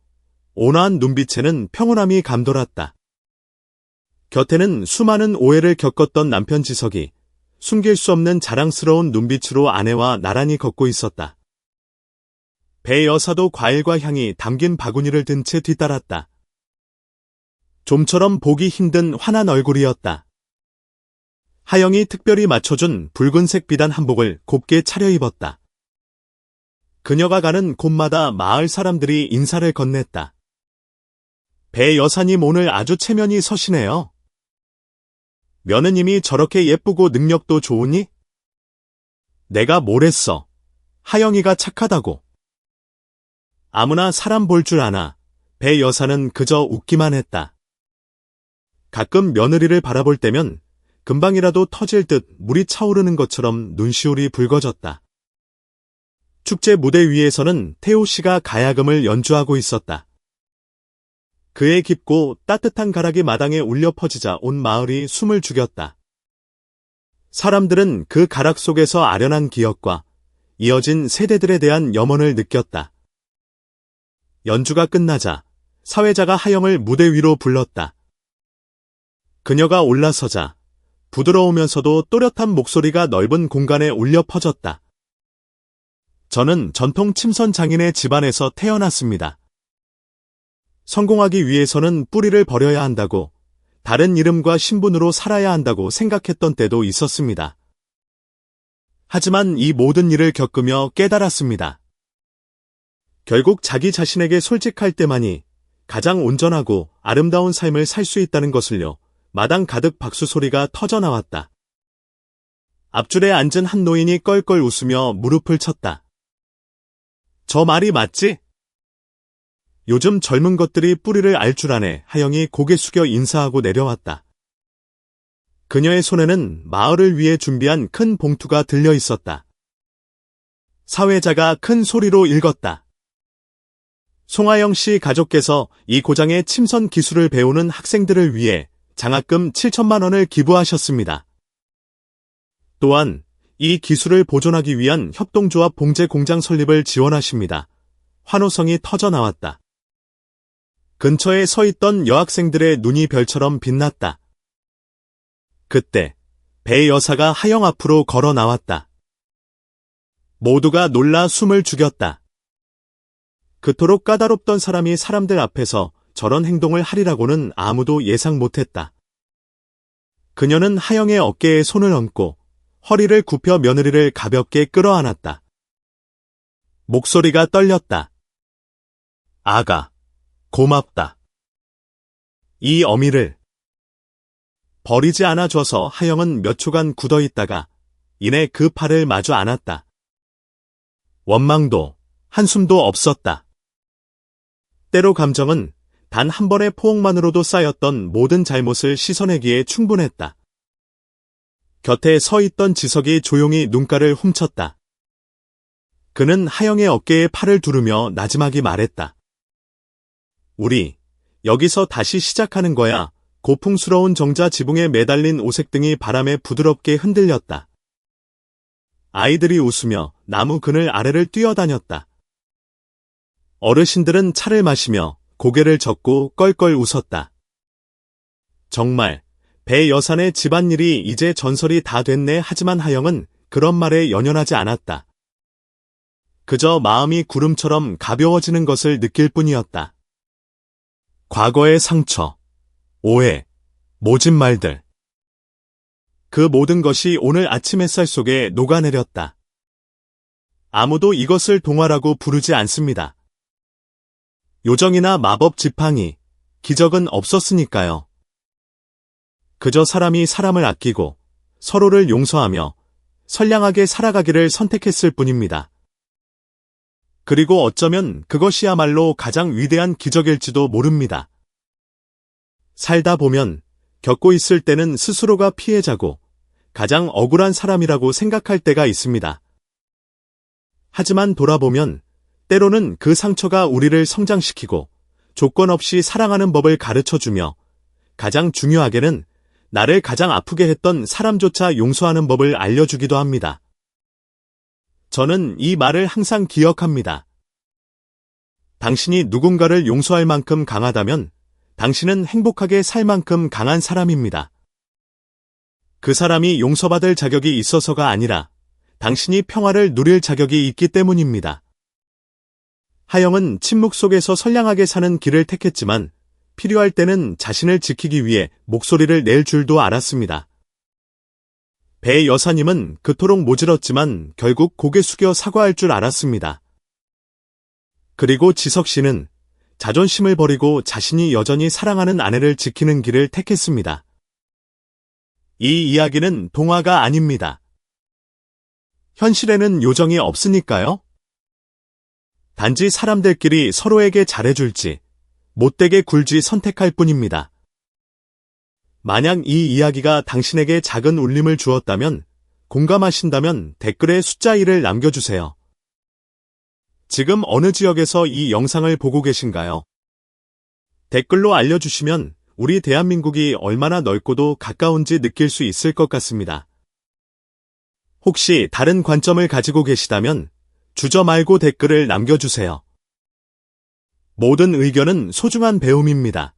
온화한 눈빛에는 평온함이 감돌았다. 곁에는 수많은 오해를 겪었던 남편 지석이 숨길 수 없는 자랑스러운 눈빛으로 아내와 나란히 걷고 있었다. 배 여사도 과일과 향이 담긴 바구니를 든 채 뒤따랐다. 좀처럼 보기 힘든 환한 얼굴이었다. 하영이 특별히 맞춰준 붉은색 비단 한복을 곱게 차려입었다. 그녀가 가는 곳마다 마을 사람들이 인사를 건넸다. 배 여사님 오늘 아주 체면이 서시네요. 며느님이 저렇게 예쁘고 능력도 좋으니? 내가 뭘 했어. 하영이가 착하다고. 아무나 사람 볼 줄 아나. 배 여사는 그저 웃기만 했다. 가끔 며느리를 바라볼 때면 금방이라도 터질 듯 물이 차오르는 것처럼 눈시울이 붉어졌다. 축제 무대 위에서는 태호 씨가 가야금을 연주하고 있었다. 그의 깊고 따뜻한 가락이 마당에 울려 퍼지자 온 마을이 숨을 죽였다. 사람들은 그 가락 속에서 아련한 기억과 이어진 세대들에 대한 염원을 느꼈다. 연주가 끝나자 사회자가 하영을 무대 위로 불렀다. 그녀가 올라서자 부드러우면서도 또렷한 목소리가 넓은 공간에 울려 퍼졌다. 저는 전통 침선 장인의 집안에서 태어났습니다. 성공하기 위해서는 뿌리를 버려야 한다고, 다른 이름과 신분으로 살아야 한다고 생각했던 때도 있었습니다. 하지만 이 모든 일을 겪으며 깨달았습니다. 결국 자기 자신에게 솔직할 때만이 가장 온전하고 아름다운 삶을 살 수 있다는 것을요. 마당 가득 박수 소리가 터져나왔다. 앞줄에 앉은 한 노인이 껄껄 웃으며 무릎을 쳤다. 저 말이 맞지? 요즘 젊은 것들이 뿌리를 알 줄 아네. 하영이 고개 숙여 인사하고 내려왔다. 그녀의 손에는 마을을 위해 준비한 큰 봉투가 들려 있었다. 사회자가 큰 소리로 읽었다. 송하영 씨 가족께서 이 고장의 침선 기술을 배우는 학생들을 위해 장학금 7천만 원을 기부하셨습니다. 또한 이 기술을 보존하기 위한 협동조합 봉제 공장 설립을 지원하십니다. 환호성이 터져나왔다. 근처에 서 있던 여학생들의 눈이 별처럼 빛났다. 그때 배 여사가 하영 앞으로 걸어 나왔다. 모두가 놀라 숨을 죽였다. 그토록 까다롭던 사람이 사람들 앞에서 저런 행동을 하리라고는 아무도 예상 못했다. 그녀는 하영의 어깨에 손을 얹고 허리를 굽혀 며느리를 가볍게 끌어안았다. 목소리가 떨렸다. 아가, 고맙다. 이 어미를 버리지 않아줘서. 하영은 몇 초간 굳어있다가 이내 그 팔을 마주 안았다. 원망도, 한숨도 없었다. 때로 감정은 단 한 번의 포옹만으로도 쌓였던 모든 잘못을 씻어내기에 충분했다. 곁에 서 있던 지석이 조용히 눈가를 훔쳤다. 그는 하영의 어깨에 팔을 두르며 나지막이 말했다. 우리, 여기서 다시 시작하는 거야. 고풍스러운 정자 지붕에 매달린 오색등이 바람에 부드럽게 흔들렸다. 아이들이 웃으며 나무 그늘 아래를 뛰어다녔다. 어르신들은 차를 마시며 고개를 젓고 껄껄 웃었다. 정말 배 여산의 집안일이 이제 전설이 다 됐네. 하지만 하영은 그런 말에 연연하지 않았다. 그저 마음이 구름처럼 가벼워지는 것을 느낄 뿐이었다. 과거의 상처, 오해, 모진 말들. 그 모든 것이 오늘 아침 햇살 속에 녹아내렸다. 아무도 이것을 동화라고 부르지 않습니다. 요정이나 마법 지팡이, 기적은 없었으니까요. 그저 사람이 사람을 아끼고 서로를 용서하며 선량하게 살아가기를 선택했을 뿐입니다. 그리고 어쩌면 그것이야말로 가장 위대한 기적일지도 모릅니다. 살다 보면 겪고 있을 때는 스스로가 피해자고 가장 억울한 사람이라고 생각할 때가 있습니다. 하지만 돌아보면 때로는 그 상처가 우리를 성장시키고 조건 없이 사랑하는 법을 가르쳐주며 가장 중요하게는 나를 가장 아프게 했던 사람조차 용서하는 법을 알려주기도 합니다. 저는 이 말을 항상 기억합니다. 당신이 누군가를 용서할 만큼 강하다면 당신은 행복하게 살 만큼 강한 사람입니다. 그 사람이 용서받을 자격이 있어서가 아니라 당신이 평화를 누릴 자격이 있기 때문입니다. 하영은 침묵 속에서 선량하게 사는 길을 택했지만 필요할 때는 자신을 지키기 위해 목소리를 낼 줄도 알았습니다. 배 여사님은 그토록 모질었지만 결국 고개 숙여 사과할 줄 알았습니다. 그리고 지석 씨는 자존심을 버리고 자신이 여전히 사랑하는 아내를 지키는 길을 택했습니다. 이 이야기는 동화가 아닙니다. 현실에는 요정이 없으니까요. 단지 사람들끼리 서로에게 잘해줄지, 못되게 굴지 선택할 뿐입니다. 만약 이 이야기가 당신에게 작은 울림을 주었다면, 공감하신다면 댓글에 숫자 1을 남겨주세요. 지금 어느 지역에서 이 영상을 보고 계신가요? 댓글로 알려주시면 우리 대한민국이 얼마나 넓고도 가까운지 느낄 수 있을 것 같습니다. 혹시 다른 관점을 가지고 계시다면 주저 말고 댓글을 남겨주세요. 모든 의견은 소중한 배움입니다.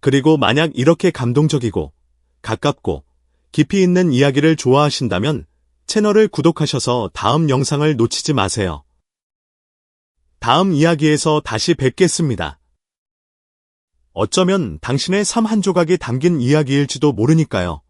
그리고 만약 이렇게 감동적이고 가깝고 깊이 있는 이야기를 좋아하신다면 채널을 구독하셔서 다음 영상을 놓치지 마세요. 다음 이야기에서 다시 뵙겠습니다. 어쩌면 당신의 삶 한 조각이 담긴 이야기일지도 모르니까요.